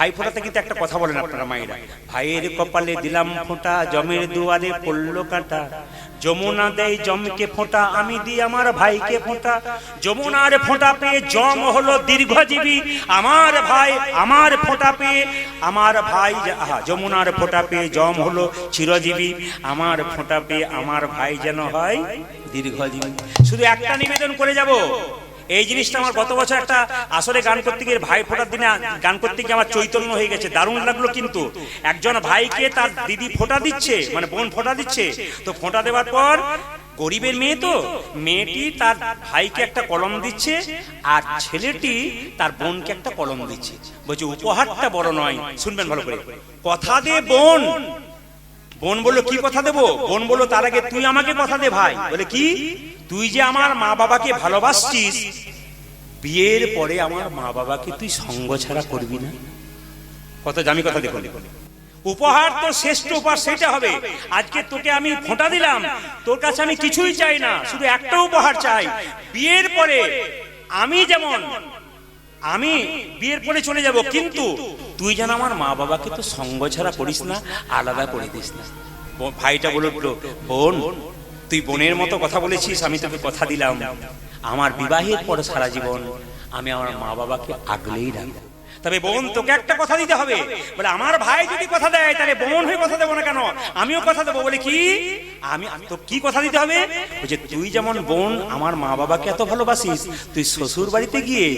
ভাই ফোঁটাতে কিন্তু একটা কথা বলেন আপনারা মায়েরা, ভাইয়ের কপালে দিলাম ফোঁটা, জমের দুয়ারে পড়লো কাঁটা, যমুনা দেয় জমকে ফোঁটা, আমি দিই আমার ভাইকে ফোঁটা। যমুনার ফোঁটা পেয়ে জম হলো দীর্ঘজীবী, আমার ভাই আমার ফোঁটা পেয়ে আমার ভাই, যমুনার ফোঁটা পেয়ে জম হলো চিরজীবী, আমার ফোঁটা পেয়ে আমার ভাই যেন হয় দীর্ঘজীবী। শুধু একটা নিবেদন করে যাব, এই জিনিসটা আমার গত বছর একটা আসলে গান করতে গিয়ে ভাই ফোঁটার দিনে গান করতে গিয়ে আমার চৈতন্য হয়ে গেছে, দারুণ লাগলো। কিন্তু একজন ভাইকে তার দিদি ফোঁটা দিচ্ছে, মানে বোন ফোঁটা দিচ্ছে, তো ফোঁটা দেওয়ার পর গরিবের মেয়ে, তো মেয়েটি তার ভাইকে একটা কলম দিচ্ছে আর ছেলেটি তার বোনকে একটা কলম দিচ্ছে। বলছে উপহারটা বড় নয়, শুনবেন ভালো করে, কথা দে বোন। বোন বললো কি কথা দেবো? বোন বললো তার আগে তুই আমাকে কথা দে ভাই। বলে কি? তুই যে আমার মা বাবাকে ভালোবাসছিস, বিয়ের পরে আমার মা বাবাকে তুই সঙ্গ ছাড়া করবি না। কত দামি কথা দেখুন। উপহার তো শ্রেষ্ঠ উপহার সেটা হবে। আজকে তোকে আমি ফোঁটা দিলাম, তোর কাছে আমি কিছুই চাই না, শুধু একটা উপহার চাই, বিয়ের পরে আমি যেমন আমি বিয়ের পরে চলে যাব, কিন্তু তুই যেন আমার মা বাবাকে তো সঙ্গ ছাড়া করিস না, আলাদা করে দিস না। ভাইটা বলল, বোন তুই বোনের মতো কথা বলেছিস, আমি তোকে কথা দিলাম, আমার বিবাহের পরে সারা জীবন আমি আমার মা বাবাকে আগলেই রাখবো। তবে বোন তোকে একটা কথা দিতে হবে। বলে আমার ভাই যদি কথা দেয় তাহলে বোন হয়ে কথা দেবো না কেন, আমিও কথা দেবো। বলে কি? আমি তো কি কথা দিতে হবে? বলছে তুই যেমন বোন আমার মা বাবাকে এত ভালোবাসিস, তুই শ্বশুর বাড়িতে গিয়ে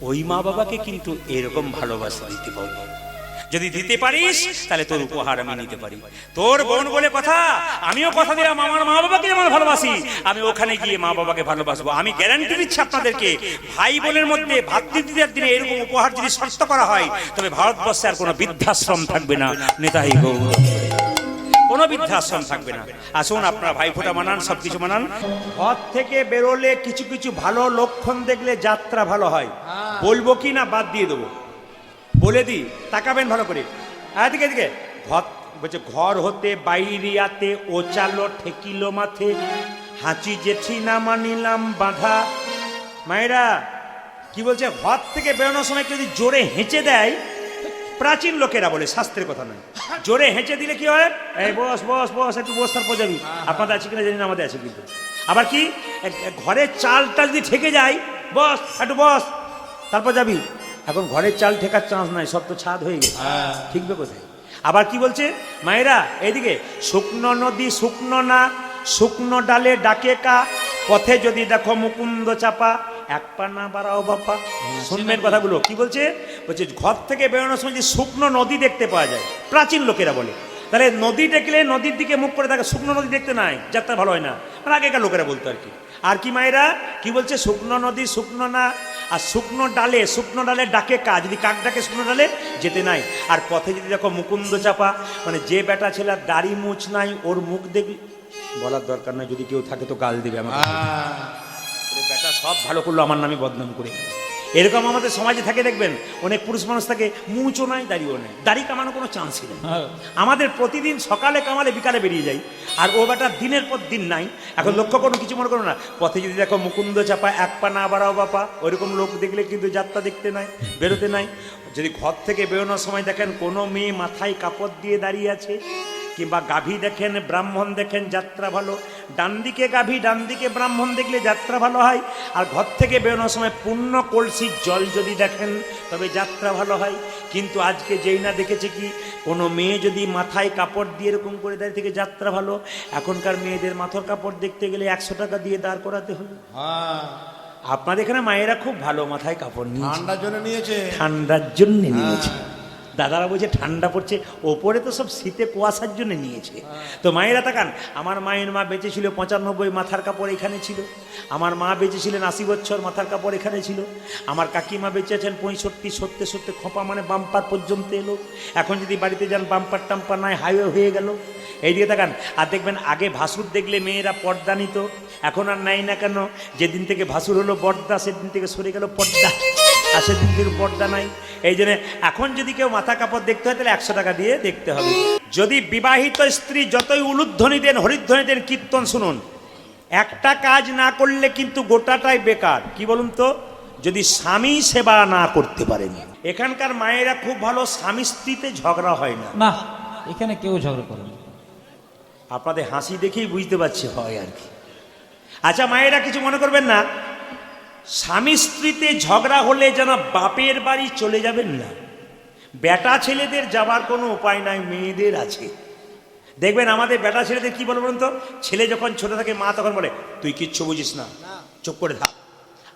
ওই মা বাবাকে কিন্তু এরকম ভালোবাসা দিতে পারবি। যদি দিতে পারিস তাহলে তোর উপহার আমি নিতে পারি। তোর বোন বলে কথা, আমিও কথা দিলাম আমার মা বাবাকে যেমন ভালোবাসি, আমি ওখানে গিয়ে মা বাবাকে ভালোবাসবো। আমি গ্যারান্টি দিচ্ছি আপনাদেরকে, ভাই বোনের মধ্যে ভাতৃত্বের দিনে এরকম উপহার যদি শর্ত করা হয়, তবে ভারতবর্ষে আর কোনো বৃদ্ধাশ্রম থাকবে না। নেতাই গৌর, কোনো বৃদ্ধাশ্রম থাকবে না। আসুন আপনারা ভাই ফোঁটা মানান, সবকিছু মানান। ঘর থেকে বেরোলে কিছু কিছু ভালো লক্ষণ দেখলে যাত্রা ভালো হয়। বলবো কি না বাদ দিয়ে দেবো? বলে দি, তাকাবেন ভালো করে। এদিকে এদিকে। ঘর বলছে ঘর হতে বাইরিয়াতে ওচালো ঠেকিল মাথে, হাঁচি জেঠি না মানিলাম বাধা। মায়েরা কি বলছে? ঘর থেকে বেরোনোর সময় যদি জোরে হেঁচে দেয়, প্রাচীন লোকেরা বলে, শাস্ত্রের কথা নয়, জোরে হেঁচে দিলে কি হয়? এই বস বস বস, একটু বস, তারপর যাবি। আপনাদের আছে কিনা জানি না, আমাদের আছে কিন্তু। আবার কি ঘরের চালটা যদি ঠেকে যায়, বস একটু বস তারপর যাবি। এখন ঘরের চাল ঠেকার চান্স নাই, সব তো ছাদ হয়ে গেছে, ঠিকবে কোথায়? আবার কি বলছে মায়েরা? এইদিকে শুকনো নদী শুকনো না, শুকনো ডালে ডাকে কা, পথে যদি দেখো মুকুন্দ চাপা, এক পা না বাড়াও বাপা। শুনবেন কথাগুলো কি বলছে? বলছে ঘর থেকে বেরোনোর সময় যে শুকনো নদী দেখতে পাওয়া যায়, প্রাচীন লোকেরা বলে, তাহলে নদী দেখলে নদীর দিকে মুখ করে থাকে, শুকনো নদী দেখতে নাই, যাত্রা ভালো হয় না, মানে আগেকার লোকেরা বলতো আর কি। আর কি মায়েরা কি বলছে? শুকনো নদী শুকনো না, আর শুকনো ডালে ডাকে কা, যদি কাক ডাকে শুকনো ডালে যেতে নাই। আর পথে যদি দেখো মুকুন্দ চাপা, মানে যে বেটা ছেলে দাড়ি মুছ নাই, ওর মুখ দেখবি, বলার দরকার নাই, যদি কেউ থাকে তো গাল দিবে আমাকে, বেটা সব ভালো করলো আমার নামে বদনাম করে। এরকম আমাদের সমাজে থাকে, দেখবেন অনেক পুরুষ মানুষ থাকে, মুচও নাই দাড়িও নেই, দাড়ি কামানো কোনো চান্সই নেই। আমাদের প্রতিদিন সকালে কামালে বিকালে বেরিয়ে যায়, আর ও বেটা দিনের পর দিন নাই। এখন লক্ষ্য করুন, কিছু মনে করো না, পথে যদি দেখো মুকুন্দ চাপা, এক পা না বাড়াও বাপা, ওইরকম লোক দেখলে কিন্তু যাত্রা দেখতে নাই, বেরোতে নাই। যদি ঘর থেকে বেরোনোর সময় দেখেন কোনো মেয়ে মাথায় কাপড় দিয়ে দাঁড়িয়ে আছে, কিংবা গাভী দেখেন, ব্রাহ্মণ দেখেন, যাত্রা ভালো। ডান দিকে গাভী ডান দিকে ব্রাহ্মণ দেখলে যাত্রা ভালো হয়। আর ঘর থেকে বেরোনোর সময় পূর্ণ কলসির জল যদি দেখেন, তবে যাত্রা ভালো হয়। কিন্তু আজকে যেই না দেখেছে কি, কোনো মেয়ে যদি মাথায় কাপড় দিয়ে এরকম করে দাঁড়িয়ে থেকে যাত্রা ভালো। এখনকার মেয়েদের মাথার কাপড় দেখতে গেলে 100 টাকা দিয়ে দাঁড় করাতে হবে। আপনাদের এখানে মায়েরা খুব ভালো মাথায় কাপড় নিয়ে, ঠান্ডার জন্য নিয়েছে, ঠান্ডার জন্য নিয়েছে। দাদারা বলছে ঠান্ডা পড়ছে, ওপরে তো সব শীতে কুয়াশার জন্য নিয়েছে। তো মায়েরা তাকান, আমার মায়ের মা বেঁচে ছিল 95, মাথার কাপড় এখানে ছিল। আমার মা বেঁচে ছিলেন 80 বছর, মাথার কাপড় এখানে ছিল। আমার কাকিমা বেঁচে আছেন 65, সত্যি খোঁপা মানে বাম্পার পর্যন্ত এলো। এখন যদি বাড়িতে যান বাম্পার টাম্পার নাই, হাইওয়ে হয়ে গেল। এইদিকে তাকান, আর দেখবেন আগে ভাসুর দেখলে মেয়েরা পর্দা নিত, এখন আর নাই না কেন? যেদিন থেকে ভাসুর হলো বর্দা, সেদিন থেকে সরে গেল পর্দা, আর সেদিন থেকে পর্দা নাই। এই জন্য এখন যদি কেউ মাথা কাপড় দেখতে হয় তাহলে 100 টাকা দিয়ে দেখতে হবে। যদি বিবাহিত স্ত্রী যতই উলুধ্বনি দেন, হরিধ্বনি দেন, কীর্তন শুনুন, একটা কাজ না করলে কিন্তু গোটাটাই বেকার। কি বলুন তো? যদি স্বামী সেবা না করতে পারেন, এখানকার মায়েরা খুব ভালো, স্বামী স্ত্রীতে ঝগড়া হয় না। না, এখানে কেউ ঝগড়া করে না। আপনাদের হাসি দেখেই বুঝতে পারছি হয় আর কি। আচ্ছা মায়েরা কিছু মনে করবেন না, স্বামী স্ত্রীতে ঝগড়া হলে যেন বাপের বাড়ি চলে যাবেন না। বেটা ছেলেদের যাবার কোনো উপায় নাই, মেয়েদের আছে। দেখবেন আমাদের বেটা ছেলেদের কি বলে বলুন তো, ছেলে যখন ছোট থাকে মা তখন বলে তুই কিচ্ছু বুঝিস না, চুপ করে থাক।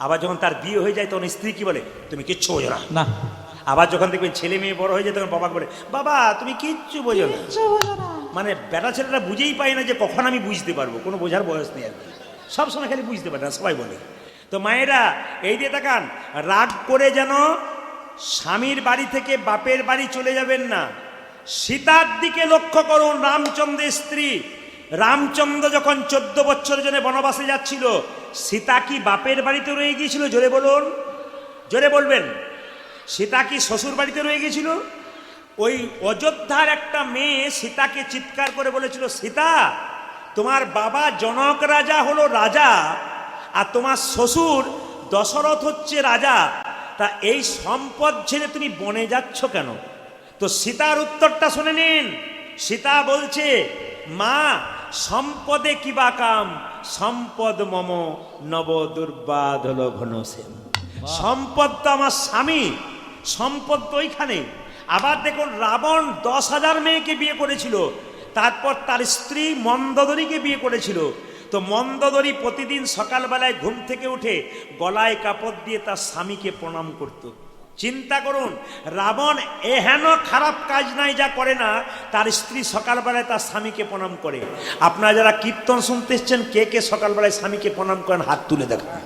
আবার যখন তার বিয়ে হয়ে যায় তখন স্ত্রী কি বলে, তুমি কিচ্ছু বোঝো না। না, আবার যখন দেখবেন ছেলে মেয়ে বড় হয়ে যায় তখন বাবাকে বলে, বাবা তুমি কিচ্ছু বোঝো না। মানে বেটা ছেলেরা বুঝেই পায় না যে কখন আমি বুঝতে পারবো, কোনো বোঝার বয়স নেই আর কি, সবসময় খালি বুঝতে পারে না, সবাই বলে। তো মায়েরা এই দিয়ে তাকান, রাগ করে যেন স্বামীর বাড়ি থেকে বাপের বাড়ি চলে যাবেন না। সীতার দিকে লক্ষ্য করুন, রামচন্দ্রের স্ত্রী। রামচন্দ্র যখন 14 বছরের জন্য বনবাসে যাচ্ছিল, সীতা কি বাপের বাড়িতে রয়ে গিয়েছিল? জোরে বলুন, জোরে বলবেন। সীতা কি শ্বশুর বাড়িতে রয়ে গিয়েছিল? ওই অযোধ্যার একটা মেয়ে সীতাকে চিৎকার করে বলেছিল, সীতা তোমার বাবা জনক রাজা হলো রাজা, আর তোমার শ্বশুর দশরথ হচ্ছে রাজা, তা এই সম্পদ ছেড়ে তুমি বনে যাচ্ছ কেন? তো সীতার উত্তরটা শুনে নিন। সীতা বলছে, মা সম্পদে কিবা কাম, সম্পদ মম নব দুর্বাদল ঘনসেন। সম্পদ তো আমার স্বামী, সম্পদ তো ওইখানে। আবার দেখুন, রাবণ 10,000 মেয়েকে বিয়ে করেছিল, তারপর তার স্ত্রী মন্দোদরীকে বিয়ে করেছিল। তো মন্দোদরী প্রতিদিন সকালবেলায় ঘুম থেকে উঠে গলায় কাপড় দিয়ে তার স্বামীকে প্রণাম করত। চিন্তা করুন, রাবণ এহেন খারাপ কাজ নাই যা করে না, তার স্ত্রী সকালবেলায় তার স্বামীকে প্রণাম করে। আপনারা যারা কীর্তন শুনতে এসছেন, কে কে সকালবেলায় স্বামীকে প্রণাম করেন হাত তুলে দেখান।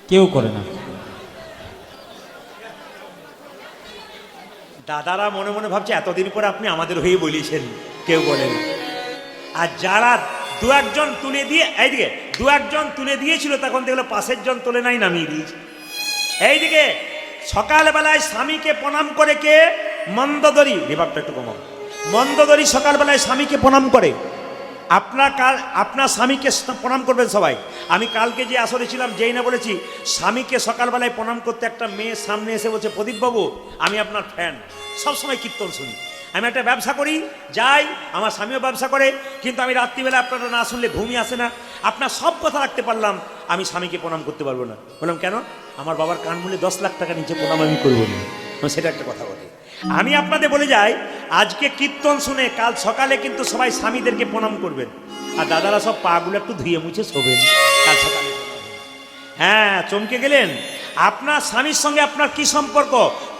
কেউ করে না। দাদারা মনে মনে ভাবছে এতদিন পরে আপনি আমাদের হয়ে বলেছেন, কেউ বলেন। আর যারা দু একজন তুলে দিয়ে, এইদিকে দু একজন তুলে দিয়েছিল, তখন দেখলো পাশের জন তুলে নাই, নামিয়ে দিয়েছে। এইদিকে সকালবেলায় স্বামীকে প্রণাম করে কে? মন্দোদরী। বিভাগটা একটু কমাও। মন্দোদরী সকালবেলায় স্বামীকে প্রণাম করে। আপনার স্বামীকে প্রণাম করবেন সবাই। আমি কালকে যে আসরে ছিলাম, যেই না বলেছি স্বামীকে সকালবেলায় প্রণাম করতে, একটা মেয়ে সামনে এসে বলছে, প্রদীপবাবু আমি আপনার ফ্যান, সবসময় কীর্তন শুনি, আমি একটা ব্যবসা করি, যাই, আমার স্বামীও ব্যবসা করে, কিন্তু আমি রাত্রিবেলা আপনারা না শুনলে ঘুমই আসে না। আপনার সব কথা রাখতে পারলাম, আমি স্বামীকে প্রণাম করতে পারবো না। বললাম কেন? আমার বাবার কান মূলে 10 লাখ টাকা নিচে প্রণাম আমি করবো না। সেটা একটা কথা বলে। আমি আপনাদের বলে যাই, আজকে কীর্তন শুনে কাল সকালে কিন্তু সবাই স্বামীদেরকে প্রণাম করবেন, আর দাদারা সব পাগুলো একটু ধুয়ে মুছে শোবেন কাল সকালে। হ্যাঁ, চমকে গেলেন। আপনার স্বামীর সঙ্গে আপনার কি সম্পর্ক?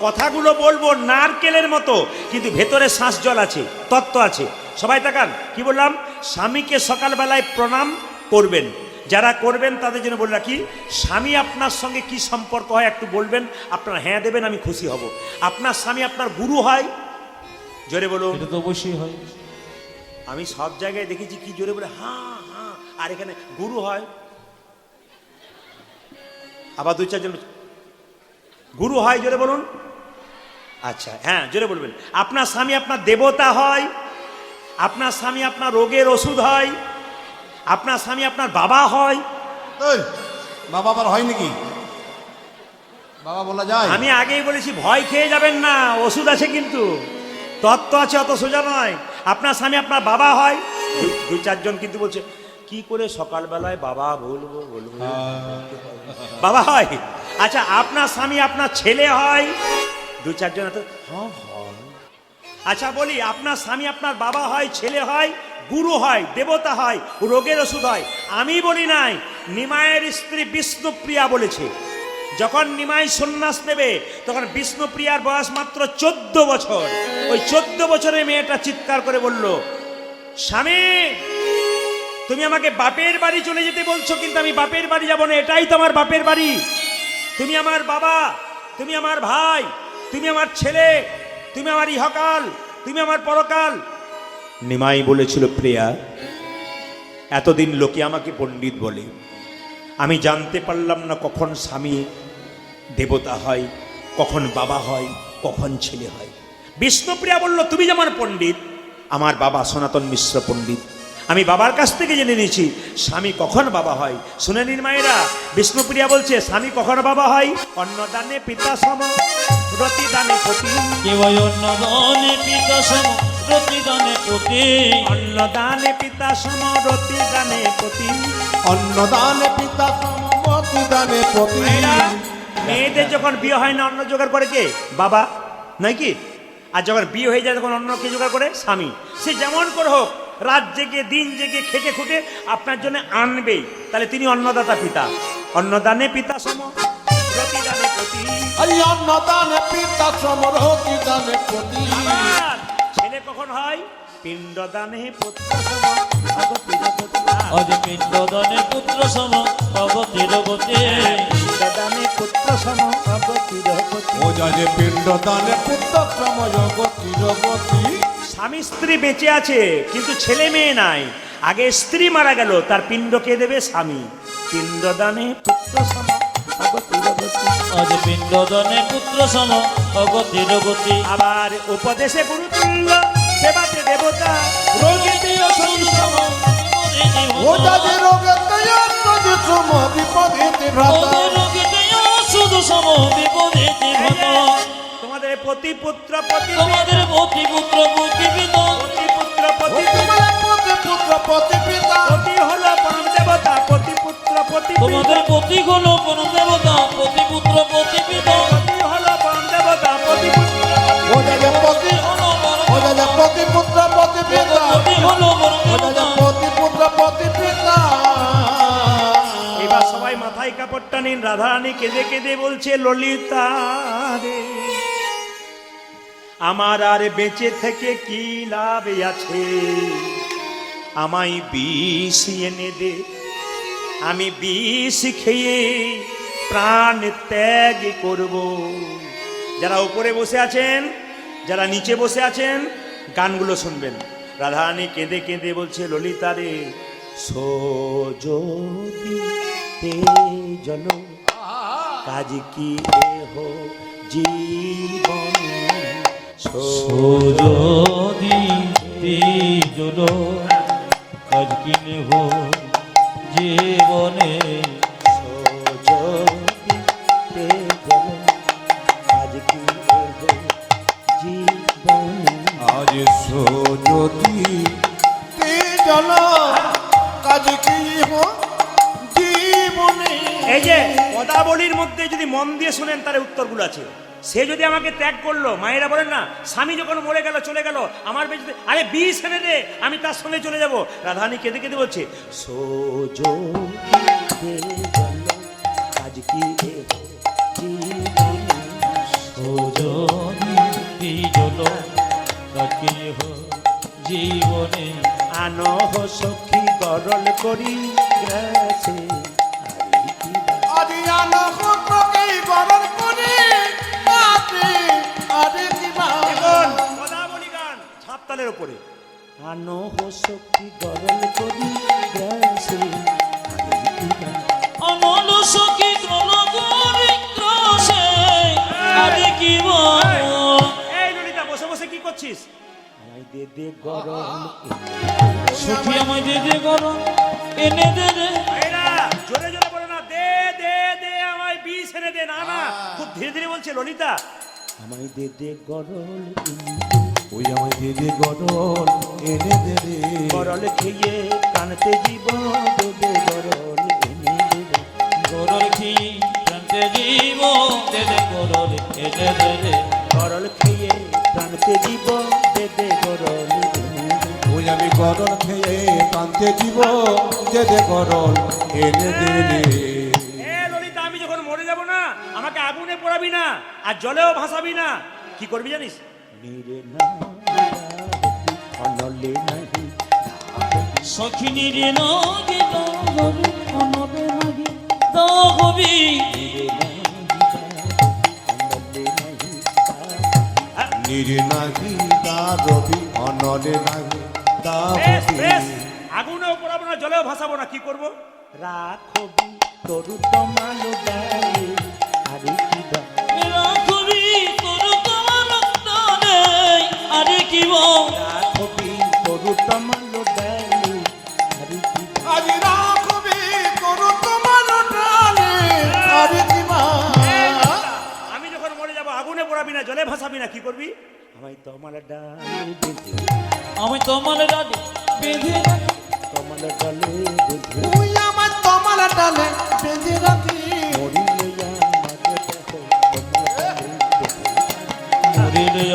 কথাগুলো বলবো নারকেলের মতো, কিন্তু ভেতরে শ্বাস জল আছে, তত্ত্ব আছে। সবাই তাকান, কি বললাম? স্বামীকে সকালবেলায় প্রণাম করবেন। যারা করবেন তাদের জন্য বলে রাখি, স্বামী আপনার সঙ্গে কি সম্পর্ক হয় একটু বলবেন, আপনারা হ্যাঁ দেবেন, আমি খুশি হব। আপনার স্বামী আপনার গুরু হয়? জোরে বলুন। এটা তো অবশ্যই হয়। আমি সব জায়গায় দেখেছি কি জোরে বলে হ্যাঁ হ্যাঁ, আর এখানে গুরু হয়। আবার 2-4 জন গুরু হয়, জোরে বলুন। আচ্ছা হ্যাঁ, জোরে বলবেন। আপনার স্বামী আপনার দেবতা হয়, আপনার স্বামী আপনার রোগের ওষুধ হয়, আপনার স্বামী আপনার বাবা হয়। বাবা আবার হয় নাকি? বাবা বলা যায়? আমি আগেই বলেছি, ভয় খেয়ে যাবেন না, ওষুধ আছে, কিন্তু তত্ত্ব আছে, অত সোজা নয়। আপনার স্বামী আপনার বাবা হয়। 2-4 জন কিন্তু বলছে, কি করে সকালবেলায় বাবা বলবো বাবা হয়। আচ্ছা, আপনার স্বামী আপনার ছেলে হয়। 2-4 জন হ্যাঁ হয়। আচ্ছা বলি, আপনার স্বামী আপনার বাবা হয়, ছেলে হয়, গুরু হয়, দেবতা হয়, রোগের ওষুধ হয়। আমি বলি নাই, নিমাইয়ের স্ত্রী বিষ্ণুপ্রিয়া বলেছে। যখন নিমাই সন্ন্যাস নেবে তখন বিষ্ণুপ্রিয়ার বয়স মাত্র 14 বছর। ওই 14 বছরের মেয়েটা চিৎকার করে বলল, স্বামী তুমি আমাকে বাপের বাড়ি চলে যেতে বলছো, কিন্তু আমি বাপের বাড়ি যাব না, এটাই তো আমার বাপের বাড়ি। তুমি আমার বাবা, তুমি আমার ভাই, তুমি আমার ছেলে, তুমি আমার ইহকাল, তুমি আমার পরকাল। নিমাই বলেছিল, প্রিয়া এতদিন লোকে আমাকে পণ্ডিত বলে, আমি জানতে পারলাম না কখন স্বামী দেবতা হয়, কখন বাবা হয়, কখন ছেলে হয়। বিষ্ণুপ্রিয়া বলল, তুমি যেমন পণ্ডিত, আমার বাবা সনাতন মিশ্র পণ্ডিত, আমি বাবার কাছ থেকে জেনে নিয়েছি স্বামী কখন বাবা হয়। শুনে নিন মায়েরা, বিষ্ণুপ্রিয়া বলছে স্বামী কখন বাবা হয়? অন্নদানে পিতা সম রতিদানে পতি, কেউ অন্নদানে পিতা সম প্রতিদানে পতি, অন্নদানে পিতা সম রতিদানে পতি। অন্নদানে পিতা সমদানে পতি। মেয়েরা, মেয়েদের যখন বিয়ে হয় না অন্ন জোগাড় করে কে? বাবা, নয় কি? আর যখন বিয়ে হয়ে যায় তখন অন্য কে জোগাড় করে? স্বামী। সে যেমন করে হোক রাত জেগে দিন জেগে খেটে খুটে আপনার জন্য আনবেই, তাহলে তিনি অন্নদাতা পিতা। অন্নদানে পিতা সম রতিদানে পতি। এই অন্নদানে পিতা সমরতিদানে পতি। আবার ছেলে কখন হয়? পিণ্ডদানে পুত্র সম অগতির গতি। আজ পিণ্ডদানে পুত্র সম অগতির গতি। পিণ্ডদানে পুত্র সম অগতির গতি। ও যাজে পিণ্ডদানে পুত্র সময়গতির গতি। স্বামী স্ত্রী বেঁচে আছে কিন্তু ছেলে মেয়ে নাই। আগে স্ত্রী মারা গেল, তার পিণ্ড কে দেবে? স্বামী। পিণ্ডদানে পুত্র সম অগতির গতি। আজ পিণ্ডদানে পুত্র সম অগতির গতি। আবার উপদেশে গুরুতুল্য, সেবাতে দেবতা, রোগীতে অসুর সম বিপদে ও যাজে রোগেতে অন্নজে সম বিপদেতে ভ্রাতা। রোগীতে অসুর সম বিপদে ভ্রাতা। তোমাদের পতি পুত্র পতি তোমাদের পতি পুত্র পতি পিতা। পতি পুত্র ও পতি তোমার পতি পুত্র পতি পিতা। পতি হলো পরম দেবতা, পতি পুত্র পতি তোমাদের পতি হল পরম দেবতা পতি পুত্র পতি পিতা। পতি হলো পরম দেবতা, পতি পুত্র ও যাজে পতি, ও যাজে পতি পুত্র পতি পিতা। পতি হল পরম ও যাজে দেবতা। পতি পুত্র পতি পিতা। এবার সবাই মাথায় কাপড়টা নিন। রাধারানী কেঁদে কেঁদে বলছে, ললিতা রে আমার আর বেঁচে থেকে কি লাভ আছে? আমায় বিষ এনে দে, আমি বিষ খেয়ে প্রাণ ত্যাগ করব। যারা উপরে বসে আছেন, যারা নিচে বসে আছেন, গানগুলো শুনবেন। রাধারানী কেঁদে কেঁদে বলছে, ললিতা রে সোজতি তে জল কাজ কি এহ জীবন। সোজদি জল কাজ কিনে হো জীবনে। সোজতি তে জল কাজ কি এহ জীবন। আজ সোজতি তে জল কাজ কি হো জীবনে। এই যে পদাবলীর মধ্যে যদি মন দিয়ে শুনেন তাহলে উত্তরগুলো আছে। সে যদি আমাকে ত্যাগ করলো, মায়েরা বলেন না, স্বামী যখন মরে গেল চলে গেল, আমার বেঁচে আরে বিষ এনে দে, আমি তার সঙ্গে চলে যাব। রাধারানী কেঁদে কেঁদে বলছে, সোজো আজ কি সোজদি জল কাজ কিনে হো জীবনে। আনো সখী গরল করি গ্রাসে। আদি আনন্দকে বরণ করে মাতে আরে দিবা। এখন পদাবলী গান ছাপতালের উপরে। আনো সখী গরল করি গ্রাসে। অনল সখী গ্রহণে গ্রাসে। আরে কি বল? এই ললিতা, বসে বসে কি করছিস? আমায় দে দে গরল। সখী আমায় দে দে গরম এনে দে রে। এরা জোরে জোরে বলে না, দে দে দে আমায় বিষ এনে দে। না না, খুব ধীরে ধীরে বলছে, ললিতা আমায় দে দে গরল। ওই আমায় দে দে গরল এনে দে রে। গরল খেয়ে কানতে জীব, দে দে গরল এনে দে রে। গরল খেয়ে প্রান্তে জীব দে দে গরল এনে দে রে। গরল খেয়ে কানতে জীব, দে দে গরল এনে দে রে। ওই আমি গরল খেয়ে প্রান্তে জীব দে দে গরল এনে দে রে। এ ললিতা, আমি যখন মরে যাব না, আমাকে আগুনে পোড়াবি না আর জলেও ভাসাবি না। কি করবি জানিস? নিরে না অনলে নাহি সখিনী রে নাগে দাগবি অনবে নাগে দাগবি। নিরে নাহি দা রবি অনলে নাহি দা বেশ, রবি। বেশ। আগুনেও পোড়াবো না, জলেও ভাসাবো না। কি করবো? রাখবি তরু তমালো ডালে আরে কি বা। রাখবি তোর তোমার টানে। আরে কি বল? রাখবি তরু তমালো ডালে আরে কি বা। আজ রাখবি করু তোমার ডালে আরে দিবা। আমি যখন মরে যাবো আগুনে পোড়াবি জলে ভাসাবি না, কি করবি? আমায় তমাল ডালে বেঁধে, আমি তোমার ডালে বেঁধে রাখি, তমাল ডালে বেঁধে, তুই আমার তমাল ডালে বেঁধে রাখি। মরিলে আমাকে দেখো তমাল ডালে বেঁধে। মরিলে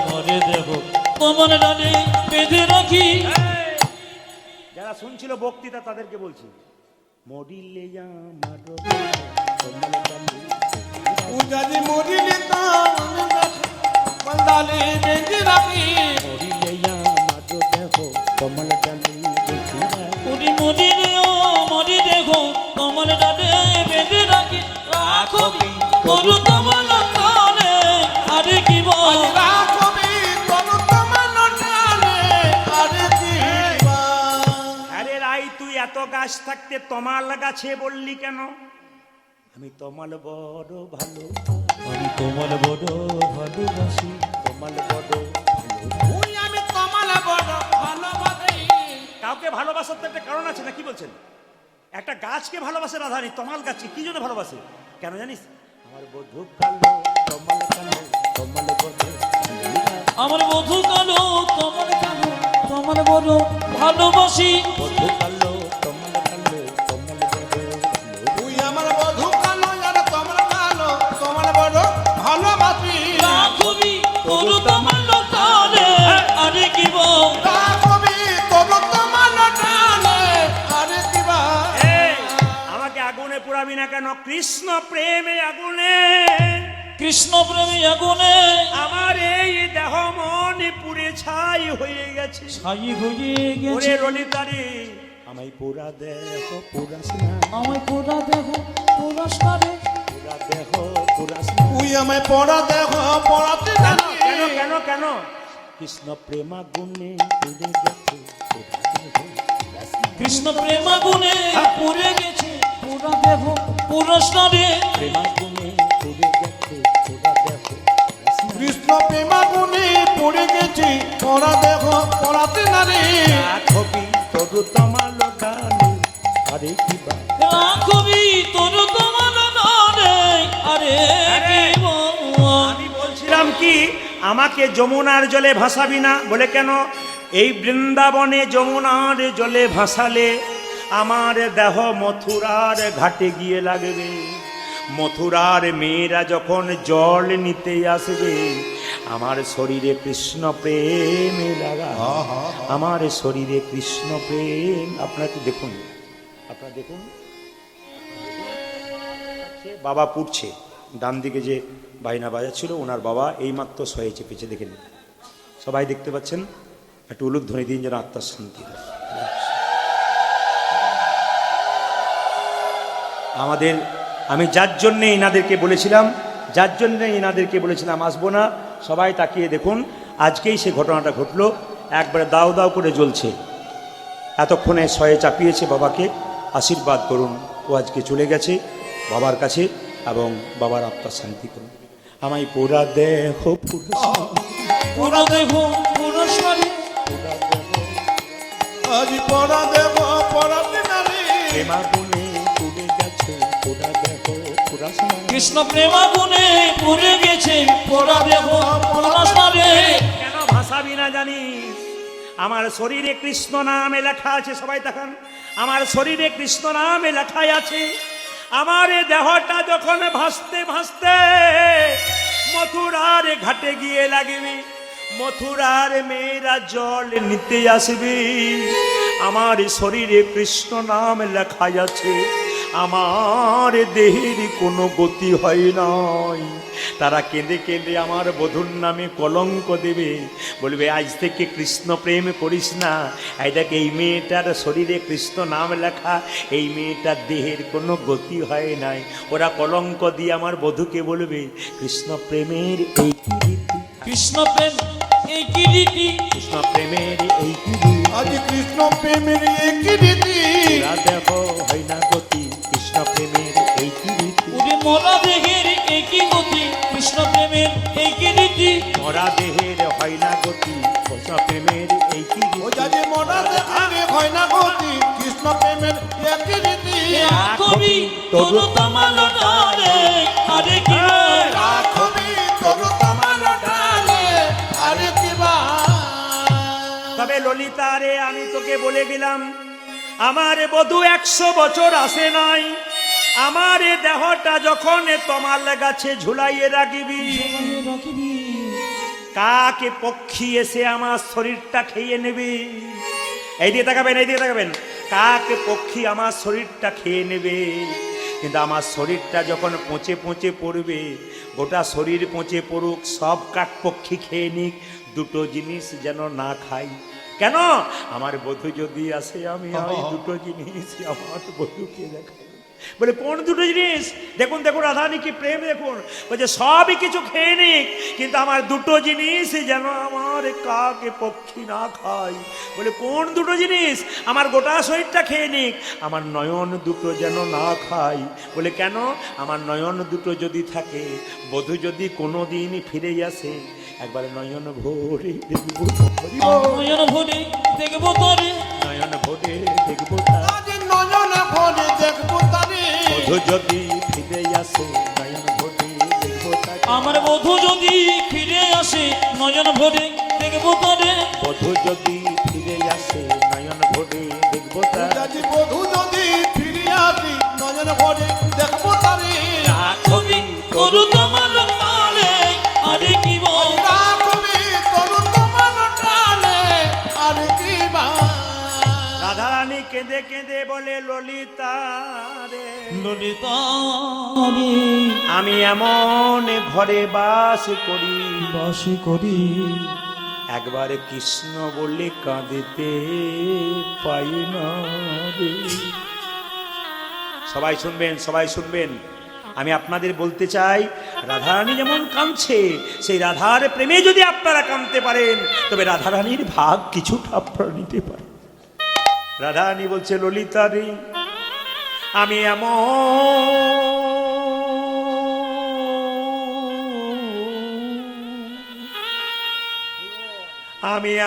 মরে দেখো তোমার ডালে বেঁধে রাখি। যারা শুনছিল বক্তৃতা তাদেরকে বলছি, মরিলে আমার তমাল ডালে তুই যদি মরিলে তমাল ডালে বেঁধে রাখি। মরিলে আমার দেখো তমাল ডালে বেঁধে। উনি মরিলে মরে দেখো তোমার ডালে বেঁধে রাখি। রাখবি তোর তোমার ডালে, আরে কি বল? রাখবি তোর তমাল ডালে, আরে কি বা? আরে রাই, তুই এত গাছ থাকতে তমাল গাছে বললি কেন? আমি তমাল বড় ভালো, আমি তোমার বড় ভালোবাসি। তমাল বড় ভালো। তুই আমি তমাল বড় ভালোবাসি। কাউকে ভালোবাসার তো একটা কারণ আছে না, কি বলছেন? একটা গাছকে ভালোবাসে রাধারানী, তমাল গাছকে কি জন্য ভালোবাসে? কেন জানিস? আমার বধূ কালো, তমাল কালো, তমাল বড় ভালো। আমার বধূ কালো, তোমার কালো, তোমার বড় ভালোবাসি। বধূ কালো, তমাল কালো, তমাল বড় ভালো। তুই আমার বধূ কালো, আর তমাল কালো, তমাল বড় ভালোবাসি। রাখবি তোর তোমার ডালে, আরে কি বল? রাখবি তোর তমাল ডালে, আরে কি বা? এই, আমাকে আগুনে পুরাবি না কেন? কৃষ্ণ প্রেমে আগুনে কৃষ্ণ প্রেমী আগুনে আমার এই দেহ মন পুড়ে ছাই হয়ে গেছে। ছাই হয়ে ওরে গেছে। ললিতারে, আমায় পুরা দেহ পুরাস না, আমায় পোড়া দেখো পুরস্কারে। পুরা দেহ পুরাস না। তুই আমায় পড়া দেখ পড়াতে কেন জানি। কেন কেন কেন? কৃষ্ণ প্রেমা গুণে পুড়ে গেছে পুরা দেহ পুরাস না। কৃষ্ণ প্রেম আগুনে পুড়ে গেছে, পোড়া দেখো পুরস্কারে। প্রেমা গুণে পুড়ে গেছে পুরা দেহ পুরাস না। কৃষ্ণ প্রেমাগুনে পড়ে গেছি, পড়া দেখ পড়াতে নারে। রাখবি তরু তমাল ডালে, আরে কি বা? রাখবি তোর তোমার ডালে, আরে কি বল? আমি বলছিলাম কি, আমাকে যমুনার জলে ভাসাবি না বলে কেন? এই বৃন্দাবনে যমুনার জলে ভাসালে আমার দেহ মথুরার ঘাটে গিয়ে লাগবে। মথুরার মেয়েরা যখন জল নিতে আসবে, আমার শরীরে কৃষ্ণ প্রেমে লাগা, আমার শরীরে কৃষ্ণ প্রেম। আপনারা তো দেখুন, আপনারা দেখুন, বাবা পুড়ছে। ডান দিকে যে বাইনা বাজাচ্ছিল ওনার বাবা এইমাত্র শয়ে চেপেছে, দেখে নিন। সবাই দেখতে পাচ্ছেন? একটু উলুধ্বনি দিন যেন আত্মার শান্তি হয়। আমাদের, আমি যার জন্যে এনাদেরকে বলেছিলাম আসবো না, সবাই তাকিয়ে দেখুন, আজকেই সে ঘটনাটা ঘটলো। একবারে দাও দাও করে জ্বলছে। এতক্ষণে শয়ে চাপিয়েছে বাবাকে, আশীর্বাদ করুন। ও আজকে চলে গেছে বাবার কাছে, এবং বাবার আত্মার শান্তি করুন। আমায় পোড়া দেহ পোড়া দেখো পুরস্কারে। আজ পড়া দেব পড়াতে নারে। প্রেমাগুনে পুড়ে গেছে পোড়া দেহ পুরাস না। কৃষ্ণ প্রেম আগুনে পুড়ে গেছে, পোড়া দেখো পুরস্কারে। কেন ভাসাবি না জানিস? আমার শরীরে কৃষ্ণ নামে লেখা আছে, সবাই দেখান। আমার শরীরে কৃষ্ণ নামে লেখাই আছে। আমার এ দেহটা যখন ভাসতে ভাসতে মথুরার ঘাটে গিয়ে লাগবে, মথুরার মেয়েরা জল নিতে আসবে, আমার শরীরে কৃষ্ণ নাম লেখা আছে। আমার দেহের কোনো গতি হয় নাই। তারা কেঁদে কেঁদে আমার বধূর নামে কলঙ্ক দেবে, বলবে আজ থেকে কৃষ্ণ প্রেম করিস না। এটাকে এই মেয়েটার শরীরে কৃষ্ণ নাম লেখা, এই মেয়েটার দেহের কোনো গতি হয় নাই। ওরা কলঙ্ক দিয়ে আমার বধূকে বলবে কৃষ্ণ প্রেমের এই কি রীতি, কৃষ্ণ প্রেম এই কি রীতি, কৃষ্ণ প্রেমের এই কি রীতি। আজ কৃষ্ণ প্রেমের একই রীতি। ওরা দেখো হয় না গতি, কৃষ্ণ প্রেমের এই কি রীতি। ওরে মরা দেহের একই গতি, কৃষ্ণ প্রেমের এই কি রীতি। মরা দেহের হয় না গতি, কৃষ্ণ প্রেমের এই কি ও রীতি। যাতে মরা দেখারে হয় না গতি, কৃষ্ণ প্রেমের একই রীতি। রাখবি তোর তোমার ডালে, আরে কি বল? রাখবি তোর তমাল তবে ললিতা রে, আমি তোকে বলে গেলাম, আমার বধূ 100 বছর আসে নাই। আমার এ দেহটা যখন তোমার গাছে ঝুলাইয়ে রাখিবি, রাখিবি কাকে পক্ষী এসে আমার শরীরটা খেয়ে নেবে। এইদিকে তাকাবেন, এইদিকে তাকাবেন। কাকে পক্ষী আমার শরীরটা খেয়ে নেবে। কিন্তু আমার শরীরটা যখন পচে পচে পড়বে, গোটা শরীর পচে পড়ুক, সব কাক পক্ষী খেয়ে নিক, দুটো জিনিস যেন না খাই। কেন? আমার বধূ যদি আসে, আমি ওই দুটো জিনিস আমার বধূকে দেখাই। বলে কোন দুটো জিনিস? দেখুন দেখুন রাধারানী কি প্রেম দেখুন। বলছে সবই কিছু খেয়ে নিক, কিন্তু আমার দুটো জিনিস যেন আমার কাকে পক্ষী না খায়। বলে কোন দুটো জিনিস? আমার গোটা শরীরটা খেয়ে নিক, আমার নয়ন দুটো যেন না খায়। বলে কেন? আমার নয়ন দুটো যদি থাকে, বধূ যদি কোনো দিন ফিরে আসে, একবার নয়ন ভরে দেখবো, নয়ন ভরে দেখবো তোরে, নয়ন ভরে দেখবো তার। আজ নয়ন ভরে দেখবো তারে, বধূ যদি ফিরে আসে, নয়ন ভরে দেখবো তার। আমার বধূ যদি ফিরে আসে, নয়ন ভরে দেখবো তোরে। বধূ যদি ফিরে আসে, নয়ন ভরে দেখবো তার। যদি বধূ যদি ফিরে আসি, নয়ন ভরে দেখবো তারে। ছবি করু তোমার তালে, আরে কি বল রাখবি তরু তোমার টানে, আর কি বা। রাধারানী কেঁদে কেঁদে বলে ললিতা রে, ললিতা রে, আমি এমন ঘরে বাস করি, বাসি করি একবার কৃষ্ণ বলে কাঁদিতে পাই না রে। সবাই শুনবেন, সবাই শুনবেন। আমি আপনাদের বলতে চাই, রাধারানী যেমন কাঁদছে, সেই রাধার প্রেমে যদি আপনারা কাঁদতে পারেন, তবে রাধারানীর ভাগ কিছুটা আপনারা নিতে পারেন। রাধারানী বলছে ললিতা রে, আমি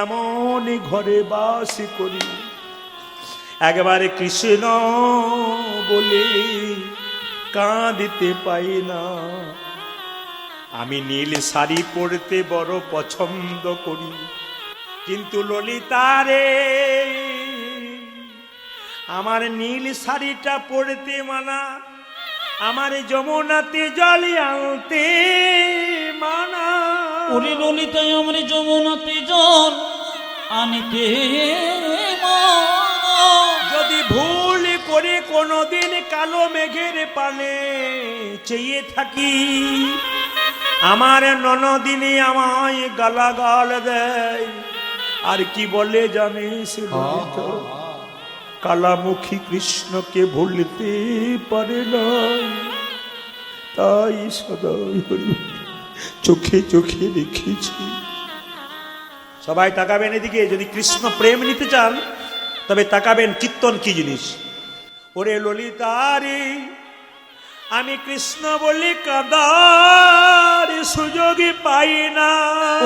এমন ঘরে বাস করি, একবারে কৃষ্ণ বলে কাঁদিতে পাই না। আমি নীল শাড়ি পরতে বড় পছন্দ করি, কিন্তু ললিতা রে, আমার নীল শাড়িটা পরতে মানা, আমার যমুনাতে জল আনতে মানা। ওরে ললিতায় আমার যমুনাতে জল আনিতে মানা। যদি ভুল করে কোনোদিন কালো মেঘের পানে চেয়ে থাকি, আমার ননদিনী আমায় গালাগাল দেয়, আর কি বলে জানিস ললিতা? কালামুখী কৃষ্ণকে ভুলতে পারে না, তাই সদাই হরি চোখে চোখে রেখেছি। সবাই তাকাবেন এদিকে। যদি কৃষ্ণ প্রেম নিতে চান, তবে তাকাবেন কীর্তন কি জিনিস। ওরে ললিতা রে, আমি কৃষ্ণ বলে কাদার সুযোগই পাই না।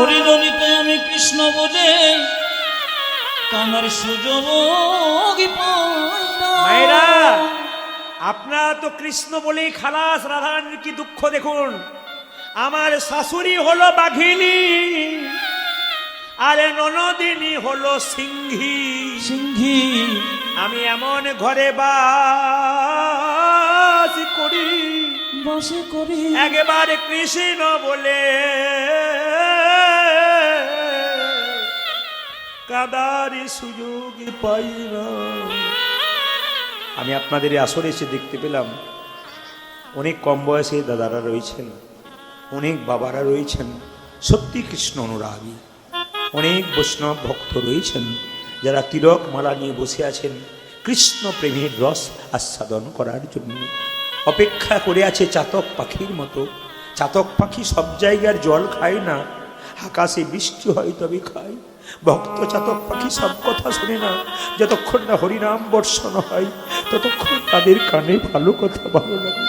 ওরে ললিতায় আমি কৃষ্ণ বলে কামার সুযোগ পাই না। মায়েরা, আপনারা তো কৃষ্ণ বলেই খালাস। রাধারানীর কি দুঃখ দেখুন। আমার শাশুড়ি হলো বাঘিনী, আরে ননদিনী হলো সিংহী। সিংহী আমি এমন ঘরে বাস করি, বাসে করি একবারে কৃষ্ণ বলে কাদারি সুযোগ পাই না। আমি আপনাদের এই আসরে এসে দেখতে পেলাম, অনেক কম বয়সে দাদারা রয়েছেন, অনেক বাবারা রয়েছেন সত্যি কৃষ্ণ অনুরাগী, অনেক বৈষ্ণব ভক্ত রয়েছেন যারা তিলক মালা নিয়ে বসে আছেন কৃষ্ণ প্রেমের রস আস্বাদন করার জন্য। অপেক্ষা করে আছে চাতক পাখির মতো। চাতক পাখি সব জায়গার জল খায় না, আকাশে বৃষ্টি হয় তবে খায়। ভক্ত চাতক পাখি সব কথা শোনে না, যতক্ষণ না হরিনাম বর্ষণ হয় ততক্ষণ তাদের কানে ভালো কথা ভালো লাগে।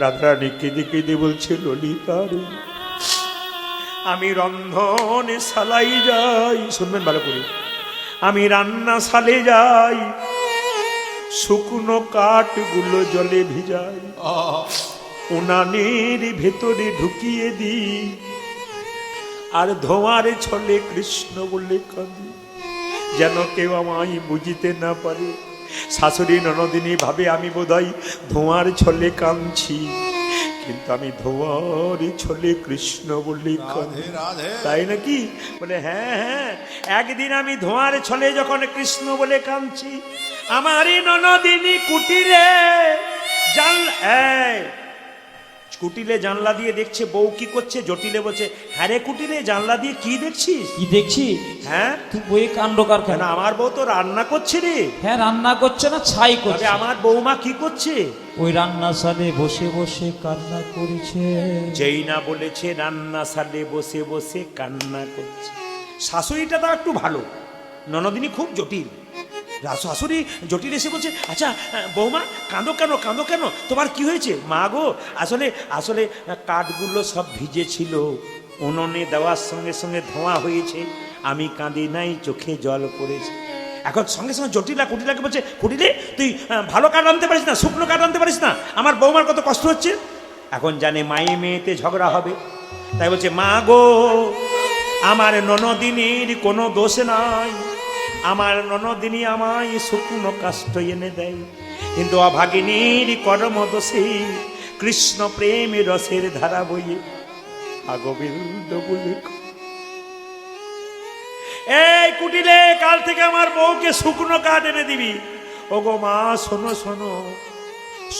রাধারানী কেঁদে কেঁদে বলছে ললিতা রে, আমি রন্ধনে শালাই যাই, শুনবেন ভালো করে, আমি রান্না শালে যাই, শুকনো কাঠগুলো জলে ভিজাই, উনানের ভেতরে ঢুকিয়ে দিই, আর ধোঁয়ার ছলে কৃষ্ণ বলে কাঁদি, যেন কেউ আমায় বুঝিতে না পারে। শাশুড়ি ননদিনী ভাবে আমি বোধহয় ধোঁয়ার ছলে কাঁদছি, কিন্তু আমি ধোঁয়ার ছলে কৃষ্ণ বলে কাঁদি। তাই নাকি? বলে হ্যাঁ হ্যাঁ, একদিন আমি ধোঁয়ার ছলে যখন কৃষ্ণ বলে কাঁদছি, আমারই ননদিনী কুটিরে কুটিলে জানলা দিয়ে দেখছে বউ কি করছে। জটিলে বলছে, হ্যাঁ রে কুটিলে জানলা দিয়ে কি দেখছিস? কি দেখছি? হ্যাঁ তুই বই কাণ্ড কারখানা। আমার বউ তো রান্না করছে রে। হ্যাঁ রান্না করছে না ছাই করছে। আমার বৌমা কি করছে? ওই রান্নাশালে বসে বসে কান্না করেছে। যেই না বলেছে রান্নাশালে বসে বসে কান্না করছে। শাশুড়িটা তো একটু ভালো, ননদিনী খুব জটিল। শাশুড়ি জটিল এসে বলছে, আচ্ছা বৌমা কাঁদো কেন, কাঁদো কেন, তোমার কি হয়েছে? মা গো, আসলে আসলে কাঠগুলো সব ভিজে ছিল, উনুনে দেওয়ার সঙ্গে সঙ্গে ধোঁয়া হয়েছে, আমি কাঁদি নাই, চোখে জল পড়েছে। এখন সঙ্গে সঙ্গে জটিলা কুটিলাকে বলছে, কুটিলে তুই ভালো কাঠ আনতে পারিস না, শুকনো কাঠ আনতে পারিস না, আমার বৌমার কত কষ্ট হচ্ছে। এখন জানে মায়ে মেয়েতে ঝগড়া হবে, তাই বলছে, মা গো আমার ননদিনীর কোনো দোষ নাই, আমার ননদিনী আমায় শুকনো কাষ্ঠ এনে দেয়, কিন্তু অভাগিনীর কর্ম দোষে কৃষ্ণ প্রেম রসের ধারা বইয়ে আগোবিন্দ বলে। এই কুটিলে কাল থেকে আমার বউকে শুকনো কাঠ এনে দিবি। ওগো মা শোনো শোনো,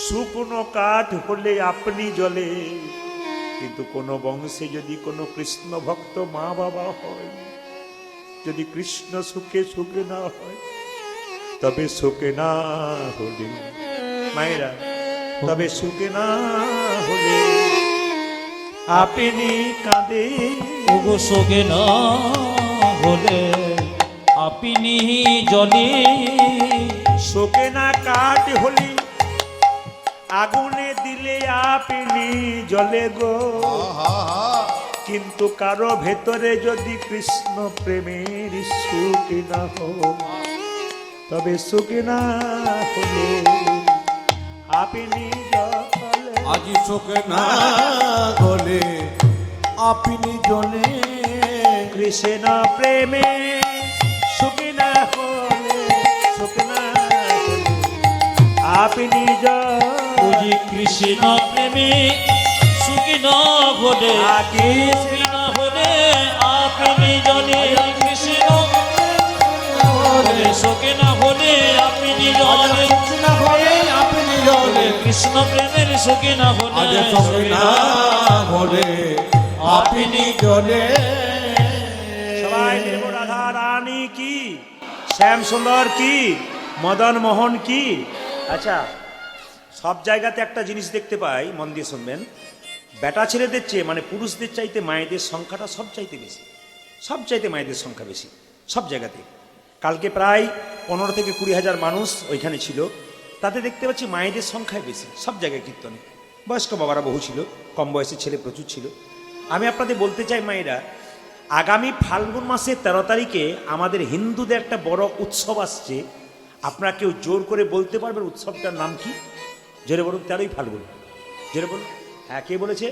শুকনো কাঠ হলে আপনি জ্বলে, কিন্তু কোন বংশে যদি কোনো কৃষ্ণ ভক্ত মা বাবা হয়, যদি কৃষ্ণ সুখে সুখে না হয়, তবে সুখে না হলে মায়েরা, তবে সুখে না হলে আপনি কাঁদে। ওগো সুখে না হলে আপনি জলে, সুখে না কাঠ হলে আগুনে দিলে আপনি জ্বলে গো, কিন্তু কারো ভেতরে যদি কৃষ্ণ প্রেমের সুখ না হয়, তবে সুখ না হলে আপনি জ্বলে। আজ চোখে না গলে আপনি জলে, কৃষ্ণ প্রেমে সুখ না হলে, সুখ না হলে আপনি বুঝি কৃষ্ণ প্রেমে সুখী না হলে, সুখী না হলে আপনি জলে, কৃষ্ণ সুখী না হলে আপনি জলে, আপনি জলে, কৃষ্ণ প্রেমের সুখী না হলে, চোখে না গলে আপনি জলে। সবাই দেব রাধা রানী কি, শ্যাম সুন্দর কি, মদন মোহন কি। আচ্ছা, সব জায়গাতে একটা জিনিস দেখতে পাই, মন দিয়ে শুনবেন, বেটা ছেলেদের চেয়ে মানে পুরুষদের চাইতে মায়েদের সংখ্যাটা সব চাইতে বেশি, সব চাইতে মায়েদের সংখ্যা বেশি সব জায়গাতে। কালকে প্রায় 15 থেকে 20,000 মানুষ ওইখানে ছিল, তাতে দেখতে পাচ্ছি মায়েদের সংখ্যায় বেশি সব জায়গায় কীর্তনে। বয়স্ক বাবারা বহু ছিল, কম বয়সের ছেলে প্রচুর ছিল। আমি আপনাদের বলতে চাই মায়েরা, আগামী ফাল্গুন মাসের 13 তারিখে আমাদের হিন্দুদের একটা বড় উৎসব আসছে। আপনারা কেউ জোর করে বলতে পারবেন উৎসবটার নাম কি? জোরে বলুন। 13ই ফাল্গুন, জোরে বলুন। হ্যাঁ, কে বলেছে?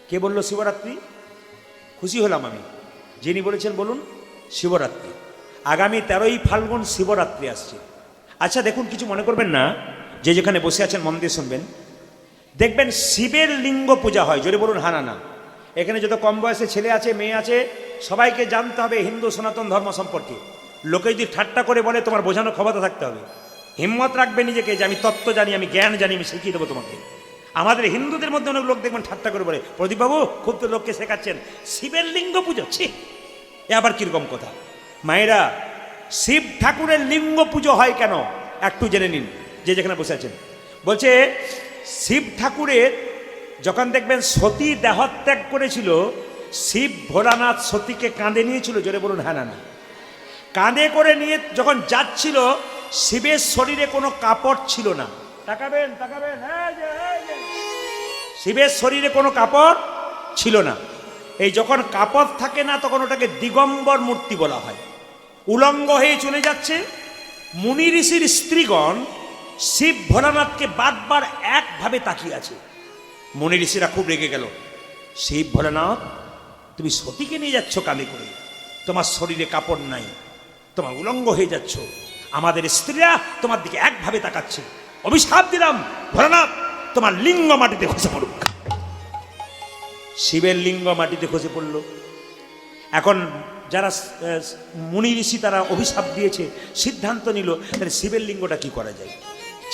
কে বললো শিবরাত্রি? খুশি হলাম আমি, যিনি বলেছেন বলুন। শিবরাত্রি আগামী 13ই ফাল্গুন শিবরাত্রি আসছে। আচ্ছা দেখুন, কিছু মনে করবেন না, যে যেখানে বসে আছেন মন দিয়ে শুনবেন। দেখবেন শিবের লিঙ্গ পূজা হয়, জোরে বলুন হ্যাঁ না না। এখানে যত কম বয়সে ছেলে আছে মেয়ে আছে সবাইকে জানতে হবে হিন্দু সনাতন ধর্ম সম্পর্কে। লোকে যদি ঠাট্টা করে বলে তোমার বোঝানো ক্ষমতা থাকতে হবে, হিম্মত রাখবে নিজেকে যে আমি তত্ত্ব জানি, আমি জ্ঞান জানি, আমি শিখিয়ে দেবো তোমাকে। আমাদের হিন্দুদের মধ্যে অনেক লোক দেখবেন ঠাট্টা করে বলে, প্রদীপবাবু খুব তো লোককে শেখাচ্ছেন শিবের লিঙ্গ পুজো, ছি এ আবার কিরকম কথা। মায়েরা, শিব ঠাকুরের লিঙ্গ পুজো হয় কেন একটু জেনে নিন, যে যেখানে বসে আছেন। বলছে শিব ঠাকুরের যখন দেখবেন সতী দেহত্যাগ করেছিল, শিব ভোলানাথ সতীকে কাঁধে নিয়েছিল, জোরে বলুন হ্যাঁ না না। কাঁধে করে নিয়ে যখন যাচ্ছিল, শিবের শরীরে কোনো কাপড় ছিল না। তাকাবেন তাকাবেন, শিবের শরীরে কোনো কাপড় ছিল না। এই যখন কাপড় থাকে না তখন ওটাকে দিগম্বর মূর্তি বলা হয়। উলঙ্গ হয়ে চলে যাচ্ছে। মুনি ঋষির স্ত্রীগণ শিব ভোলানাথকে বারবার একভাবে তাকিয়ে আছে। মুনি ঋষিরা খুব রেগে গেল, শিব ভোলানাথ তুমি সতীকে নিয়ে যাচ্ছ কাঁধে করে, তোমার শরীরে কাপড় নাই, তোমার উলঙ্গ হয়ে যাচ্ছ, আমাদের স্ত্রীরা তোমার দিকে একভাবে তাকাচ্ছে, অভিশাপ দিলাম ভোলানাথ তোমার লিঙ্গ মাটিতে খসে পড়ুক। শিবের লিঙ্গ মাটিতে খসে পড়ল। এখন যারা মুনি ঋষি তারা অভিশাপ দিয়েছে, সিদ্ধান্ত নিল তাহলে শিবের লিঙ্গটা কি করা যায়।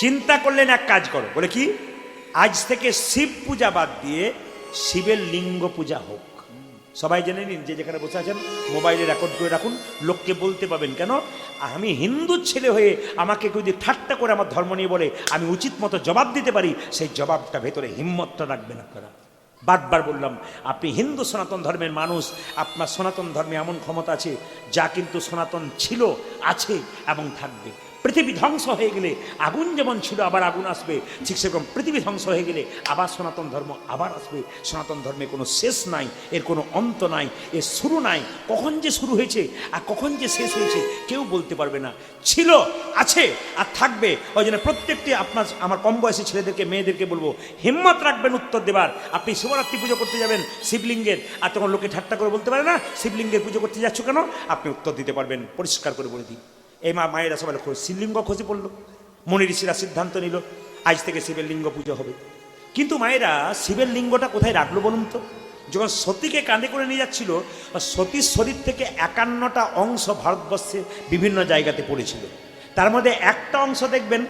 চিন্তা করলেন এক কাজ করো, বলে কি আজ থেকে শিব পূজা বাদ দিয়ে শিবের লিঙ্গ পূজা হোক। সবাই জেনে নিন, যে যেখানে বসে আছেন মোবাইলে রেকর্ড করে রাখুন, লোককে বলতে পাবেন। কেন, আমি হিন্দু ছেলে হয়ে আমাকে কেউ যদি ঠাট্টা করে আমার ধর্ম নিয়ে বলে আমি উচিত মতো জবাব দিতে পারি, সেই জবাবটা ভেতরে হিম্মতটা রাখবেন আপনারা। বারবার বললাম, আপনি হিন্দু সনাতন ধর্মের মানুষ, আপনার সনাতন ধর্মে এমন ক্ষমতা আছে যা কিন্তু সনাতন ছিল, আছে এবং থাকবে। পৃথিবী ধ্বংস হয়ে গেলে আগুন যেমন ছিল আবার আগুন আসবে, ঠিক সেরকম পৃথিবী ধ্বংস হয়ে গেলে আবার সনাতন ধর্ম আবার আসবে। সনাতন ধর্মে কোনো শেষ নাই, এর কোনো অন্ত নাই, এর শুরু নাই। কখন যে শুরু হয়েছে আর কখন যে শেষ হয়েছে কেউ বলতে পারবে না। ছিল, আছে আর থাকবে। ওই জন্য প্রত্যেকটি আপনার আমার কম বয়সী ছেলেদেরকে মেয়েদেরকে বলবো, হিম্মত রাখবেন উত্তর দেবার। আপনি শিবরাত্রি পুজো করতে যাবেন শিবলিঙ্গের, আর তখন লোকে ঠাট্টা করে বলতে পারে না শিবলিঙ্গের পুজো করতে যাচ্ছ কেন, আপনি উত্তর দিতে পারবেন, পরিষ্কার করে বলে দিই। এই মায়েরা সবাই শিবলিঙ্গ খসে পড়লো, মুনি ঋষিরা সিদ্ধান্ত নিল আজ থেকে শিবের লিঙ্গ পুজো হবে। কিন্তু মায়েরা শিবের লিঙ্গটা কোথায় রাখলো বলুন তো? যখন সতীকে কাঁধে করে নিয়ে যাচ্ছিল, সতীর শরীর থেকে 51টা অংশ ভারতবর্ষে বিভিন্ন জায়গাতে পড়েছিল। তার মধ্যে একটা অংশ দেখবেন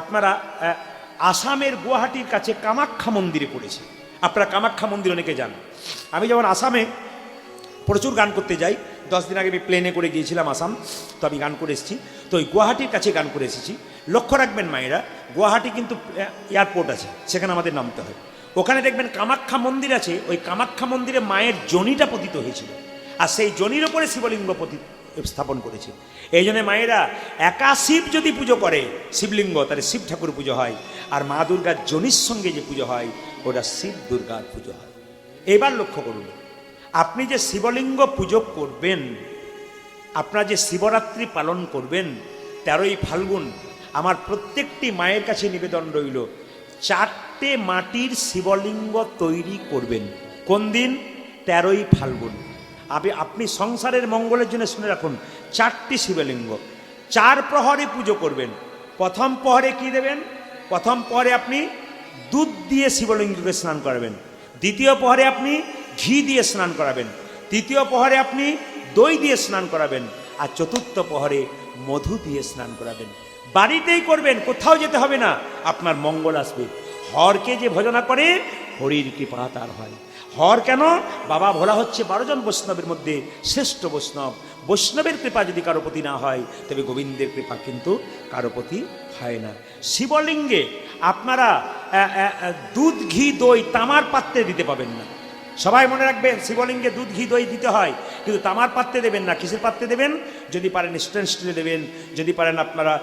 আপনারা আসামের গুয়াহাটির কাছে কামাখ্যা মন্দিরে পড়েছে। আপনারা কামাখ্যা মন্দির অনেকে যান। আমি যেমন আসামে প্রচুর গান করতে যাই, 10 দিন আগে আমি প্লেনে করে গিয়েছিলাম আসাম, তো আমি গান করে এসেছি। তো ওই গুয়াহাটির কাছে গান করে এসেছি। লক্ষ্য রাখবেন মায়েরা, গুয়াহাটি কিন্তু এয়ারপোর্ট আছে, সেখানে আমাদের নামতে হয়। ওখানে দেখবেন কামাখ্যা মন্দির আছে, ওই কামাখ্যা মন্দিরে মায়ের জনিটা পতিত হয়েছিল, আর সেই জনির ওপরে শিবলিঙ্গ স্থাপন করেছে। এই জন্য মায়েরা একা শিব যদি পুজো করে শিবলিঙ্গ, তাহলে শিব ঠাকুর পুজো হয়, আর মা দুর্গার জনির সঙ্গে যে পুজো হয় ওটা শিব দুর্গার পুজো হয়। এবার লক্ষ্য করুন, আপনি যে শিবলিঙ্গ পুজো করবেন, আপনার যে শিবরাত্রি পালন করবেন 13ই ফাল্গুন, আমার প্রত্যেকটি মায়ের কাছে নিবেদন রইল 4টে মাটির শিবলিঙ্গ তৈরি করবেন। কোন দিন? 13ই ফাল্গুন। আপনি সংসারের মঙ্গলের জন্য শুনে রাখুন, 4টি শিবলিঙ্গ 4 প্রহরে পুজো করবেন। প্রথম প্রহরে কি দেবেন? প্রথম প্রহরে আপনি দুধ দিয়ে শিবলিঙ্গকে স্নান করাবেন। দ্বিতীয় প্রহরে আপনি ঘি দিয়ে স্নান করাবেন। তৃতীয় প্রহরে আপনি দই দিয়ে স্নান করাবেন। আর চতুর্থ প্রহরে মধু দিয়ে স্নান করাবেন। বাড়িতেই করবেন, কোথাও যেতে হবে না, আপনার মঙ্গল আসবে। হরকে যে ভজনা করে হরির কৃপা তার হয়। হর কেন? বাবা ভোলা হচ্ছে 12 জন বৈষ্ণবের মধ্যে শ্রেষ্ঠ বৈষ্ণব। বৈষ্ণবের কৃপা যদি কারো প্রতি না হয়, তবে গোবিন্দের কৃপা কিন্তু কারো প্রতি হয় না। শিবলিঙ্গে আপনারা দুধ ঘি দই তামার পাত্রে দিতে পাবেন না। সবাই মনে রাখবেন, শিবলিঙ্গে দুধ ঘি দই দিতে হয়, কিন্তু তামার পাত্রে দেবেন না। কিসের পাত্রে দেবেন? যদি পারেন স্টেনলেস স্টিলে দেবেন, যদি পারেন আপনারা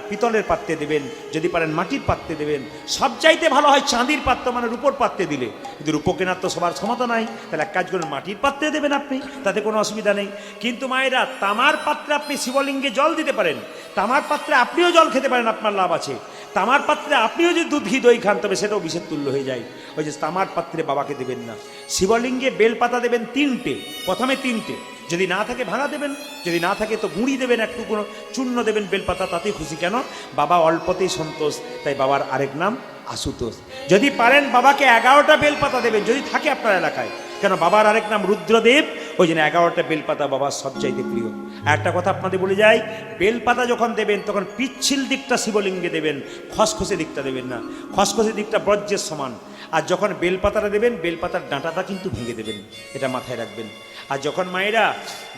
পিতলের পাত্রে দেবেন, যদি পারেন মাটির পাত্রে দেবেন। সব চাইতে ভালো হয় চাঁদির পাত্র, মানে রূপোর পাত্রে দিলে। কিন্তু রূপো কেনার তো সবার ক্ষমতা নাই, তাহলে এক কাজ করুন মাটির পাত্রে দেবেন আপনি, তাতে কোনো অসুবিধা নেই। কিন্তু মায়েরা, তামার পাত্রে আপনি শিবলিঙ্গে জল দিতে পারেন, তামার পাত্রে আপনিও জল খেতে পারেন, আপনার লাভ আছে। তামার পাত্রে আপনিও যদি দুধ ঘি দই খান, তবে সেটাও বিষের তুল্য হয়ে যায়। ওই যে তামার পাত্রে বাবাকে দেবেন না। শিবলিঙ্গে বেলপাতা দেবেন 3টে, প্রথমে 3টে, যদি না থাকে ভাঙা দেবেন, যদি না থাকে তো গুঁড়ি দেবেন, একটু কোনো চূর্ণ দেবেন বেলপাতা, তাতেই খুশি। কেন? বাবা অল্পতেই সন্তোষ, তাই বাবার আরেক নাম আশুতোষ। যদি পারেন বাবাকে 11টা বেলপাতা দেবেন, যদি থাকে আপনার এলাকায়। কেন? বাবার আরেক নাম রুদ্রদেব, ওই জন্য 11টা বেলপাতা বাবার সবচাইতে প্রিয়। একটা কথা আপনাদের বলে যাই, বেলপাতা যখন দেবেন তখন পিচ্ছিল দিকটা শিবলিঙ্গে দেবেন, খসখসে দিকটা দেবেন না। খসখসে দিকটা বজ্রের সমান। আর যখন বেলপাতাটা দেবেন, বেলপাতার ডাঁটাটা কিন্তু ভেঙে দেবেন, এটা মাথায় রাখবেন। আর যখন মায়েরা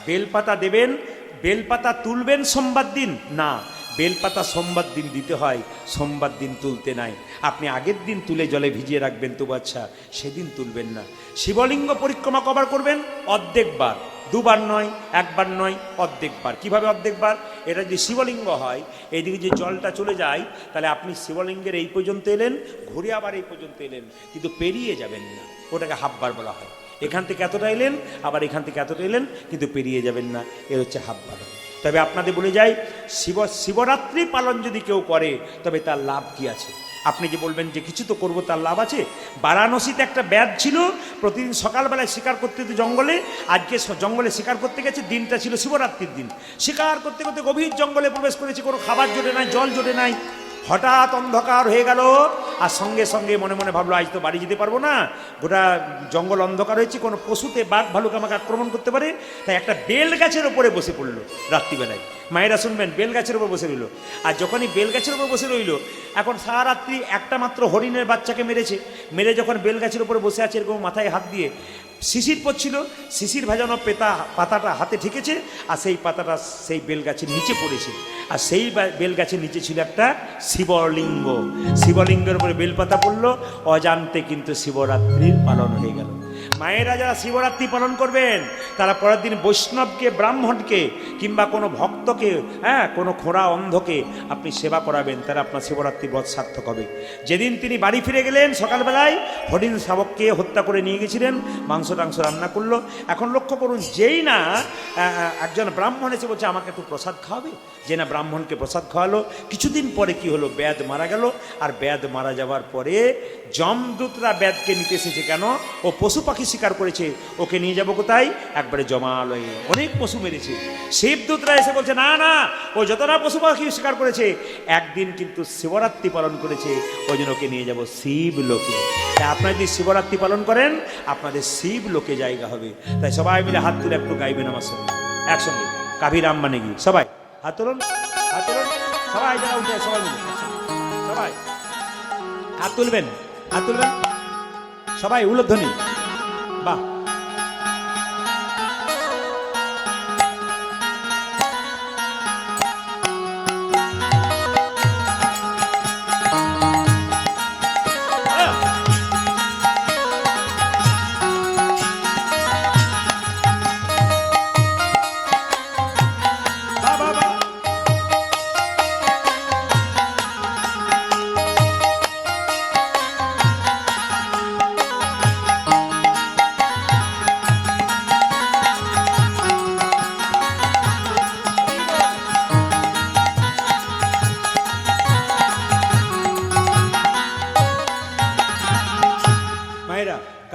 বেলপাতা দেবেন, বেলপাতা তুলবেন সোমবার দিন না, বেলপাতা সোমবার দিন দিতে হয়, সোমবার দিন তুলতে নাই। আপনি আগের দিন তুলে জলে ভিজিয়ে রাখবেন, তবু আচ্ছা, সেদিন তুলবেন না। শিবলিঙ্গ পরিক্রমা কবার করবেন? অর্ধেকবার, 2 বার নয়, 1 বার নয়, অর্ধেকবার। কিভাবে অর্ধেকবার? এটা যদি শিবলিঙ্গ হয়, এইদিকে যে জলটা চলে যায়, তাহলে আপনি শিবলিঙ্গের এই পর্যন্ত এলেন, ঘুরে আবার এই পর্যন্ত এলেন, কিন্তু পেরিয়ে যাবেন না। ওটাকে হাফবার বলা হয়। এখান থেকে এতটা এলেন, আবার এখান থেকে এতটা এলেন, কিন্তু পেরিয়ে যাবেন না, এর হচ্ছে হাফবার। তবে আপনাদের বলে যাই, শিবরাত্রি পালন যদি কেউ করে, তবে তার লাভ কি আছে? আপনি যে বলবেন যে কিছু তো করবো, তার লাভ আছে? বারাণসীতে একটা ব্যাধ ছিল, প্রতিদিন সকালবেলায় শিকার করতে যেত জঙ্গলে। আজকে জঙ্গলে শিকার করতে গেছে, দিনটা ছিল শিবরাত্রির দিন। শিকার করতে করতে গভীর জঙ্গলে প্রবেশ করেছে, কোনো খাবার জোটে নাই, জল জোটে নাই। হঠাৎ অন্ধকার হয়ে গেল, আর সঙ্গে সঙ্গে মনে মনে ভাবলো আজ তো বাড়ি যেতে পারবো না, গোটা জঙ্গল অন্ধকার হয়েছে, কোনো পশুতে বাঘ ভালুক আমাকে আক্রমণ করতে পারে। তাই একটা বেল গাছের ওপরে বসে পড়লো রাত্রিবেলায়। মায়েরা শুনবেন, বেল গাছের উপর বসে রইল। আর যখনই বেল গাছের উপর বসে রইল, এখন সারা রাত্রি একটা মাত্র হরিণের বাচ্চাকে মেরেছে। মেরে যখন বেল গাছের উপরে বসে আছে, এরকম মাথায় হাত দিয়ে শিশির পড়ছিল, শিশির ভেজানো পাতাটা হাতে ঠেকেছে, আর সেই পাতাটা সেই বেল গাছের নিচে পড়েছে। আর সেই বেল গাছের নিচে ছিল একটা শিবলিঙ্গ। শিবলিঙ্গের উপরে বেলপাতা পড়লো, অজান্তে কিন্তু শিবরাত্রির পালন হয়ে গেল। মায়েরা যারা শিবরাত্রি পালন করবেন, তারা পরের দিন বৈষ্ণবকে, ব্রাহ্মণকে কিংবা কোনো ভক্তকে, কোনো খোঁড়া অন্ধকে আপনি সেবা করাবেন, তারা আপনার শিবরাত্রি ব্রত সার্থক হবে। যেদিন তিনি বাড়ি ফিরে গেলেন সকালবেলায়, হরিণ শাবককে হত্যা করে নিয়ে গেছিলেন, মাংস টাংস রান্না করলো। এখন লক্ষ্য করুন, যেই না একজন ব্রাহ্মণ এসে বলছে আমাকে একটু প্রসাদ খাওয়াবে, যে না ব্রাহ্মণকে প্রসাদ খাওয়ালো। কিছুদিন পরে কি হলো, ব্যাধ মারা গেল। আর ব্যাধ মারা যাওয়ার পরে যমদূতরা ব্যাধকে নিতে এসেছে। কেন? ও পশু পাখি শিকার করেছে, ওকে নিয়ে যাবো কোথায়? একবারে জমালয়ে, অনেক পশু মেরেছে। শিবদূতরা এসে বলছে না না, ও যতটা পশু পাখি শিকার করেছে, একদিন কিন্তু শিবরাত্রি পালন করেছে, ওই জন্য ওকে নিয়ে যাবো শিব লোকে। তাই আপনারা যদি শিবরাত্রি পালন করেন, আপনাদের শিব লোকে জায়গা হবে। তাই সবাই মিলে হাত তুলে একটু গাইবেন আমার সঙ্গে, একসঙ্গে কাভিরাম মানে কি? সবাই হাত তুলুন, হাত তুলুন, সবাই যারা উঠে, সবাই মিলে সবাই হাত তুলবেন, হাত তুলবেন সবাই, উলধ্বনি। বাহ,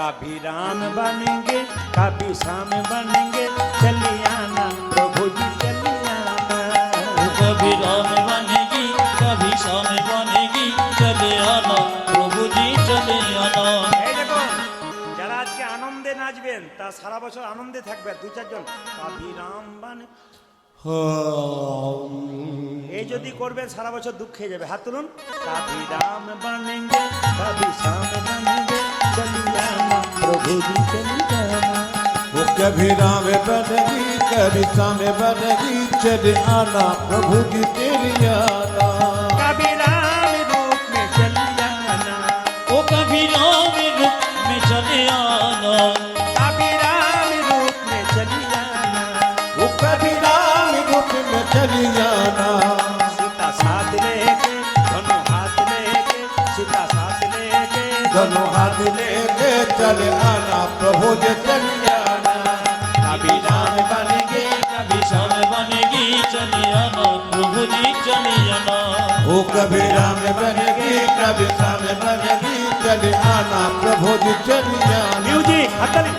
कभी राम बनेंगे कभी श्याम बनेंगे, चलिए आना प्रभु जी चलिए आना। कभी राम बनेगी कभी श्याम बनेगी, चले आना प्रभु जी चले आना। এই দেখুন, যারা আজকে আনন্দে নাচবেন, তা সারা বছর আনন্দে থাকবে। দু চারজন কবি রাম বানে, এই যদি করবেন সারা বছর দুঃখে যাবে। হাত তুলুন। কবি রাম বানেंगे कभी श्याम बनेंगे, चलिए आना प्रभु जी चलिए आना। वो कभी राम बनेगी कभी श्याम बनेगी, चले आना प्रभु जी तेरी आना। कभी राम रूप में चलिए आना, ओ कभी राम रूप में चले आना। कभी राम रूप में चलिए आना, वो कभी राम रूप में चली आना। सीता साथ लेके, दोनों हाथ लेके, सीता साथ लेके, दोनों हाथ लेके चले आना प्रभु जी चली आना। कभी राम बनेगी कभी श्याम बनेगी, चले आना प्रभु जी चले आना। वो कभी राम बनेगी कभी श्याम बनेगी, चले आना प्रभु जी चली आना। म्यूजिक हटली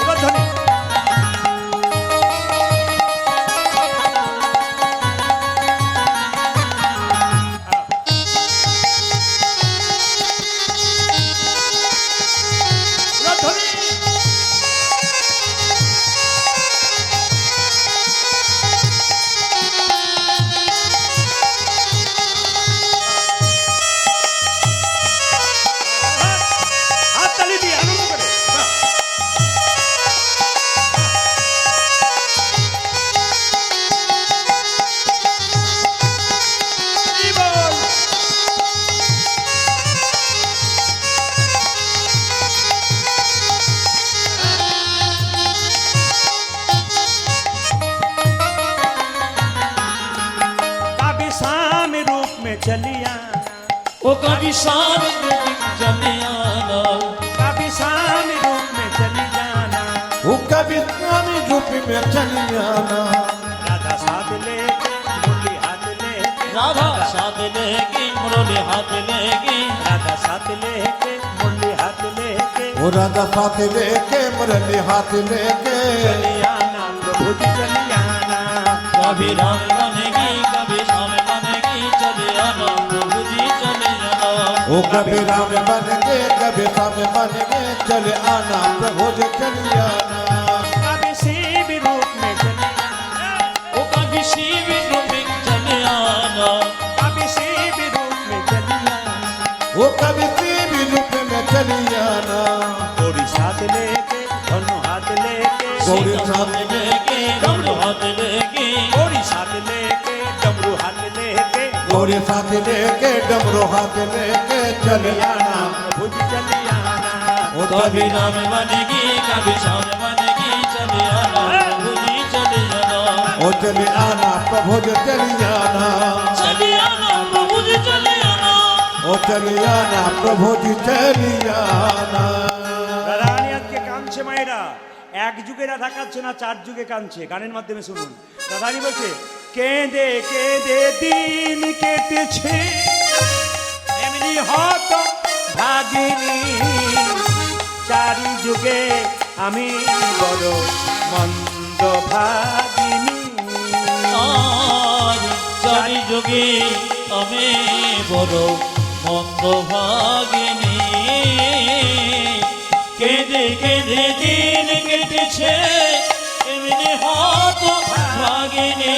उलध्वनि। चलिया ओ कभी शाम रूप चले आना, कभी शाम रूप में चली जाना। वो कभी राम रूप में चली आना। राधा साथ लेके मुरली রাধা সাথ লেকে মুরলি হাত লেকে राधा साथ लेके मुरली हाथ लेके ओ राधा साथ लेके मुरली हाथ लेके चले आना प्रभु जी चले आना कभी राम बनेगी कभी श्याम बनेगी चले आना प्रभु जी चले आना ओ कभी राम बन गए कभी श्याम बन गए चले आना प्रभु जी चले आना कभी शिव रूप में चले आना ओ कभी शिव रूप में चले आना कभी शिव रूप में चले आना वो कभी शिव रूप में चली आना गौरी साथ लेके दोनों हाथ लेके गौरी हाथ लेके डमरू हाथ लेके गौरी साथ लेके डमरू हाथ लेके गौरी साथ लेके डमरू हाथ लेके चले आना प्रभु जी चले आना वो कभी राम बनेगी कभी श्याम बनेगी चले आना प्रभु जी चले आना ओ चले आना प्रभु जी चली आना चले आना प्रभु जी चले आना ओ चले आना प्रभु जी चली आना রাধারানী আজকে কাঁদছে মায়েরা এক যুগে রাধা কাঁদছে না 4 যুগে কাঁদছে গানের মাধ্যমে শুনুন রাধারানী বলছে কেঁদে কেঁদে দিন কেটেছে এমনি হত ভাগিনী 4 যুগে আমি বড় মন্দ ভাগিনী আর চারি যোগে আমি বড় মন্দ ভাগিনী কেঁদে কেঁদে দিন কেটেছে এমনি হত ভাগিনী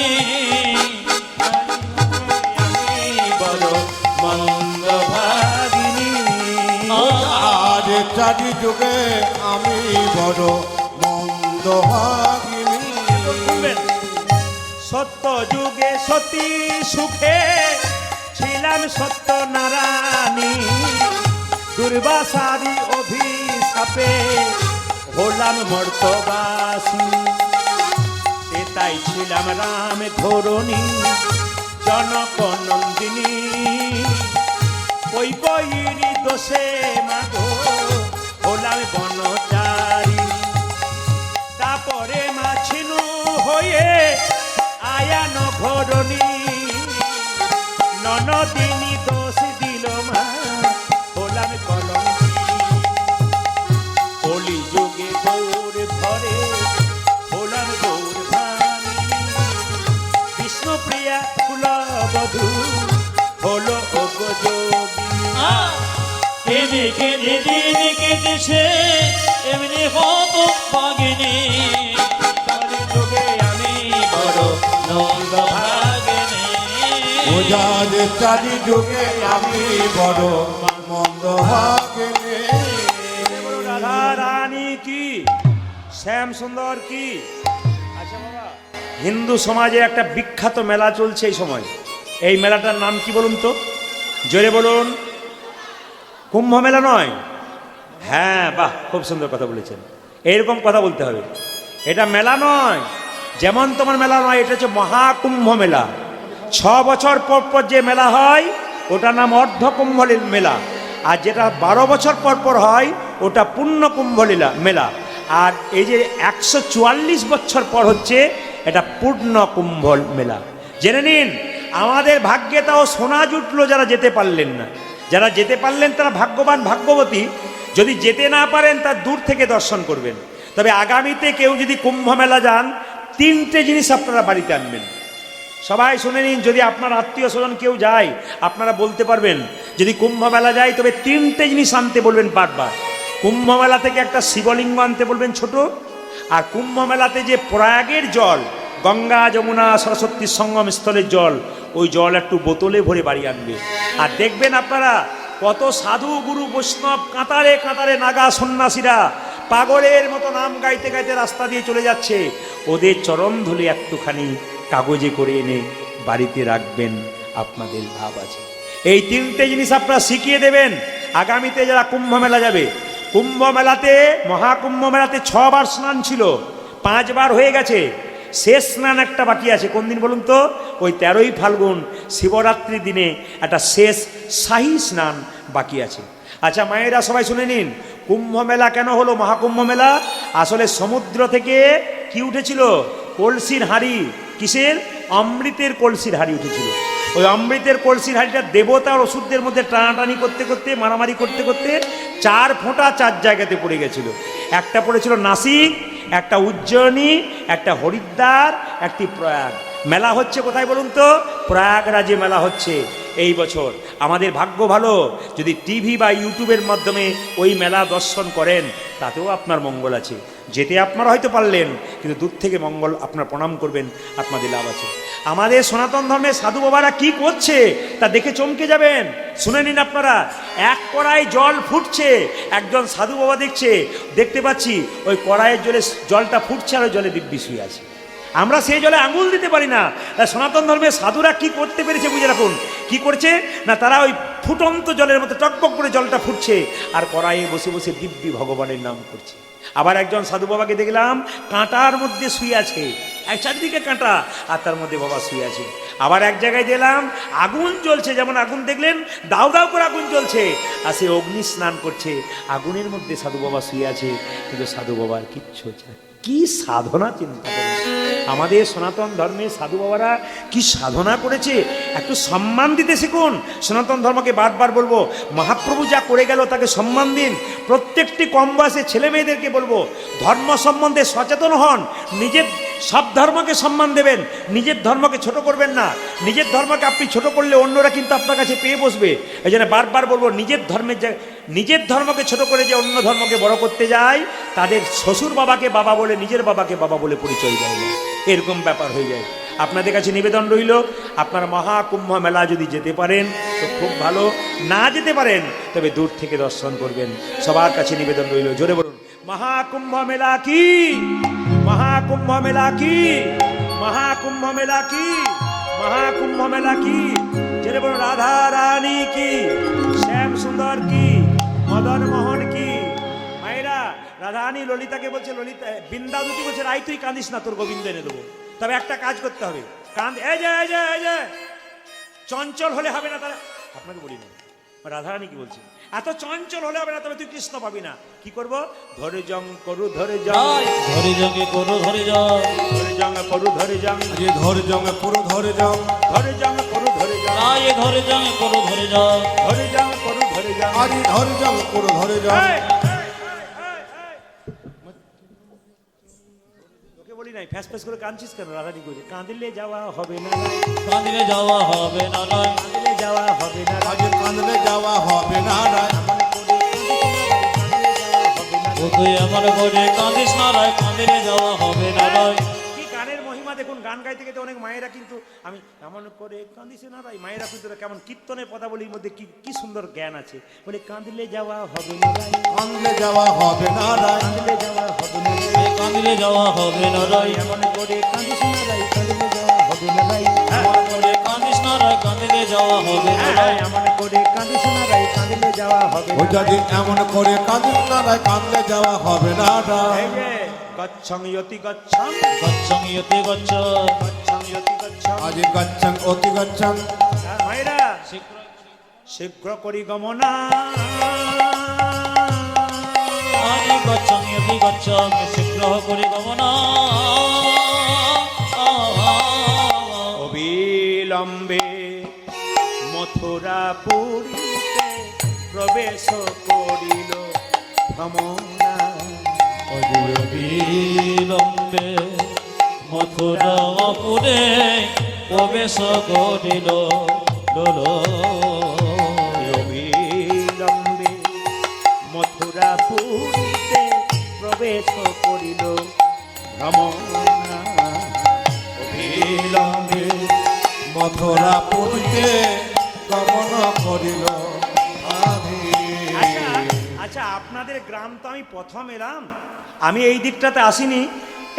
আমি বড় মন্দ ভাগিনী আজ চারি যুগে আমি বড় মন্দ ভাগিনী শুনবেন সত্য যুগে সতী সুখে ছিলাম সত্য নারায়ণী দুর্বাসারি অভিশাপে হলাম মর্তবাসী তাই ছিলাম রাম ধরণী জনক নন্দিনী ওই বইরি দোষে মাগো হলাম বনচারী তারপরে মাছিনু হয়ে আয়ান ঘরণী ননদিনী দোষ দিল মা হলাম কলঙ্কি কলি যুগে গৌর ঘরে হলাম গৌর ভামিনী বিষ্ণুপ্রিয়া কুলবধূ হলো যোগিনী কেঁদে কেঁদে দিন কেটেছে এমনি হত ভাগিনী যুগে আমি বড় নন্দ ভাগিনী ও যাজ চারি যুগে আমি বড় মন্দ ভাগিনী রাধা রানী কি শ্যাম সুন্দর কি আচ্ছা বাবা হিন্দু সমাজে একটা বিখ্যাত মেলা চলছে এই সময় এই মেলাটার নাম কি বলুন তো জোরে বলুন কুম্ভ মেলা নয় হ্যাঁ বাহ খুব সুন্দর কথা বলেছেন এইরকম কথা বলতে হবে এটা মেলা নয় যেমন তোমার মেলা নয় এটা হচ্ছে মহাকুম্ভ মেলা 6 বছর পর পর যে মেলা হয় ওটার নাম অর্ধকুম্ভ মেলা আর যেটা 12 বছর পর পর হয় ওটা পূর্ণ কুম্ভ মেলা আর এই যে 144 বছর পর হচ্ছে এটা পূর্ণ কুম্ভ মেলা জেনে নিন আমাদের ভাগ্যে তাও সোনা জুটলো যারা যেতে পারলেন না যারা যেতে পারলেন তারা ভাগ্যবান ভাগ্যবতী যদি যেতে না পারেন তা দূর থেকে দর্শন করবেন তবে আগামীতে কেউ যদি কুম্ভ মেলা যান 3টে জিনিস আপনারা বাড়িতে আনবেন সবাই শুনে নিন যদি আপনার আত্মীয় স্বজন কেউ যায় আপনারা বলতে পারবেন যদি কুম্ভ মেলা যায় তবে 3টে জিনিস আনতে বলবেন বারবার কুম্ভ মেলা থেকে একটা শিবলিঙ্গ আনতে বলবেন ছোট আর কুম্ভ মেলাতে যে প্রয়াগের জল গঙ্গা যমুনা সরস্বতীর সঙ্গম স্থলের জল ওই জল একটু বোতলে ভরে বাড়ি আনবে আর দেখবেন আপনারা কত সাধু গুরু বৈষ্ণব কাতারে কাতারে নাগা সন্ন্যাসীরা পাগলের মতো নাম গাইতে গাইতে রাস্তা দিয়ে চলে যাচ্ছে ওদের চরণ ধুলে একটুখানি কাগজে করে এনে বাড়িতে রাখবেন আপনাদের লাভ আছে এই 3টে জিনিস আপনারা শিখিয়ে দেবেন আগামীতে যারা কুম্ভ মেলা যাবে কুম্ভ মেলাতে মহাকুম্ভ মেলাতে 6 বার স্নান ছিল 5 বার হয়ে গেছে শেষ স্নান একটা বাকি আছে কোন দিন বলুন তো ওই 13ই ফাল্গুন শিবরাত্রির দিনে একটা শেষ শাহী স্নান বাকি আছে আচ্ছা মায়েরা সবাই শুনে নিন কুম্ভ মেলা কেন হলো মহাকুম্ভ মেলা আসলে সমুদ্র থেকে কি উঠেছিল কলসির হাঁড়ি কিসের অমৃতের কলসির হাড়ি উঠেছিল। ওই অমৃতের কলসির হাড়িটা দেবতা আর ওষুধদের মধ্যে টানাটানি করতে করতে, মারামারি করতে করতে 4 ফোঁটা 4 জায়গাতে পড়ে গেছিল। একটা পড়েছিল নাসিক, একটা উজ্জয়িনী, একটা হরিদ্বার, একটি প্রয়াগ। মেলা হচ্ছে কোথায় বলুন তো? প্রয়াগরাজে মেলা হচ্ছে এই বছর। আমাদের ভাগ্য ভালো, যদি টিভি বা ইউটিউবের মাধ্যমে ওই মেলা দর্শন করেন, তাতেও আপনার মঙ্গল আছে। যেতে আপনারা হয়তো পারলেন, কিন্তু দূর থেকে মঙ্গল আপনার প্রণাম করবেন, আপনাদের লাভ আছে। আমাদের সনাতন ধর্মের সাধু বাবারা কি করছে তা দেখে চমকে যাবেন। শুনে নিন আপনারা, 1 কড়াই জল ফুটছে, একজন সাধু বাবা দেখতে পাচ্ছি ওই কড়াইয়ের জলটা ফুটছে আর ওই জলে দিব্যি শুয়ে আছে। আমরা সেই জলে আঙুল দিতে পারি না। সনাতন ধর্মের সাধুরা কি করতে পেরেছে বুঝে রাখুন। কি করছে না, তারা ওই ফুটন্ত জলের মতো টকবক করে জলটা ফুটছে আর কড়াইয়ে বসে বসে দিব্যি ভগবানের নাম করছে। আবার একজন সাধু বাবাকে দেখলাম কাঁটার মধ্যে শুয়ে আছে, এক চারদিকে কাঁটা আর তার মধ্যে বাবা শুয়ে আছে। আবার এক জায়গায় দিলাম আগুন জ্বলছে, যেমন আগুন দেখলেন দাউ দাউ করে আগুন জ্বলছে, আর সে অগ্নি স্নান করছে, আগুনের মধ্যে সাধু বাবা শুয়ে আছে, কিন্তু সাধু বাবার কিচ্ছু হচ্ছে না। কি সাধনা চিন্তা করেন আমাদের সনাতন ধর্মের সাধু বাবারা, কি সাধনা করেছে। একটু সম্মান দিতে শিখুন। সনাতন ধর্মকে বারবার বলবো, মহাপ্রভু যা করে গেল তাকে সম্মান দিন। প্রত্যেকটি কম বয়সে ছেলে মেয়েদেরকে বলবো, ধর্ম সম্বন্ধে সচেতন হন। নিজের সব ধর্মকে সম্মান দেবেন, নিজের ধর্মকে ছোট করবেন না। নিজের ধর্মকে আপনি ছোট করলে অন্যরা কিন্তু আপনার কাছে পেয়ে বসবে। এই জন্য বারবার বলবো, নিজের ধর্মকে ছোট করে যে অন্য ধর্মকে বড় করতে যায়, তাদের শ্বশুর বাবাকে বাবা বলে, নিজের বাবাকে বাবা বলে পরিচয় দেয় না, এরকম ব্যাপার হয়ে যায়। আপনাদের কাছে নিবেদন রইল, আপনার মহাকুম্ভ মেলা যদি যেতে পারেন তো খুব ভালো, না যেতে পারেন তবে দূর থেকে দর্শন করবেন। সবার কাছে নিবেদন রইল, জোরে বলুন মহাকুম্ভ মেলা কি, মহাকুম্ভ মেলা কি, মহাকুম্ভ মেলা কি, মহাকুম্ভ মেলা কি। জোরে বলুন রাধা রানী কি, শ্যাম সুন্দর কি, মদন মোহন কি। মায়েরা রাধারানী ললিতাকে বলছে, ললিতা বৃন্দা দুটি বলছে, রাই তুই কাঁদিস না, তোর গোবিন্দ এনে দেবো। তবে একটা কাজ করতে হবে, এই যে চঞ্চল হলে হবে না। তারা আপনাকে বলি না, রাধারানী কি বলছে, এত চঞ্চল হলে হবে না, তবে তুই কৃষ্ণ পাবি না। কি করবো? ধরে জং করু ধরে জং, ধরে জঙ্গে করো ধরে জং, ধরে জং করু ধরে জং, ধরে জঙ্গে পুরো ধরে যাও, ধরে জং করু ধরে জং, রায়ে ধরে জঙ্গে করো ধরে জং, ধরে জং করু ধরে জং। আজ ধরে যাও পুরো ধরে যাও। তোকে বলি নাই, ফ্যাস ফ্যাস করে কাঁদছিস কেন? রাধারানী কইছে, কাঁদিলে যাওয়া হবে না, কাঁদিলে যাওয়া হবে না নয়, কাঁদিলে যাওয়া হবে না, আজ কাঁদলে যাওয়া হবে না রায়। ও তুই এমন করে কাঁদিস না রায়, কাঁদিলে যাওয়া হবে না নয়। কি গানের মহিমা দেখুন। গান গাইতে গেতে অনেক মায়েরা কিন্তু, আমি এমন করে কাঁদিস না রাই, মায়েরা কিন্তু কেমন কীর্তনের পদাবলীর মধ্যে কি সুন্দর জ্ঞান আছে। বলে কাঁদিলে যাওয়া হবে না রাই, কাঁদলে যাওয়া হবে না রায়, কাঁদিলে যাওয়া হবে না রাই, এ কাঁদিলে যাওয়া হবে না রায়, এমন করে কাঁদিস না রাই, কাঁদিলে যাওয়া হবে না রাই, এমন করে কাঁদিস না রায়, কাঁদিলে যাওয়া হবে না রায়। এমন করে কাঁদিস না রাই, কাঁদিলে যাওয়া হবে ও না যদি রাই। এমন করে কাঁদিস না রায়, কাঁদলে যাওয়া হবে না রায়। এই যে গচ্ছং ইয়তি গচ্ছং, গচ্ছং ইয়তে গচ্ছ, গচ্ছং ইয়তি গচ্ছং। আজ গচ্ছং অতি গচ্ছং, মায়েরা শীঘ্র করি গমনা, আজ গচ্ছং ইয়তে গচ্ছং, শীঘ্র করি গমনা। অবিলম্বে মথুরাপুরীতে প্রবেশ করিল ভ্রমণা। অবিলম্বে মথুরাপুরে প্রবেশ করিল অবিলম্বে মথুরাপুরীতে প্রবেশ করিল ভ্রমণা। অবিলম্বে মথুরাপুরীতে গমন করিল আধি। আচ্ছা, আপনাদের গ্রাম তো আমি প্রথম এলাম, আমি এই দিকটাতে আসিনি।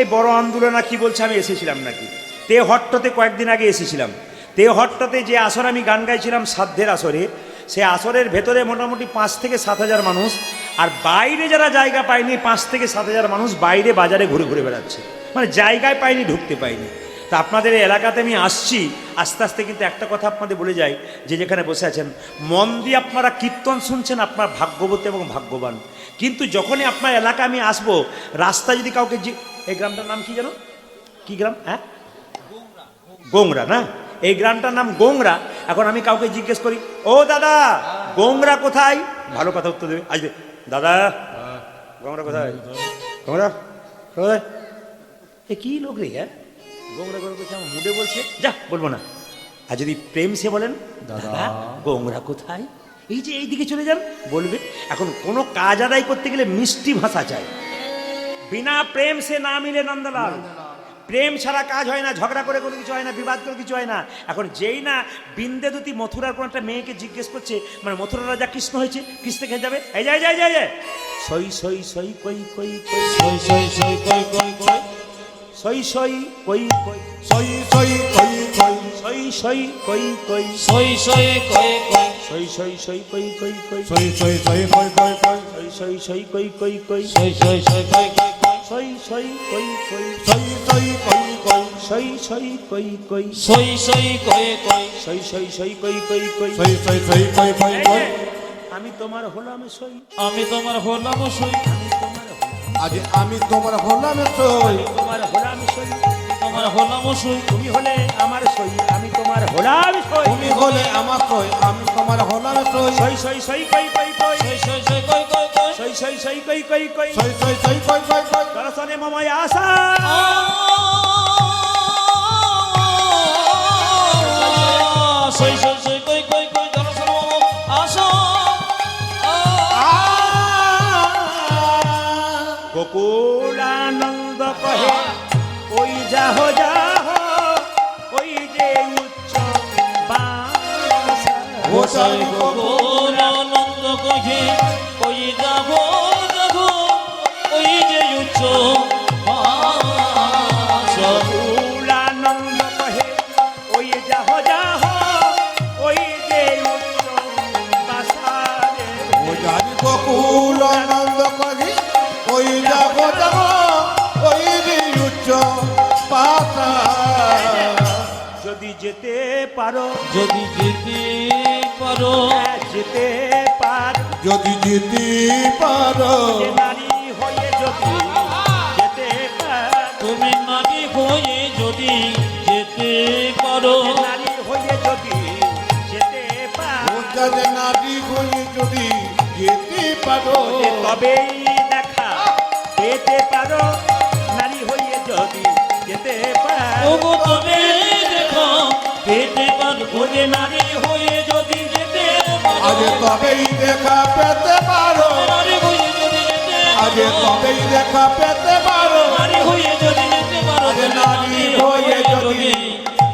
এই বড় আন্দোলন কি বলছে, আমি এসেছিলাম নাকি তেহট্টতে কয়েকদিন আগে এসেছিলাম। তেহট্টতে যে আসরে আমি গান গাইছিলাম, সাধ্যের আসরে, সে আসরের ভেতরে মোটামুটি 5 থেকে 7 হাজার মানুষ, আর বাইরে যারা জায়গা পায়নি 5 থেকে 7 হাজার মানুষ বাইরে বাজারে ঘুরে ঘুরে বেড়াচ্ছে, মানে জায়গায় পায়নি, ঢুকতে পায়নি। তা আপনাদের এই এলাকাতে আমি আসছি আস্তে আস্তে, কিন্তু একটা কথা আপনাদের বলে যাই, যে যেখানে বসে আছেন মন দিয়ে আপনারা কীর্তন শুনছেন, আপনার ভাগ্যবতী এবং ভাগ্যবান। কিন্তু যখনই আপনার এলাকা আমি আসবো, রাস্তা যদি কাউকে, এই গ্রামটার নাম কি জানো, কি গ্রাম? হ্যাঁ, গোংরা না, এই গ্রামটার নাম গোংরা। এখন আমি কাউকে জিজ্ঞেস করি, ও দাদা গোংরা কোথায়, ভালো কথা উত্তর দেবে। আসবে, দাদা গোংরা কোথায়, গোংরা কোথায়? এ কি লোক রে, হ্যাঁ গোংরা গোংরা কোথায়, আমার মুডে বলছে যা বলবো না। আর যদি প্রেম সে বলেন, দাদা গোংরা কোথায়, এই যে এই দিকে চলে যান বলবে। এখন কোনো কাজ আদায় করতে গেলে মিষ্টি ভাষা চাই, বিনা প্রেম সে না মিলে নন্দলাল। প্রেম ছাড়া কাজ হয় না, ঝগড়া করে কোনো কিছু হয় না, বিবাদ করে কিছু হয় না। এখন যেই না বিন্দেদুতি মথুরার কোনো একটা মেয়েকে জিজ্ঞেস করছে, মানে মথুরা রাজা কৃষ্ণ হয়েছে, কৃষ্ণ খেয়ে যাবে, এই যাই যাই যাই সই সই সই কই কই কই সই সই সই কই কই কই সই সই কই কই সই সই কই কই সই সই কই কই সই সই কই কই সই সই সই কই কই কই সই সই সই কই কই কই সই সই সই কই কই কই সই সই সই কই কই কই সই সই কই কই সই সই কই কই সই সই কই কই সই সই কই কই সই সই সই কই কই কই সই সই সই কই কই কই আমি তোমার হলাম সই, আমি তোমার হলাম সই, আমি তোমার হলাম, আজ আমি তোমার হলাম সই, তোমার হলাম সই, তোমার হলাম সই, তুমি হলে আমার সই, আমি তোমার হলাম সই। তুমি হলে আমার সই, আমি তোমার হলাম সই, সই সই সই কই কই কই সই সই সই কই কই কই সই সই সই কই কই কই সই সই সই কই কই কই দর্শনে মময় আশা। সই সই সই কই কই কই দর্শন আসো। গোকুলানন্দ কহে ওই যাহ যাহ, ওই যে উচ্চ বাসা। ও সাই গোকুল আনন্দ কহে ওই যাব যাব, ওই যে উচ্চ বাসা। গোকুলানন্দ কহে ওই যাহ যাহ, ওই যে উচ্চ বাসা রে। ও জানি গোকুল আনন্দ করি ওই যাব যাব ওই উচ্চ পাতা। যদি যেতে পারো, যদি যেতে পারো, যেতে পার, যদি যেতে পারো যে নারী হয়ে যদি যেতে পার, তুমি নারী হয়ে যদি যেতে পারো, নারী হয়ে যদি যেতে পার, ওখানে নারী হয়ে যদি যেতে পারো তবেই দেখা পেতে পারো, নারী হয়ে যদি যেতে পার। ওগো তবে দেখো পেতে পারবো, যে নারী হয়ে যদি যেতে আজ পারো, তবেই দেখা পেতে পারো, নারী হয়ে যদি যেতে আজ পারো, তবেই দেখা পেতে পারো, নারী হয়ে যদি যেতে পারো, আজ নারী হয়ে যদি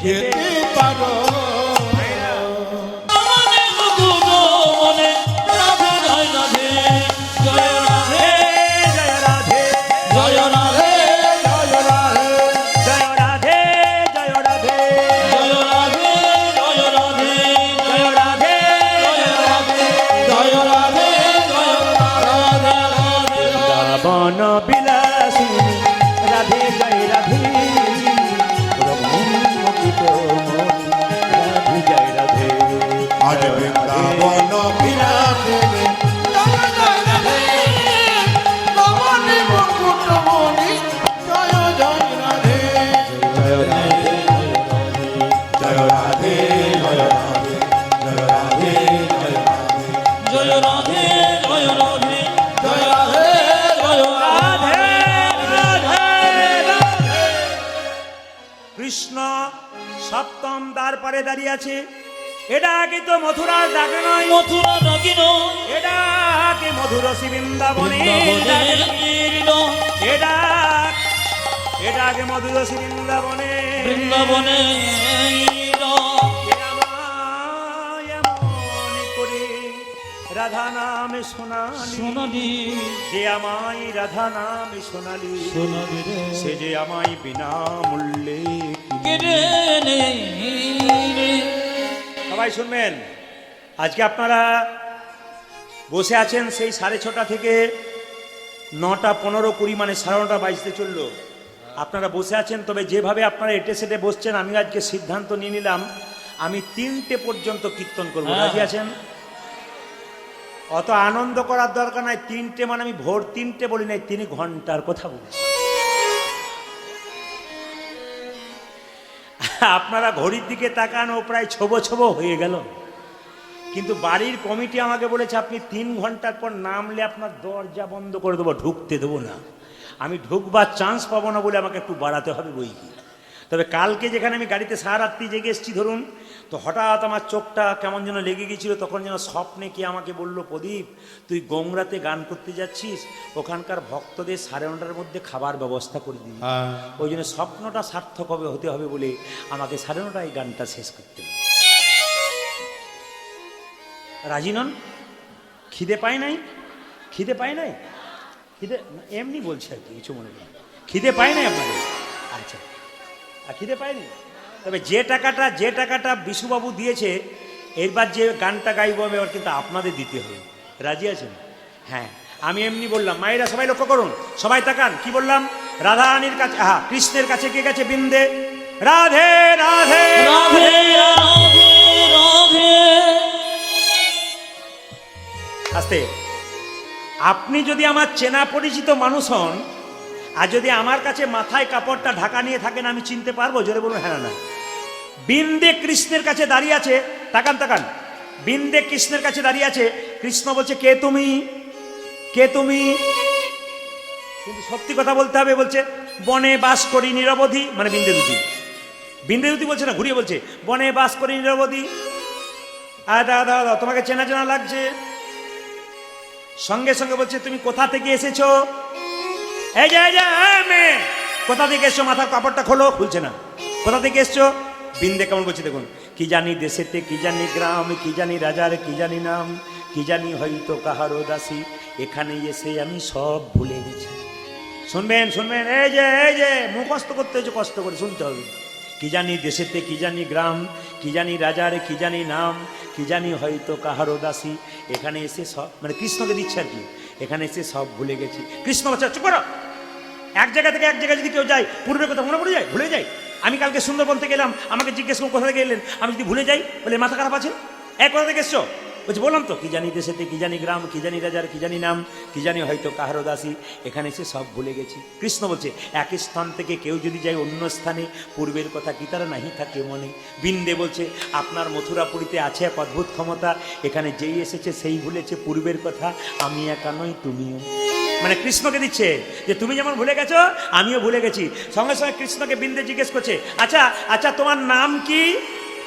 যেতে পারো। মনে মুকুট মনে রাধে জয় রাধে, জয় রাধে জয় রাধে জয় রাধে জয় রাধে জয় রাধে জয় রাধে জয় রাধে জয় রাধে জয় রাধে জয় রাধে জয় রাধে রাধে। বৃন্দাবন বিলাসিনী রাধে জয় রাধে, মুকুট রাধে জয় রাধে। আজ বৃন্দাবন বিলাসে জয় জয় রাধে, নবনী মুকুটমণি জয় জয় রাধে, জয় রাধে জয় রাধে জয় রাধে জয় রাধে জয় রাধে জয় রাধে জয় রাধে জয় রাধে জয় রাধে রাধে রাধে। কৃষ্ণ সপ্তম দ্বার পারে দাঁড়িয়ে আছে। এটা কি তো মথুরার ডাক নয়, মথুরা ডাকিল এটা কি মধুর বৃন্দাবনে এটা এটা কি মধুর বৃন্দাবনে বৃন্দাবনে এমন করে রাধা নামে শোনালি, সোনালি যে আমায় রাধা নামে শোনালি, সোনালি রে সে যে আমায় বিনা মূল্যে কিনে। কেড়ে নেই রে। সবাই শুনবেন, আজকে আপনারা বসে আছেন সেই 6:30 থেকে 9টা 15 20 মানে 9:30 বাজতে চললো। আপনারা বসে আছেন, তবে যেভাবে আপনারা এটে সেটে বসছেন, আমি আজকে সিদ্ধান্ত নিয়ে নিলাম আমি 3টে পর্যন্ত কীর্তন করবো। রাজি আছেন? অত আনন্দ করার দরকার নাই। 3টে মানে আমি ভোর 3টে বলি নাই, 3 ঘন্টার কথা বলছি। আপনারা ঘড়ির দিকে তাকান, ও প্রায় ছোবো ছোবো হয়ে গেল। কিন্তু বাড়ির কমিটি আমাকে বলেছে আপনি 3 ঘন্টার পর নামলে আপনার দরজা বন্ধ করে দেবো, ঢুকতে দেবো না। আমি ঢুকবার চান্স পাবো না বলে আমাকে একটু বাড়াতে হবে বই কি। তবে কালকে যেখানে আমি গাড়িতে সারারাত্রি জেগে এসেছি ধরুন, তো হঠাৎ আমার চোখটা কেমন যেন লেগে গেছিলো। তখন যেন স্বপ্নে কি আমাকে বললো, প্রদীপ তুই গংরাতে গান করতে যাচ্ছিস, ওখানকার ভক্তদের 9:30টার মধ্যে খাবার ব্যবস্থা করে দিবি। ওই জন্য স্বপ্নটা সার্থক হতে হবে বলে আমাকে 9:30টায় গানটা শেষ করতে হবে। রাজি নন? খিদে পায় নাই? খিদে পায় নাই? খিদে এমনি বলছে আর কি, কিছু মনে নেই। খিদে পায় নাই আপনাদের? আচ্ছা, আর খিদে পায়নি। তবে যে টাকাটা বিশুবাবু দিয়েছে, এরবার যে গানটা গাইবো আমি, এবার কিন্তু আপনাদের দিতে হবে। রাজি আছেন? হ্যাঁ, আমি এমনি বললাম। মায়েরা সবাই লক্ষ্য করুন, সবাই তাকান। কি বললাম? রাধা রানীর কাছে, হ্যাঁ, কৃষ্ণের কাছে কে গেছে? বিন্দে। রাধে রাধে রাধে রাধে রাধে। আস্তে। আপনি যদি আমার চেনা পরিচিত মানুষ হন, আর যদি আমার কাছে মাথায় কাপড়টা ঢাকা নিয়ে থাকেন, আমি চিনতে পারবো? জোরে বলুন হ্যাঁ না। বিন্দে কৃষ্ণের কাছে দাঁড়িয়ে আছে, তাকান তাকান। বিন্দে কৃষ্ণের কাছে দাঁড়িয়ে আছে। কৃষ্ণ বলছে, কে তুমি? কে তুমি? কিন্তু সত্যি কথা বলতে হবে। বলছে, বনে বাস করি নিরবধি, মানে বিন্দে দুটি। বিন্দে দুটি বলছে না, ঘুরিয়ে বলছে, বনে বাস করি নিরবধি। আর দাদা দাদা তোমাকে চেনা চেনা লাগছে। সঙ্গে সঙ্গে বলছে, তুমি কোথা থেকে এসেছো? এই যে মেয়ে, কোথা থেকে এসছো? মাথার কাপড়টা খোলো। খুলছে না। কোথা থেকে এসছো? বিন্দে কেমন বলছে দেখুন। কি জানি দেশেতে, কি জানি গ্রাম, কি জানি রাজার, কি জানি নাম, কি জানি হয়তো কাহারও দাসী, এখানে এসে আমি সব ভুলে গেছি। শুনবেন শুনবেন, এই যে মুখস্থ করতে হয়েছে, কষ্ট করে শুনতে হবে। কি জানি দেশেতে, কি জানি গ্রাম, কি জানি রাজার, কি জানি নাম, কি জানি হয়তো কাহারও দাসী, এখানে এসে সব, মানে কৃষ্ণকে দিচ্ছে আর কি, এখানে এসে সব ভুলে গেছি। কৃষ্ণ বলছে, চুপ করো। এক জায়গা থেকে এক জায়গায় যদি কেউ যায়, পূর্বের কথা মনে পড়ে যায়, ভুলে যায়। আমি কালকে সুন্দরবন থেকে এলাম, আমাকে জিজ্ঞেস করুন কোথা থেকে এলেন, আমি যদি ভুলে যাই, বলে মাথা খারাপ আছে? কোথা থেকে এসছো? বলছি, বললাম তো, কি জানি দেশেতে, কি জানি গ্রাম, কি জানি রাজার, কি জানি নাম, কি জানি হয়তো কাহারও দাসী, এখানে এসে সব ভুলে গেছি। কৃষ্ণ বলছে, এক স্থান থেকে কেউ যদি যায় অন্য স্থানে, পূর্বের কথা কি তারা নাহি থাকে মনে? বিন্দে বলছে, আপনার মথুরাপুরীতে আছে এক অদ্ভুত ক্ষমতা, এখানে যেই এসেছে সেই ভুলেছে পূর্বের কথা, আমি একা নই, তুমিও। মানে কৃষ্ণকে দিচ্ছে যে তুমি যেমন ভুলে গেছো, আমিও ভুলে গেছি। সঙ্গে সঙ্গে কৃষ্ণকে বিন্দে জিজ্ঞেস করছে, আচ্ছা আচ্ছা তোমার নাম কি?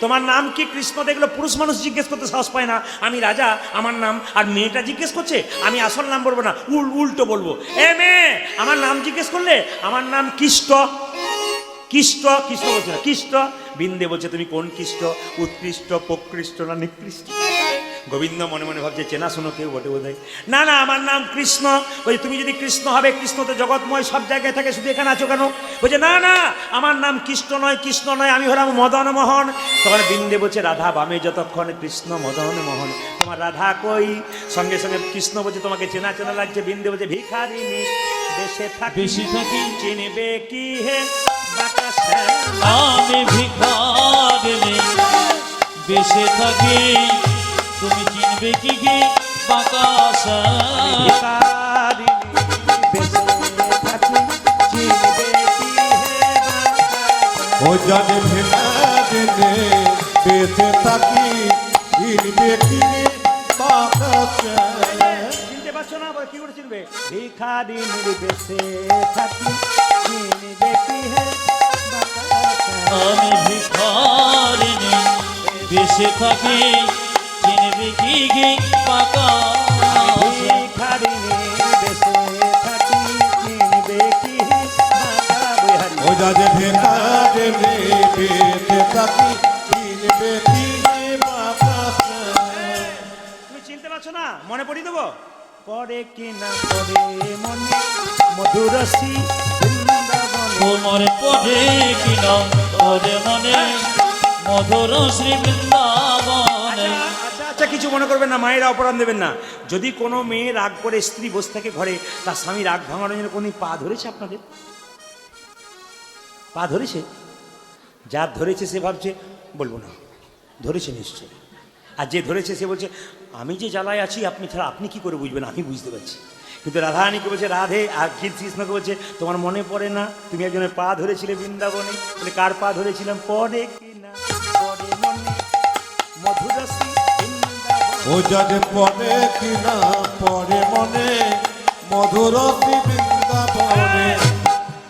তোমার নাম কি? কৃষ্ণ দেখলো পুরুষ মানুষ জিজ্ঞেস করতে সাহস পায় না, আমি রাজা, আমার নাম। আর মেয়েটা জিজ্ঞেস করছে, আমি আসল নাম বলবো না, উল্টো বলবো। মেয়ে, আমার নাম জিজ্ঞেস করলে, আমার নাম কৃষ্ণ। কৃষ্ণ কৃষ্ণ বলছে না, কৃষ্ণ। বিন্দে বলছে, তুমি কোন কৃষ্ণ? উৎকৃষ্ট, প্রকৃষ্ট না নিকৃষ্ট? গোবিন্দ মনে মনে ভাবছে, চেনা শোনো কেউ বটে বোধ হয়। না না, আমার নাম কৃষ্ণ। বলছে, তুমি যদি কৃষ্ণ হবে, কৃষ্ণ তো জগৎময়, সব জায়গায় থাকে, শুধু এখানে আছো কেন? বলছে, না না, আমার নাম কৃষ্ণ নয়, কৃষ্ণ নয়, আমি হলাম মদন মোহন। তখন বিন্দে বলছে, রাধা বামে যতক্ষণ, কৃষ্ণ মদন মোহন, তোমার রাধা কই? সঙ্গে সঙ্গে কৃষ্ণ বলছে, তোমাকে চেনা চেনা লাগছে। বিন্দে বলছে, ভিখারিণী বেশে থাকি, চিনবে কি হে বাতাসে? আমি ভিখারিণী বেশে থাকি, তুমি চিনবে কি গে বাতাসে? ও জানে ভিখারিণী বেঁচে থাকি, চিনবে কি গে বাতাসে? চিনতে পারছো না? কি করে চিনবে? ভিখারিণীর বেশে থাকি, চিনবে কি হে বাতাসে? আমি ভিখারিণী বেশে থাকি, চিনবে কি গে বাতাসে? ভিখারিণীর বেশে থাকি, চিনবে কি হে বাতাসে? ও জানে ভিখারিণী বেঁচে থাকি, চিনবে কি গে বাতাসে? তুমি চিনতে পারছো না? মনে পড়িয়ে দেবো? পরে কি না পরে মনে মধুরসী বৃন্দাবনে। তোমার পড়ে কি না পড়ে মনে মধুর শ্রী বৃন্দাবনে। আচ্ছা আচ্ছা, কিছু মনে করবেন না, মায়েরা অপরাধ দেবেন না। যদি কোনো মেয়ে রাগ করে, স্ত্রী বসে থাকে ঘরে, তার স্বামী রাগ ভাঙানোর জন্য কোনদিন পা ধরেছে আপনাদের? পা ধরেছে? যার ধরেছে সে ভাবছে বলবো না, ধরেছে নিশ্চয়। আর যে ধরেছে সে বলছে, আমি যে জ্বালায় আছি, আপনি ছাড়া আপনি কি করে বুঝবেন, আমি বুঝতে পারছি। কিন্তু রাধারানীকে বলছে রাধে, আর কৃষ্ণকে বলছে তোমার মনে পড়ে না তুমি একজনের পা ধরেছিলে বৃন্দাবনে? বলে কার পা ধরেছিলাম? পড়ে কিনা পড়ে মনে মধুরসী বৃন্দাবন। ও যাদের পড়ে কিনা পড়ে মনে মধুরসী বৃন্দাবনে।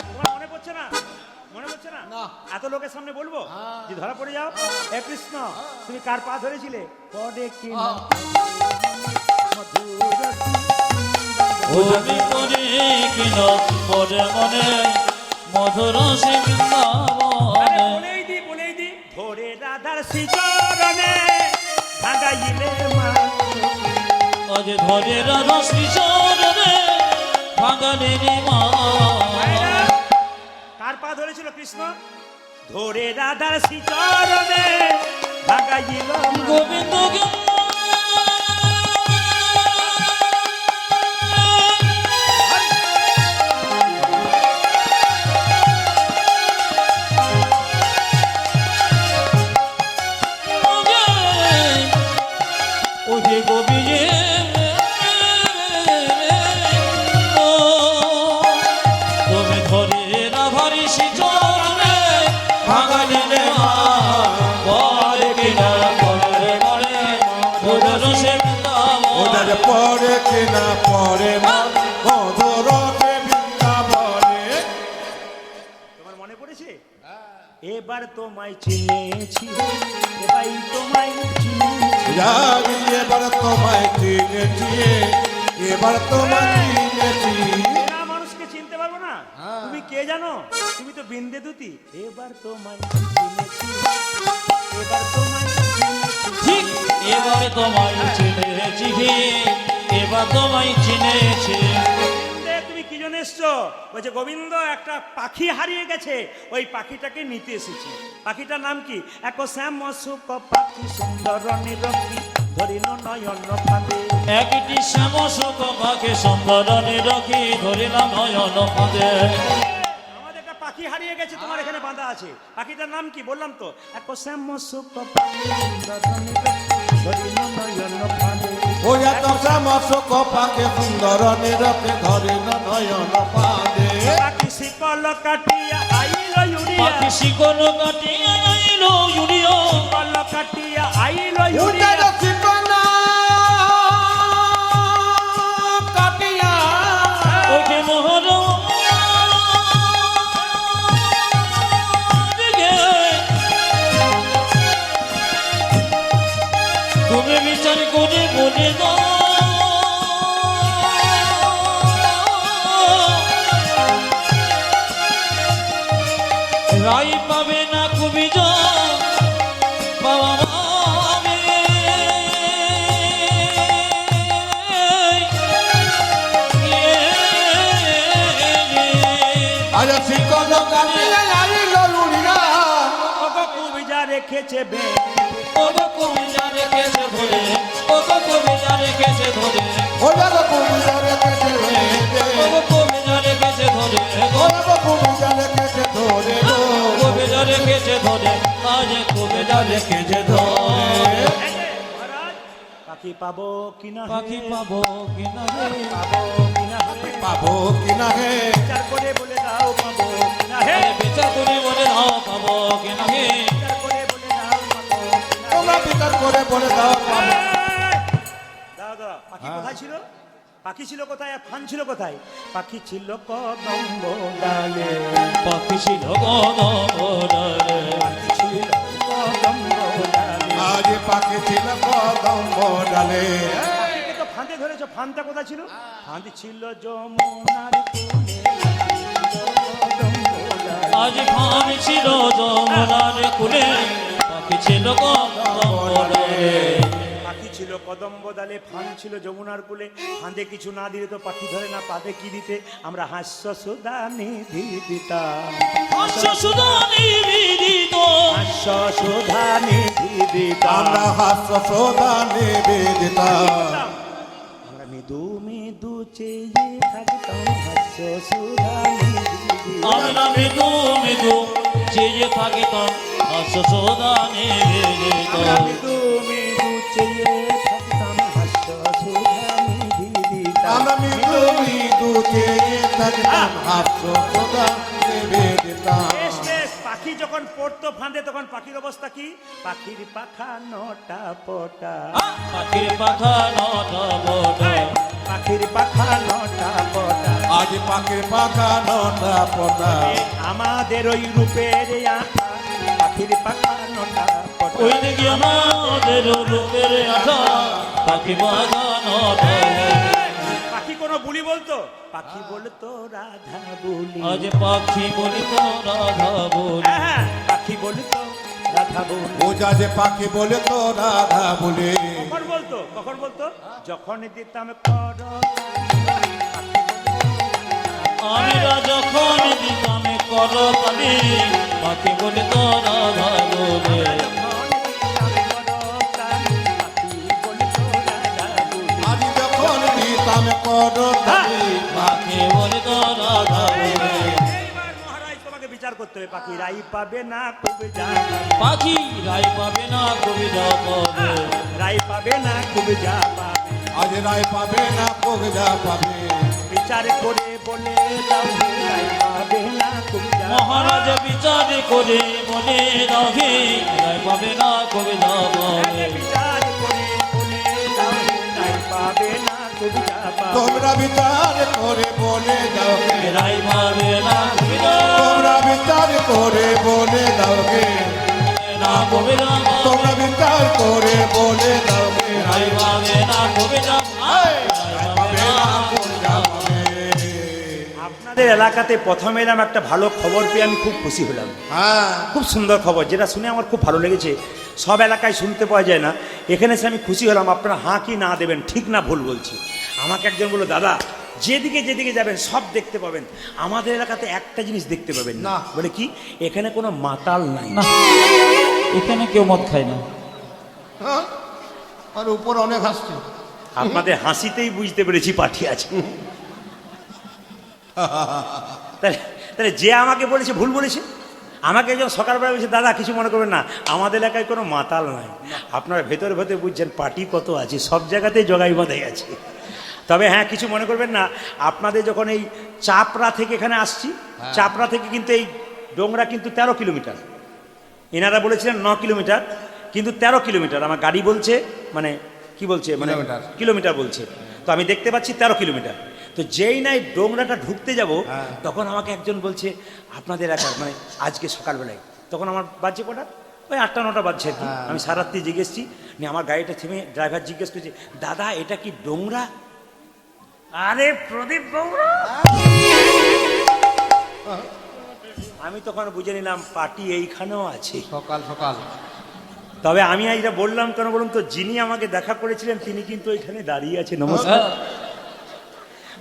তোমার মনে পড়ছে না? মনে পড়ছে না? এত লোকের সামনে বলবো যে ধরা পড়ে যাও? হে কৃষ্ণ, তুমি কার পা ধরেছিলে? পড়ে কিনা মধুরসী আমি পড়ে কিনা পড়ে মনে মধুর সে বৃন্দাবনে। বলেই দি ধরে রাধার শ্রীচরণে ভাগাইলে মা। আজ ধরে রাধা শ্রী চরণে ভাঙালে মা। কার পা ধরেছিল কৃষ্ণ? ধরে রাধার শ্রীচরণে ভাগাইল মা। গোবিন্দ পড়ে কিনা পড়ে মধুরসী বৃন্দাবনে। তোমার মনে পড়েছে? এবার তোমায় চিনেছি, এবার তোমায় চিনেছি, এবার তোমায় চিনেছি, এবার তোমায় চিনেছি। না মানুষকে চিনতে পারবো না? তুমি কে জানো? তুমি তো বিন্দে দুতি। এবার তোমায় চিনেছি, এবার তোমায় চিনেছি। ঠিক এবারে তোমায় চিনেছি, এবার তোমায় চিনেছি। তুমি কি জন্য এসছো? বলছে গোবিন্দ একটা পাখি হারিয়ে গেছে, ওই পাখিটাকে নিতে এসেছি। পাখিটার নাম কি? এক শ্যাম সুখ পাখি সুন্দর নিরক্ষী ধরিল নয়ন ফাঁদে। একটি শ্যাম সুখ পাখি সুন্দর নিরক্ষী ধরিলাম নয়ন ফাঁদে। আমাদের একটা পাখি হারিয়ে গেছে, তোমার এখানে বাঁধা আছে। পাখিটার নাম কি? বললাম তো, এক শ্যাম সুখ পাখি সুন্দর নিরক্ষী ধরিল নয়ন ফাঁদে। ও এত শ্যামসুখ পাখি সুন্দর নিরক্ষে ধরিল নয়ন ফাঁদে। পাখি শিকল কাটিয়া আইল ইউরিয়া, পাখি শিকল কাটিয়া আইল ইউরিয়া, শিকল কাটিয়া আইল ইউরিয়া। উটের শিকল কাটিয়া ওকে মোহর তুমি বিচার করে বলে দাও, রাই পাবে না কবি বাবা মাবে। আজ শিকল কাটিয়া আইল উড়িয়া। কবিজা রেখেছে বে, ওগো কবিতা রেখেছে ধরে, ওগো কবিতা রেখেছে ধরে, ও যার কবিতা রেখেছে ধরে, ওগো কবিতা রেখেছে ধরে, ও কবিতা রেখেছে ধরে গো। কবিতা রেখেছে ধরে, আজ কবিতা রেখেছে ধরে। মহারাজ পাখি পাবো কিনা? পাখি পাবো কিনা হে, পাবো কিনা হে? পাবো কিনা হে, বিচার করে বলে দাও পাবো কিনা হে? বিচার করে বলে দাও পাবো কিনা হে। বিচার করে বলে দাও পাবো কিনা তোমরা বিচার করে বলে দাও পাবো। দাও দাও। পাখি কোথায় ছিল? পাখি ছিল কোথায় আর ফান ছিল কোথায়? পাখি ছিল কদম্ব ডালে, পাখি ছিল গদরে, পাখি ছিল কদম্ব ডালে। আজ পাখি ছিল কদম্ব ডালে। পাখিকে তো ফাঁদে ধরেছো, ফানটা কোথায় ছিল? ফাঁদ ছিল যমুনার কোলে, কদম্ব ডালে। আজ ফান ছিল যমুনার কুলে, পাখি ছিল গদরে। পাখি ছিল কদম্ব ডালে, ফান ছিল যমুনার কুলে। ফাঁদে কিছু না দিলে তো পাখি ধরে না, পাদে কি দিতে? আমরা হাস্য সুধা নিধি দিতাম, হাস্য সুধা নিবেদিত, হাস্য সুধা নিধি দিতাম। আমরা হাস্য সোদা নিবেদিতা। আমরা মৃদু মৃদু চেয়ে থাকতাম, হাস্য সুধা নিধি দিতাম। আমরা মৃদু মৃদু চেয়ে থাকিতাম, হাস্য সুধা নিবেদিত। আমরা মৃদু মৃদু চেয়ে থাকতাম, হাস্য সুধা নিধি দিতাম। আমরা মৃদু তুমি দুধে থাকতাম হাস্য সদা নিবেদিতাম। বেশ বেশ, পাখি যখন পড়তো ফাঁদে তখন পাখির অবস্থা কি? পাখির পাখা নটা পটা, পাখির পাখা নটা বটা, পাখির পাখা নটা পটা, আজ পাখির পাখা নটা পটা, আমাদের ওই রূপের আশা, পাখির পাখা নটা পটা। ওই দিকে আমাদের রূপের আশা, পাখি পাখা নটা। পাখি কোনো বুলি বলতো? পাখি বলতো রাধা বুলি। আজ পাখি বলি তো রাধা বলি, হ্যাঁ, পাখি বলতো রাধা বুলি। বোঝা যে পাখি বলে তো রাধা বলে। কখন বলতো? কখন বলতো? যখন দিতাম করতালি। আমিরা যখন দিতাম করতালি, পাখি বলি তো রাধা বলে। আজ যখন দিতাম করতালি, পাখি বলি তো রাধা বলে। এইবার মহারাজ তোমাকে বিচার করতে হবে। পাখি রাই পাবে না খুব যা, পাখি রাই পাবে না কবিতা পাবে, রাই পাবে না খুব যা পাবে। আজ রায় পাবে না কবিতা পাবে। বিচার করে বলে দাও রাই পাবে না খুব যা। মহারাজ বিচার করে বলে রাখে, রাই পাবে না কবিতা পাবে। বিচার করে বলে দাও রাই পাবে না খুব যা পাবে। তোমরা বিচার করে বলে দাও গে, রাই পাবে না কবিতা তোমরা বিচার করে বলে দাও গে, না কবিতা তোমরা বিচার করে বলে দাও গে, রাই পাবে না কবিতা রায় পাবে না কবিতা পাবে। আপনাদের এলাকাতে প্রথম এলাম, একটা ভালো খবর পেয়ে আমি খুব খুশি হলাম। হ্যাঁ, খুব সুন্দর খবর, যেটা শুনে আমার খুব ভালো লেগেছে। সব এলাকায় শুনতে পাওয়া যায় না, এখানে এসে আমি খুশি হলাম। আপনারা হাঁ কি না দেবেন, ঠিক না ভুল বলছি? আমাকে একজন বললো, দাদা যেদিকে যেদিকে যাবেন সব দেখতে পাবেন, আমাদের এলাকাতে একটা জিনিস দেখতে পাবেন না। বলে কি? এখানে কোনো মাতাল নাই। না, এখানে কেউ মদ খায় না। হ্যাঁ, আর উপর অনেক হাসছে। আপনাদের হাসিতেই বুঝতে পেরেছি পাঠিয়ে আছে। তাহলে তাহলে যে আমাকে বলেছে ভুল বলেছে। আমাকে একজন সকালবেলা বলেছে, দাদা কিছু মনে করবেন না, আমাদের এলাকায় কোনো মাতাল নাই। আপনারা ভেতরে ভেতরে বুঝছেন পার্টি কত আছে, সব জায়গাতেই জগাই বাঁধাই আছে। তবে হ্যাঁ, কিছু মনে করবেন না, আপনাদের যখন এই চাপড়া থেকে এখানে আসছি, চাপড়া থেকে কিন্তু এই ডোংরা কিন্তু 13 কিলোমিটার। এনারা বলেছিলেন 9 কিলোমিটার, কিন্তু 13 কিলোমিটার। আমার গাড়ি বলছে, মানে কি বলছে, মানে কিলোমিটার বলছে। তো আমি দেখতে পাচ্ছি 13 কিলোমিটার। তো যেই নাই ডোংরাটা ঢুকতে যাব, তখন আমাকে একজন বলছে, আপনাদের এলাকার মানে আজকে সকালবেলায়, তখন আমার বাজছে কটা, ওই 8টা-9টা বাজছে আর কি। আমি সারাত্রি জিজ্ঞেসছি, নিয়ে আমার গাড়িটা থেমে ড্রাইভার জিজ্ঞেস করছে, দাদা এটা কি ডোংরা? আরে প্রদীপ ডোংরা। আমি তখন বুঝে নিলাম পার্টি এইখানেও আছে। সকাল সকাল। তবে আমি এটা বললাম কেন বলুন তো, যিনি আমাকে দেখা করেছিলেন তিনি কিন্তু এখানে দাঁড়িয়ে আছে। নমস্কার।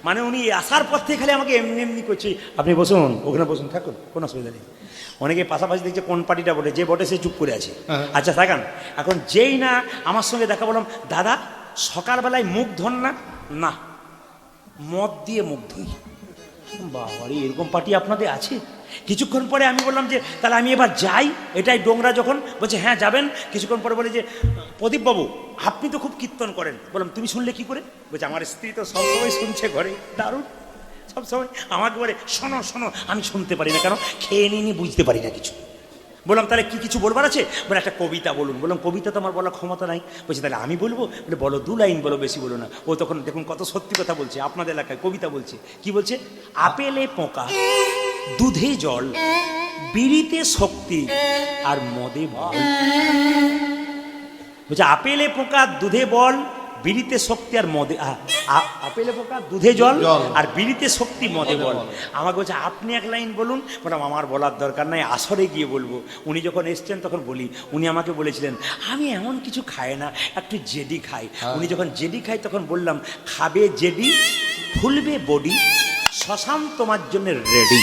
মানে উনি আসার পর থেকে খালি আমাকে এমনি এমনি করছে, আপনি বসুন, ওখানে বসুন, থাকুন, কোনো অসুবিধা নেই। অনেকে পাশাপাশি দেখছে কোন পার্টিটা বটে, যে বটে সে চুপ করে আছে। আচ্ছা থাকান। এখন যেই না আমার সঙ্গে দেখা, বললাম, দাদা সকালবেলায় মুখ ধন না? না, মদ দিয়ে মুখ ধুই। বাবারে, এরকম পার্টি আপনাদের আছে? কিছুক্ষণ পরে আমি বললাম যে তাহলে আমি এবার যাই, এটাই ডোংরা। যখন বলছে হ্যাঁ যাবেন, কিছুক্ষণ পরে বলে যে প্রদীপবাবু আপনি তো খুব কীর্তন করেন। বললাম তুমি শুনলে কি করে? বলছে আমার স্ত্রী তো সবসময় শুনছে ঘরে। দারুণ, সবসময় আমাকে বলে শোনো শোনো। আমি শুনতে পারি না, কেন? খেয়ে নিয়ে বুঝতে পারি না কিছু। বললাম তাহলে কি কিছু বলবার আছে? বলে একটা কবিতা বলুন। বললাম কবিতা তো আমার বলার ক্ষমতা নাই। বলছে তাহলে আমি বলবো? বলে বলো, 2 লাইন বলো, বেশি বলো না। ও তখন দেখুন কত সত্যি কথা বলছে, আপনাদের এলাকায় কবিতা বলছে। কি বলছে? আপেলে পোকা, দুধে জল, বিড়িতে শক্তি, আর মদে বল। বলছে আপেলে পোকা, দুধে বল, বিড়িতে শক্তি, আর মদে আপেলে পোকা, দুধে জল, আর বিড়িতে শক্তি, মদে বল। আমাকে বলছে আপনি এক লাইন বলুন। বললাম আমার বলার দরকার নাই, আসরে গিয়ে বলবো। উনি যখন এসছেন তখন বলি। উনি আমাকে বলেছিলেন আমি এমন কিছু খাই না, একটু জেডি খাই। উনি যখন জেডি খাই তখন বললাম, খাবে জেডি, ফুলবে বডি, শ্মশান তোমার জন্য রেডি।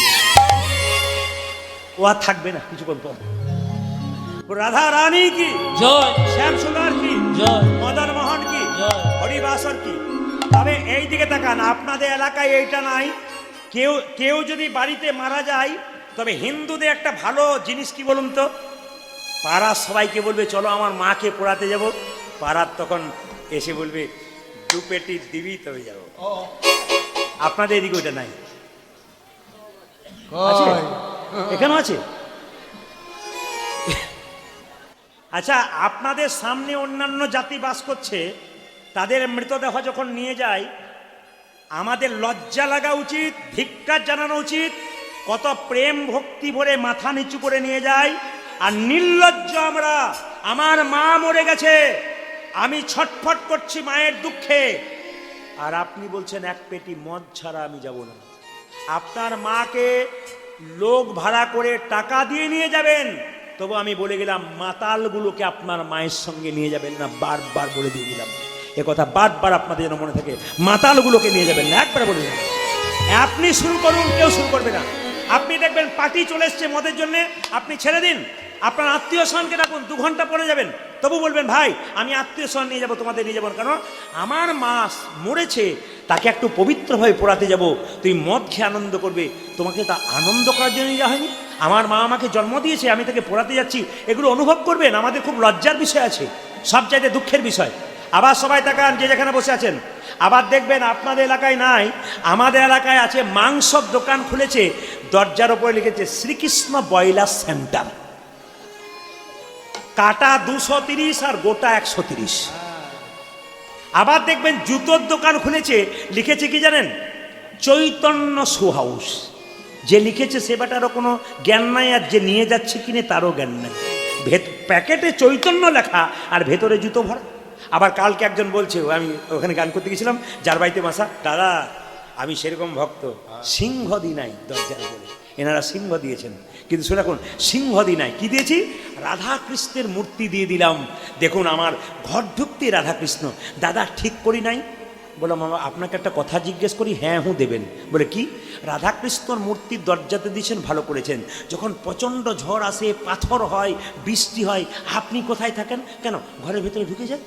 ও আর থাকবে না কিছুক্ষণ পর। রাধা রানী কি জয়, শ্যাম সুন্দর কি জয়, মদন মোহন কি জয়। হরিবাসর কি। তবে এই দিকে তাকান, আপনাদের এলাকায় এইটা নাই। কেউ যদি বাড়িতে মারা যায়, তবে হিন্দুদের একটা ভালো জিনিস কি বলুন তো, পাড়ার সবাইকে বলবে চলো আমার মাকে পোড়াতে যাব। পাড়ার তখন এসে বলবে 2 পেটি দিবি তবে যাবো। আপনাদের এদিকে ওইটা নাই, আছে? এখানেও আছে। আচ্ছা, আপনাদের সামনে অন্যান্য জাতি বাস করছে, তাদের মৃতদেহ যখন নিয়ে যায় আমাদের লজ্জা লাগা উচিত, ধিক্কার জানানো উচিত। কত প্রেম ভক্তি ভরে মাথা নিচু করে নিয়ে যায়, আর নির্লজ্জ আমরা। আমার মা মরে গেছে, আমি ছটফট করছি মায়ের দুঃখে, আর আপনি বলছেন এক পেটি মদ ছাড়া আমি যাব না। আপনার মাকে লোক ভাড়া করে টাকা দিয়ে নিয়ে যাবেন, তবু আমি বলে গেলাম মাতালগুলোকে আপনার মায়ের সঙ্গে নিয়ে যাবেন না, বারবার বলে দিয়ে দিলাম এ কথা, বারবার আপনাদের যেন মনে থাকে, মাতালগুলোকে নিয়ে যাবেন না, একবার বলে দিলাম। আপনি শুরু করুন, কেউ শুরু করবে না। আপনি দেখবেন পার্টি চলে এসছে মদের জন্য, আপনি ছেড়ে দিন, আপনার আত্মীয় স্বজনকে ডাকুন, 2 ঘন্টা পরে যাবেন, তবু বলবেন ভাই আমি আত্মীয় স্বজন নিয়ে যাবো, তোমাদের নিয়ে যাবো, কারণ আমার মা মরেছে, তাকে একটু পবিত্রভাবে পোড়াতে যাব। তুই মদ খেয়ে আনন্দ করবে, তোমাকে তা আনন্দ করার জন্য যাওয়া হয়নি। আমার মা আমাকে জন্ম দিয়েছে, আমি তাকে পোড়াতে যাচ্ছি, এগুলো অনুভব করবেন। আমাদের খুব লজ্জার বিষয় আছে, সব চাইতে দুঃখের বিষয়। আবার সবাই তাকান যে যেখানে বসে আছেন, আবার দেখবেন আপনাদের এলাকায় নাই, আমাদের এলাকায় আছে। মাংসর দোকান খুলেছে, দরজার ওপরে লিখেছে শ্রীকৃষ্ণ ব্রয়লার সেন্টার, কাটা 230 আর গোটা 130। আবার দেখবেন জুতোর দোকান খুলেছে, লিখেছে কি জানেন, চৈতন্য শু হাউস। যে লিখেছে সে বেটারও কোনো জ্ঞান নাই, আর যে নিয়ে যাচ্ছে কিনে তারও জ্ঞান নাই। প্যাকেটে চৈতন্য লেখা আর ভেতরে জুতো ভরা। আবার কালকে একজন বলছে, আমি ওখানে গান করতে গেছিলাম, যার বাড়িতে বাসা, দাদা আমি সেরকম ভক্ত, সিংহ দি নাই দরজার বলে। এনারা সিংহ দিয়েছেন, কিন্তু শুনে রাখুন, সিংহ দি নাই, কি দিয়েছি, রাধা কৃষ্ণের মূর্তি দিয়ে দিলাম। দেখুন আমার ঘর ঢুকতে রাধা কৃষ্ণ। দাদা ঠিক করি নাই। বললাম মামা আপনাকে একটা কথা জিজ্ঞেস করি, হ্যাঁ হুঁ দেবেন। বলে কি, রাধাকৃষ্ণর মূর্তির দরজাতে দিয়েছেন, ভালো করেছেন। যখন প্রচণ্ড ঝড় আসে, পাথর হয়, বৃষ্টি হয়, আপনি কোথায় থাকেন? কেন, ঘরের ভিতরে ঢুকে যান।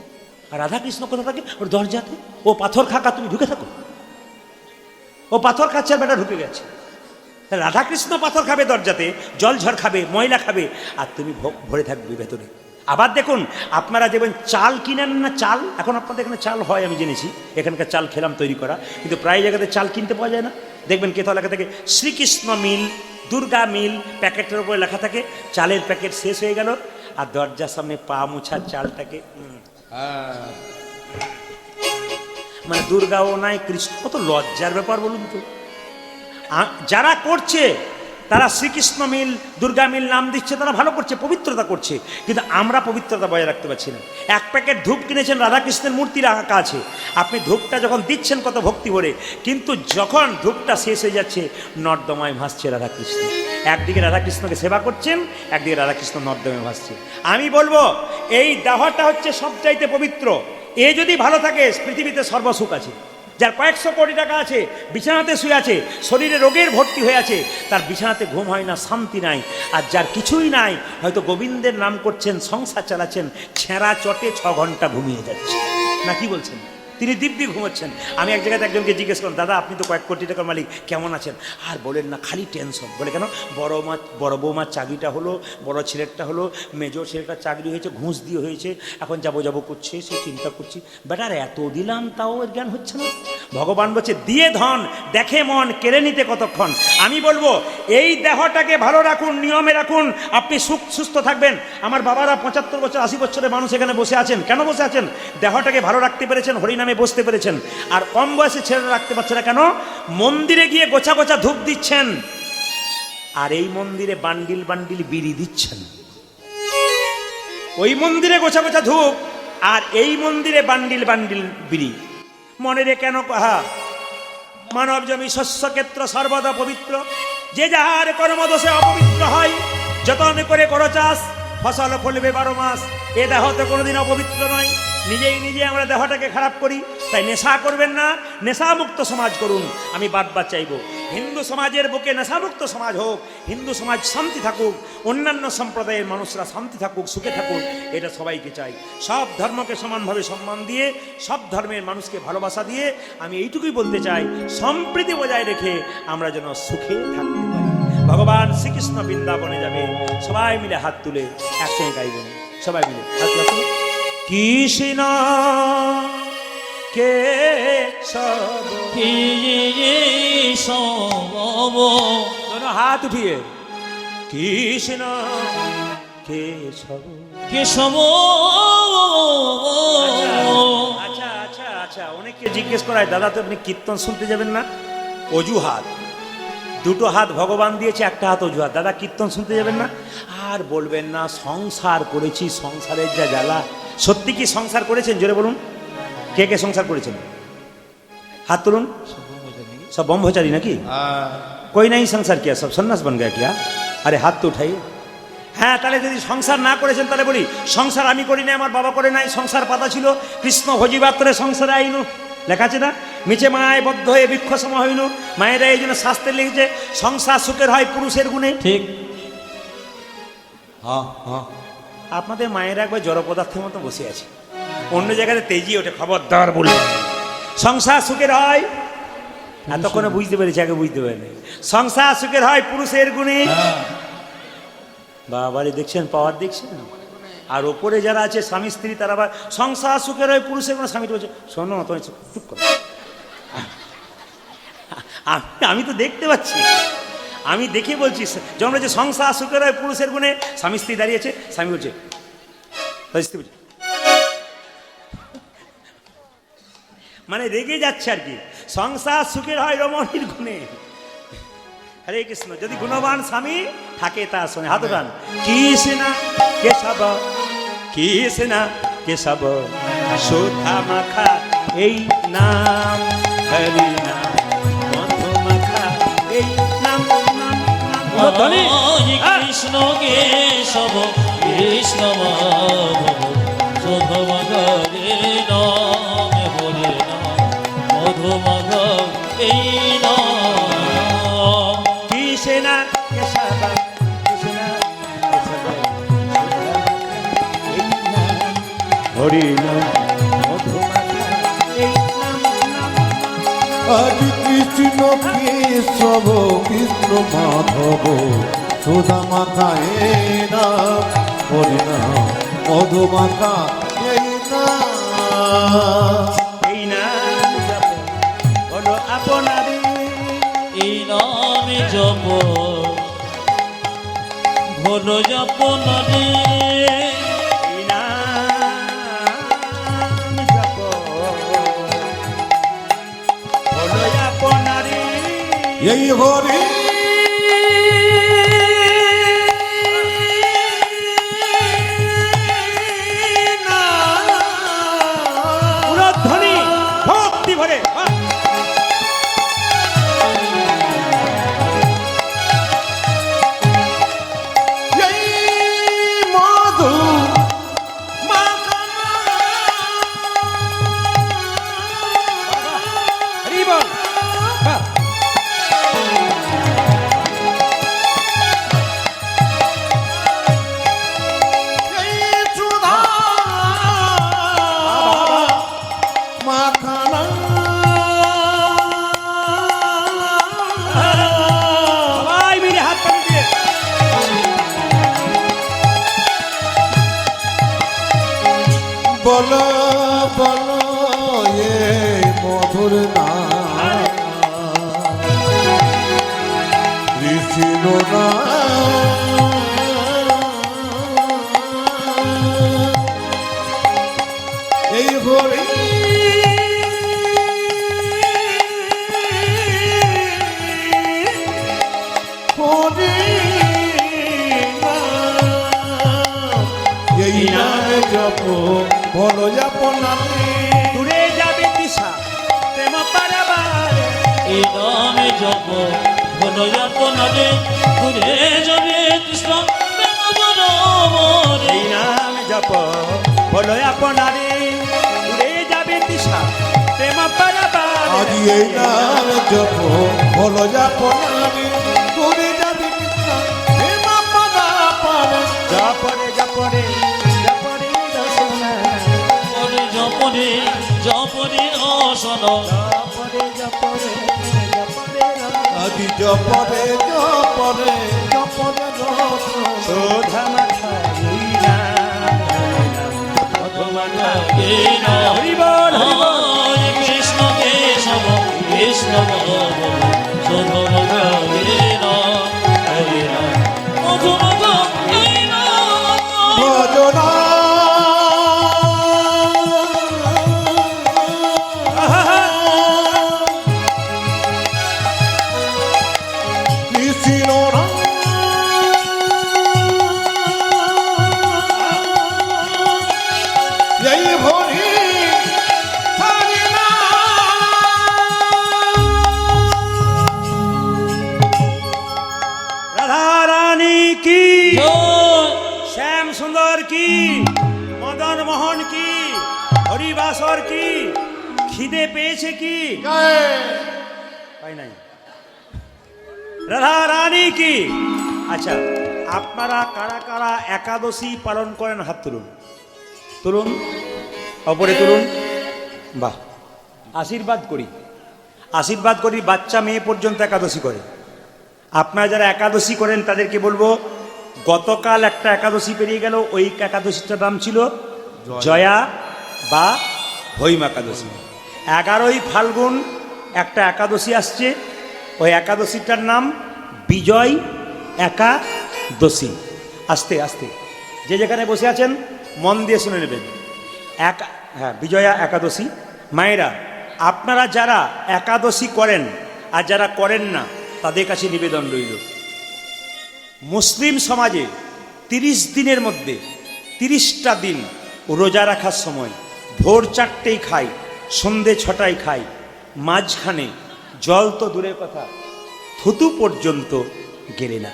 আর রাধাকৃষ্ণ কোথায় থাকে? ওর দরজাতে। ও পাথর খাকা, তুমি ঢুকে থাকো। ও পাথর খাচ্ছে আর বেটা ঢুকে গেছে। রাধাকৃষ্ণ পাথর খাবে দরজাতে, জল ঝড় খাবে, ময়লা খাবে, আর তুমি ভরে থাকবে ভেতরে। আবার দেখুন, আপনারা যেমন চাল কিনেন না, চাল এখন আপনাদের এখানে চাল হয় আমি জেনেছি, এখানকার চাল খেলাম তৈরি করা, কিন্তু প্রায় জায়গাতে চাল কিনতে পাওয়া যায় না। দেখবেন কেথাও লেখা থাকে শ্রীকৃষ্ণ মিল, দুর্গা মিল, প্যাকেটের উপরে লেখা থাকে। চালের প্যাকেট শেষ হয়ে গেল, আর দরজার সামনে পা মুছার চালটাকে, মানে দুর্গাও নাই, কৃষ্ণ, কত লজ্জার ব্যাপার বলুন তো। যারা করছে তারা শ্রীকৃষ্ণ মিল, দুর্গা মিল নাম দিচ্ছে, তারা ভালো করছে, পবিত্রতা করছে, কিন্তু আমরা পবিত্রতা বজায় রাখতে পারছি না। এক প্যাকেট ধূপ কিনেছেন, রাধাকৃষ্ণের মূর্তি রাখা আছে, আপনি ধূপটা যখন দিচ্ছেন কত ভক্তি ভরে, কিন্তু যখন ধূপটা শেষ হয়ে যাচ্ছে, নর্দমায় ভাসছে রাধাকৃষ্ণ। একদিকে রাধাকৃষ্ণকে সেবা করছেন, একদিকে রাধাকৃষ্ণ নর্দমায় ভাসছে। আমি বলবো এই দেহটা হচ্ছে সবচাইতে পবিত্র। এ যদি ভালো থাকে, পৃথিবীতে সর্বসুখ আছে। যার কয়েকশো কোটি টাকা আছে, বিছানাতে শুয়ে আছে, শরীরে রোগের ভর্তি হয়ে আছে, তার বিছানাতে ঘুম হয় না, শান্তি নাই। আর যার কিছুই নাই, হয়তো গোবিন্দের নাম করছেন, সংসার চালাচ্ছেন, ছেঁড়া চটে 6 ঘন্টা ঘুমিয়ে যাচ্ছে, না কি বলছেন, তিনি দিব্যি ঘুমোচ্ছেন। আমি এক জায়গায় একজনকে জিজ্ঞেস করলাম, দাদা আপনি তো কয়েক কোটি টাকার মালিক, কেমন আছেন? আর বলেন না, খালি টেনশন। বলে কেন? বড় বৌমার চাকরিটা হলো, বড় ছেলেরটা হলো, মেজর ছেলেটার চাকরি হয়েছে, ঘুষ দিয়ে হয়েছে, এখন যাবো করছে, সে চিন্তা করছি। বেটার এত দিলাম তাও এর জ্ঞান হচ্ছে না। ভগবান বলছে দিয়ে ধন দেখে মন, কেড়ে নিতে কতক্ষণ। আমি বলবো এই দেহটাকে ভালো রাখুন, নিয়মে রাখুন, আপনি সুস্থ থাকবেন। আমার বাবারা 75 বছর 80 বছরের মানুষ এখানে বসে আছেন, কেন বসে আছেন? দেহটাকে ভালো রাখতে পেরেছেন, হরিনামে বসতে পেরেছেন। আর কম বয়সে ছেলেরা রাখতে পারছে না কেন? মন্দিরে গিয়ে গোছা গোছা ধূপ দিচ্ছেন, আর এই মন্দিরে বান্ডিল বান্ডিল বিড়ি দিচ্ছেন। ওই মন্দিরে গোছা গোছা ধূপ, আর এই মন্দিরে বান্ডিল বান্ডিল বিড়ি। মনে রে কেন কাহা, মানব জমি শস্য ক্ষেত্র সর্বদা পবিত্র, যে যাহার কর্মদোষে অপবিত্র হয়, যতন করে করো চাষ, ফসল ফলবে 12 মাস। এ দেহ তো কোনোদিন অপবিত্র নয়। নিজে আমরা দেহটাকে খারাপ করি। তাই নেশা করবেন না, নেশামুক্ত সমাজ করুন। আমি বারবার চাইব হিন্দু সমাজের বুকে নেশামুক্ত সমাজ হোক, হিন্দু সমাজ শান্তি থাকুক, অন্যান্য সম্প্রদায়ের মানুষরা শান্তি থাকুক, সুখে থাকুক, এটা সবাইকে চাই। সব ধর্মকে সমানভাবে সম্মান দিয়ে, সব ধর্মের মানুষকে ভালোবাসা দিয়ে আমি এইটুকুই বলতে চাই, সম্প্রীতি বজায় রেখে আমরা যেন সুখে থাকতে পারি। ভগবান শ্রীকৃষ্ণ বৃন্দাবনে যাবে, সবাই মিলে হাত তুলে একসঙ্গে গাইবেন। সবাই মিলে হাত তুলে, কৃষ্ণ কে সব কেশব दोनों हाथ उठिए कृष्ण केशव কেশব আচ্ছা আচ্ছা আচ্ছা অনেকে জিজ্ঞেস করায় দাদা তো আপনি কীর্তন শুনতে যাবেন না অজুহাত দুটো হাত ভগবান দিয়েছে একটা হাত অজুহাত দাদা কীর্তন শুনতে যাবেন না আর বলবেন না সংসার করেছি সংসারের যা জ্বালা সত্যি কি সংসার করেছেন জোরে বলুন কে কে সংসার করেছেন हाथ तुलून सब ब्रह्मचारी ना कि कोई नहीं संसार किया सब सन्यास बन गया क्या अरे हाथ तो उठाइए হ্যাঁ তাহলে যদি সংসার না করেছেন তাহলে বলি সংসার আমি করি না আমার বাবা করে নাই সংসার পাতা ছিল কৃষ্ণ ভজিবাত্রে সংসারে আইনু লেখা আছে না মিছে মায় বদ্ধ হয়ে বৃক্ষ সম হইনু মায়েরা এই জন্য শাস্ত্রে লিখেছে সংসার সুখের হয় পুরুষের গুণে ঠিক হ্যাঁ হ্যাঁ আপনাদের মায়েরা একবার জড় পদার্থের মতো বসে আছে অন্য জায়গাতে তেজি ওঠে খবরদার বলে সংসার সুখের হয় এতক্ষণে বুঝতে পেরেছি আগে বুঝতে পারিনি সংসার সুখের হয় পুরুষের গুণে বাবারে দেখছেন পাওয়ার দেখছেন আর ওপরে যারা আছে স্বামী স্ত্রী তারা আবার সংসার সুখের হয় পুরুষের গুণে স্বামী বলছে শোনো তুমি চুপ করো আমি তো দেখতে পাচ্ছি আমি দেখে বলছি যখন বলছে সংসার সুখের হয় পুরুষের গুণে স্বামী স্ত্রী দাঁড়িয়েছে স্বামী বলছে স্ত্রী বলছে মানে রেগে যাচ্ছে আর কি সংসার সুখের হয় রমণীর গুণে হরে কৃষ্ণ যদি গুণবান স্বামী থাকে তার সঙ্গে হাত উঠান কৃষ্ণ কেশব কৃষ্ণ কেশব সুধা মাখা এই নাম হরি নাম মধু মাখা এই নাম কৃষ্ণ কেশব কৃষ্ণ মাধব শোধমগরে নাম হরে নাম মধুমগ এই নাম কৃষ্ণ কেশব কৃষ্ণ কেশব হরি নাম মধু মাখা এই নাম আজ কৃষ্ণ কেশব কৃষ্ণ মাধব সুধা মাখা এই নাম হরি নাম মধু মাখা এই নাম এই নাম জপ বলো আপনারে এই নামে জপ ভোল জপনরে এই নাম জপ বলো আপনারে এই হরি ধ্বনি ভক্তি ভরে এই মধু হরি বল এই সুধা মাখানা সবাই মিলে হাত পানি দিয়ে বলো বলো এই মধুর নাম কৃষ্ণ নাম এই হরি হরি নাম এই নামে জপ বলো আপনারে দূরে যাবে দিশা প্রেম পারাবার এই নামে জপ ভোল জপনরে ঘুরে যাবে কৃষ্ণ প্রেম বরবরে এই নাম জপ বলো আপনারে দূরে যাবে দিশা প্রেম পারাবার আজ এই নাম জপ বলো আপনারে ঘুরে যাবে কৃষ্ণ প্রেম পারাপারে জপরে জপরে জপরে দর্শনা জপরে জপরে জপরে রসন জপরে জপরে জপরে আদি জপরে জপরে জপরে রস শোধা মাথা এই নাম লাগে না। হরি বল, হরি বল। হরে কৃষ্ণ কেশব কৃষ্ণ শোধন লাগে না। হরে রাম মধুর লাগে না। ভজনা কৃষ্ণ নাম এই হরি হরি রাধা রানী কি, জয় শ্যাম সুন্দর কি, মদন মোহন কি, হরিবাসর কি, খিদে পেয়েছে কি? পাই নাই। রাধা রানী কি। আচ্ছা, আপনারা কারা কারা একাদশী পালন করেন হাত তুলুন, তুলুন, অপরে তুলুন। বাহ, আশীর্বাদ করি, আশীর্বাদ করি। বাচ্চা মেয়ে পর্যন্ত একাদশী করে। আপনারা যারা একাদশী করেন তাদেরকে বলবো, গতকাল একটা একাদশী পেরিয়ে গেল, ওই একাদশীটার নাম ছিল জয়া বা হৈম একাদশী। 11ই ফাল্গুন একটা একাদশী আসছে, ওই একাদশীটার নাম বিজয় একাদশী। আস্তে আস্তে যে যেখানে বসে আছেন মন দিয়ে শুনে নেবেন। হ্যাঁ, বিজয়া একাদশী। মায়েরা, আপনারা যারা একাদশী করেন আর যারা করেন না তাদের কাছে নিবেদন রইল, মুসলিম সমাজে 30 দিনের মধ্যে 30টা দিন রোজা রাখার সময় ভোর 4টেই খাই, সন্ধে 6টায় খাই, মাঝখানে জল তো দূরের কথা, থুতু পর্যন্ত গেলে না।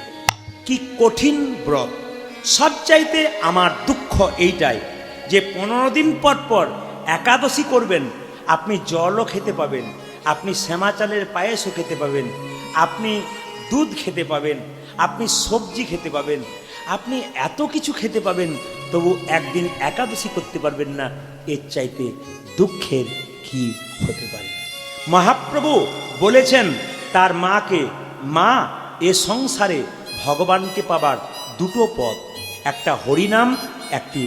কি কঠিন ব্রত! সবচাইতে আমার দুঃখ এইটাই যে 15 দিন পর পর একাদশী করবেন, আপনি জলও খেতে পাবেন, আপনি শ্যামা চালের পায়েসও খেতে পাবেন, আপনি দুধ খেতে পাবেন, আপনি সবজি খেতে পাবেন, আপনি এত কিছু খেতে পাবেন, তবু একদিন একাদশী করতে পারবেন না। এর চাইতে দুঃখের কি হতে পারে? মহাপ্রভু বলেছেন তার মাকে, মা, এ সংসারে ভগবানকে পাবার দুটো পথ, একটা হরিনাম, একটি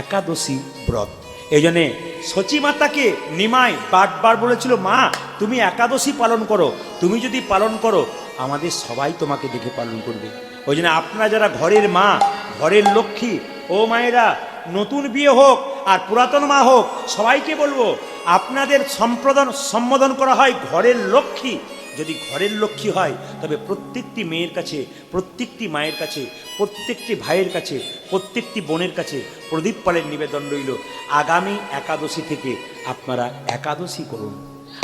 একাদশী ব্রত। এই জন্যে সচী মাতাকে নিমাই বারবার বলেছিল, মা তুমি একাদশী পালন করো, তুমি যদি পালন করো আমাদের সবাই তোমাকে দেখে পালন করবে। ওই জন্য আপনারা যারা ঘরের মা, ঘরের লক্ষ্মী, ও মায়েরা, নতুন বিয়ে হোক আর পুরাতন মা হোক, সবাইকে বলবো আপনাদের সম্বোধন করা হয় ঘরের লক্ষ্মী। যদি ঘরের লক্ষ্মী হয় তবে প্রত্যেকটি মেয়ের কাছে, প্রত্যেকটি মায়ের কাছে, প্রত্যেকটি ভাইয়ের কাছে, প্রত্যেকটি বোনের কাছে প্রদীপ পালের নিবেদন রইল, আগামী একাদশী থেকে আপনারা একাদশী করুন।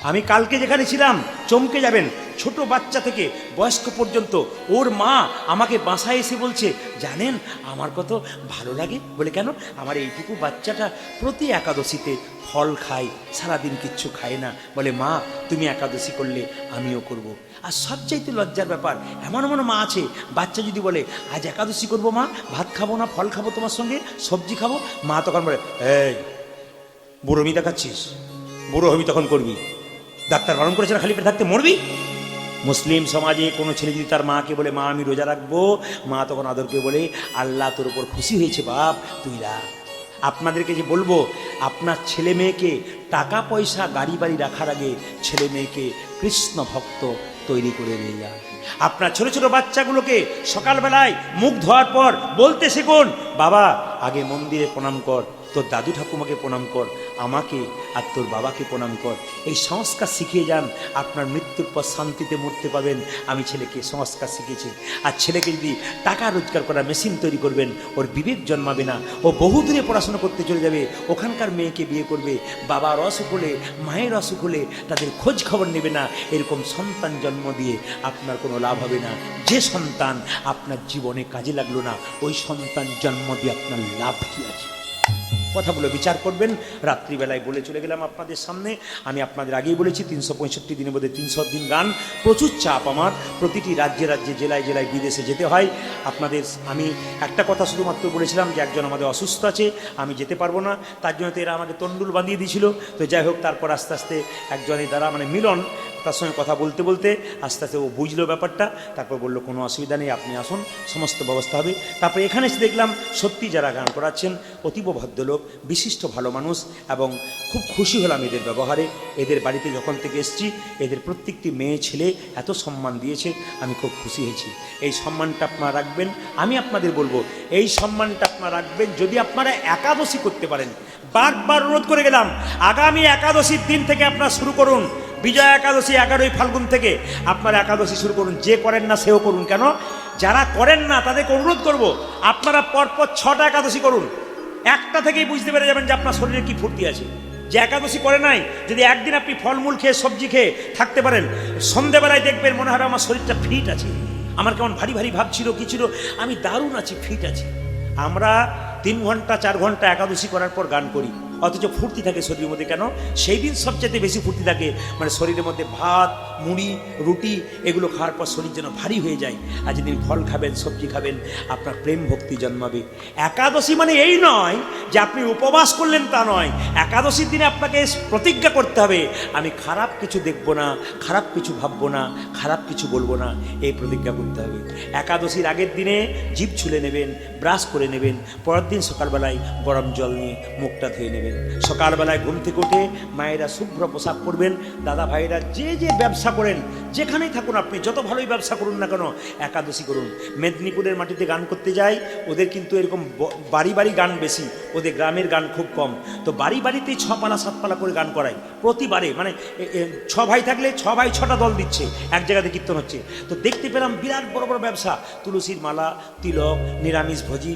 আমি কালকে যেখানে ছিলাম চমকে যাবেন, ছোট বাচ্চা থেকে বয়স্ক পর্যন্ত ওর মা আমাকে বাসায় এসে বলছে, জানেন আমার কত ভালো লাগে। বলে কেন? আমার এইটুকু বাচ্চাটা প্রতি একাদশীতে ফল খায়, সারাদিন কিচ্ছু খায় না। বলে মা তুমি একাদশী করলে আমিও করব। আর সবচাইতে লজ্জার ব্যাপার, এমন এমন মা আছে, বাচ্চা যদি বলে আজ একাদশী করবো মা, ভাত খাবো না, ফল খাবো তোমার সঙ্গে, সবজি খাবো, মা তখন বলে এই বুড়োমি দেখাচ্ছিস, বুড়ো হবি তখন করবি, ডাক্তার বারণ করেছে না খালি পেটে থাকতে, মরবি। মুসলিম সমাজে কোনো ছেলে যদি তার মাকে বলে মা আমি রোজা রাখবো, মা তখন আদরকে বলে আল্লাহ তোর উপর খুশি হয়েছে বাপ, তুই রাখ। আপনাদেরকে যে বলবো, আপনার ছেলে মেয়েকে টাকা পয়সা গাড়ি বাড়ি রাখার আগে ছেলে মেয়েকে কৃষ্ণ ভক্ত তৈরি করে নিয়ে যান। আপনার ছোট ছোট বাচ্চাগুলোকে সকালবেলায় মুখ ধোয়ার পর বলতে শিখুন, বাবা আগে মন্দিরে প্রণাম কর, তোর দাদু ঠাকুমাকে প্রণাম কর, আমাকে আর তোর বাবাকে প্রণাম কর। এই সংস্কার শিখিয়ে যান, আপনার মৃত্যুর পর শান্তিতে মরতে পাবেন। আমি ছেলেকে সংস্কার শিখেছি। আর ছেলেকে যদি টাকা রোজগার করা মেশিন তৈরি করবেন, ওর বিবেক জন্মাবে না, ও বহু দূরে পড়াশোনা করতে চলে যাবে, ওখানকার মেয়েকে বিয়ে করবে, বাবার অসুখ হলে মায়ের অসুখ হলে তাদের খোঁজ খবর নেবে না। এরকম সন্তান জন্ম দিয়ে আপনার কোনো লাভ হবে না। যে সন্তান আপনার জীবনে কাজে লাগলো না, ওই সন্তান জন্ম দিয়ে আপনার লাভ কি আছে? কথাগুলো বিচার করবেন। রাত্রিবেলায় বলে চলে গেলাম আপনাদের সামনে। আমি আপনাদের আগেই বলেছি 365 দিনের মধ্যে 300 দিন গান। প্রচুর চাপ আমার, প্রতিটি রাজ্যে রাজ্যে, জেলায় জেলায়, বিদেশে যেতে হয়। আপনাদের আমি একটা কথা শুধুমাত্র বলেছিলাম যে একজন আমাদের অসুস্থ আছে, আমি যেতে পারবো না, তার জন্য তো এরা আমাকে তন্ডুল বাঁধিয়ে দিয়েছিল। তো যাই হোক, তারপর আস্তে আস্তে একজনের দ্বারা মানে মিলন, তার সঙ্গে কথা বলতে বলতে আস্তে আস্তে ও বুঝলো ব্যাপারটা। তারপর বললো কোনো অসুবিধা নেই, আপনি আসুন, সমস্ত ব্যবস্থা হবে। তারপরে এখানে এসে দেখলাম সত্যি যারা গান করাচ্ছেন অতীব ভদ্র ভদ্রলোক, বিশিষ্ট ভালো মানুষ, এবং খুব খুশি হলাম এদের ব্যবহারে। এদের বাড়িতে যখন থেকে এসেছি এদের প্রত্যেকটি মেয়ে ছেলে এত সম্মান দিয়েছে, আমি খুব খুশি হয়েছি। এই সম্মানটা আপনারা রাখবেন। আমি আপনাদের বলবো এই সম্মানটা আপনারা রাখবেন যদি আপনারা একাদশী করতে পারেন। বারবার অনুরোধ করে গেলাম, আগামী একাদশীর দিন থেকে আপনারা শুরু করুন। বিজয়া একাদশী 11ই ফাল্গুন থেকে আপনারা একাদশী শুরু করুন। যে করেন না সেও করুন। কেন? যারা করেন না তাদেরকে অনুরোধ করব, আপনারা পরপর 6টা একাদশী করুন। একটা থেকেই বুঝতে পেরে যাবেন যে আপনার শরীরে কি ফুর্তি আছে। যে একাদশী করে নাই, যদি একদিন আপনি ফলমূল খেয়ে সবজি খেয়ে থাকতে পারেন, সন্ধ্যেবেলায় দেখবেন মনে হবে আমার শরীরটা ফিট আছে, আমার কেমন ভারী ভারী ভাব ছিল, কি ছিল, আমি দারুণ আছি, ফিট আছি। আমরা 3 ঘন্টা 4 ঘন্টা একাদশী করার পর গান করি, অথচ ফুর্তি থাকে শরীরের মধ্যে। কেন? সেই দিন সবচেয়ে বেশি ফুর্তি থাকে, মানে শরীরের মধ্যে ভাত, মুড়ি, রুটি এগুলো খাওয়ার পর শরীর যেন ভারী হয়ে যায়। আর যেদিন ফল খাবেন, সবজি খাবেন, আপনার প্রেম ভক্তি জন্মাবে। একাদশী মানে এই নয় যে আপনি উপবাস করলেন, তা নয়। একাদশীর দিনে আপনাকে প্রতিজ্ঞা করতে হবে, আমি খারাপ কিছু দেখব না, খারাপ কিছু ভাববো না, খারাপ কিছু বলবো না, এই প্রতিজ্ঞা করতে হবে। একাদশীর আগের দিনে জিভ ছুলে নেবেন, ব্রাশ করে নেবেন, পরের দিন সকালবেলায় গরম জল নিয়ে মুখটা ধুয়ে নেবেন। সকালবেলায় ঘুম থেকে উঠে মায়েরা শুভ্র পোশাক পরবেন। দাদা ভাইরা যে যে ব্যবসা করেন, যেখানেই থাকুন আপনি, যত ভালোই ব্যবসা করুন না কেন, একাদশী করুন। মেদিনীপুরের মাটিতে গান করতে যাই, ওদের কিন্তু এরকম বাড়ি বাড়ি গান বেশি, ওদের গ্রামের গান খুব কম। তো বাড়ি বাড়িতেই 6 পালা 7 পালা করে গান করায় প্রতিবারে। মানে 6 ভাই থাকলে 6 ভাই 6টা দল দিচ্ছে, এক জায়গাতে কীর্তন হচ্ছে। তো দেখতে পেলাম বিরাট বড় বড় ব্যবসা, তুলসীর মালা, তিলক, নিরামিষ ভোজি,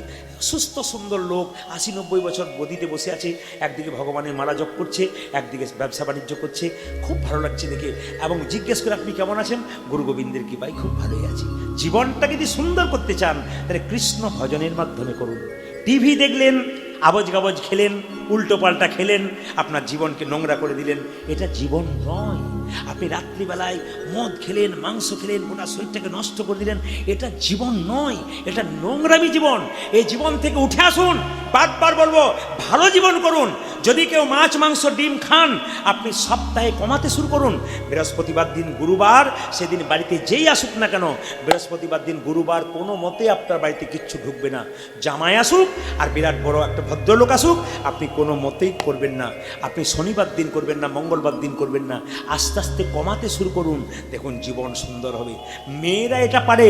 সুস্থ সুন্দর লোক, 80-90 বছর গদিতে বসে আছে, একদিকে ভগবানের মালা জপ করছে, একদিকে ব্যবসা বাণিজ্য করছে। খুব ভালো লাগছে দেখে। এবং জিজ্ঞেস করে আপনি কেমন আছেন? গুরু গোবিন্দের কৃপায় খুব ভালোই আছি। জীবনটাকে যদি সুন্দর করতে চান তাহলে কৃষ্ণ ভজনের মাধ্যমে করুন। টিভি দেখলেন, আবজ গাবজ খেলেন, উল্টো পাল্টা খেলেন, আপনার জীবনকে নোংরা করে দিলেন, এটা জীবন নয়। আপনি রাত্রিবেলায় মদ খেলেন, মাংস খেলেন, গোটা শরীরটাকে নষ্ট করে দিলেন, এটা জীবন নয়, এটা নোংরামি জীবন। এই জীবন থেকে উঠে আসুন। বারবার বলবো, ভালো জীবন করুন। যদি কেউ মাছ, মাংস, ডিম খান, আপনি সপ্তাহে কমাতে শুরু করুন। বৃহস্পতিবার দিন, গুরুবার, সেদিন বাড়িতে যেই আসুক না কেন, বৃহস্পতিবার দিন, গুরুবার কোনো মতে আপনার বাড়িতে কিচ্ছু ঢুকবে না। জামাই আসুক আর বিরাট বড় একটা ভদ্রলোক আসুক, আপনি কোনো মতেই করবেন না। আপনি শনিবার দিন করবেন না, মঙ্গলবার দিন করবেন না। আস্তে আস্তে কমাতে শুরু করুন, দেখুন জীবন সুন্দর হবে। মেয়েরা এটা পারে।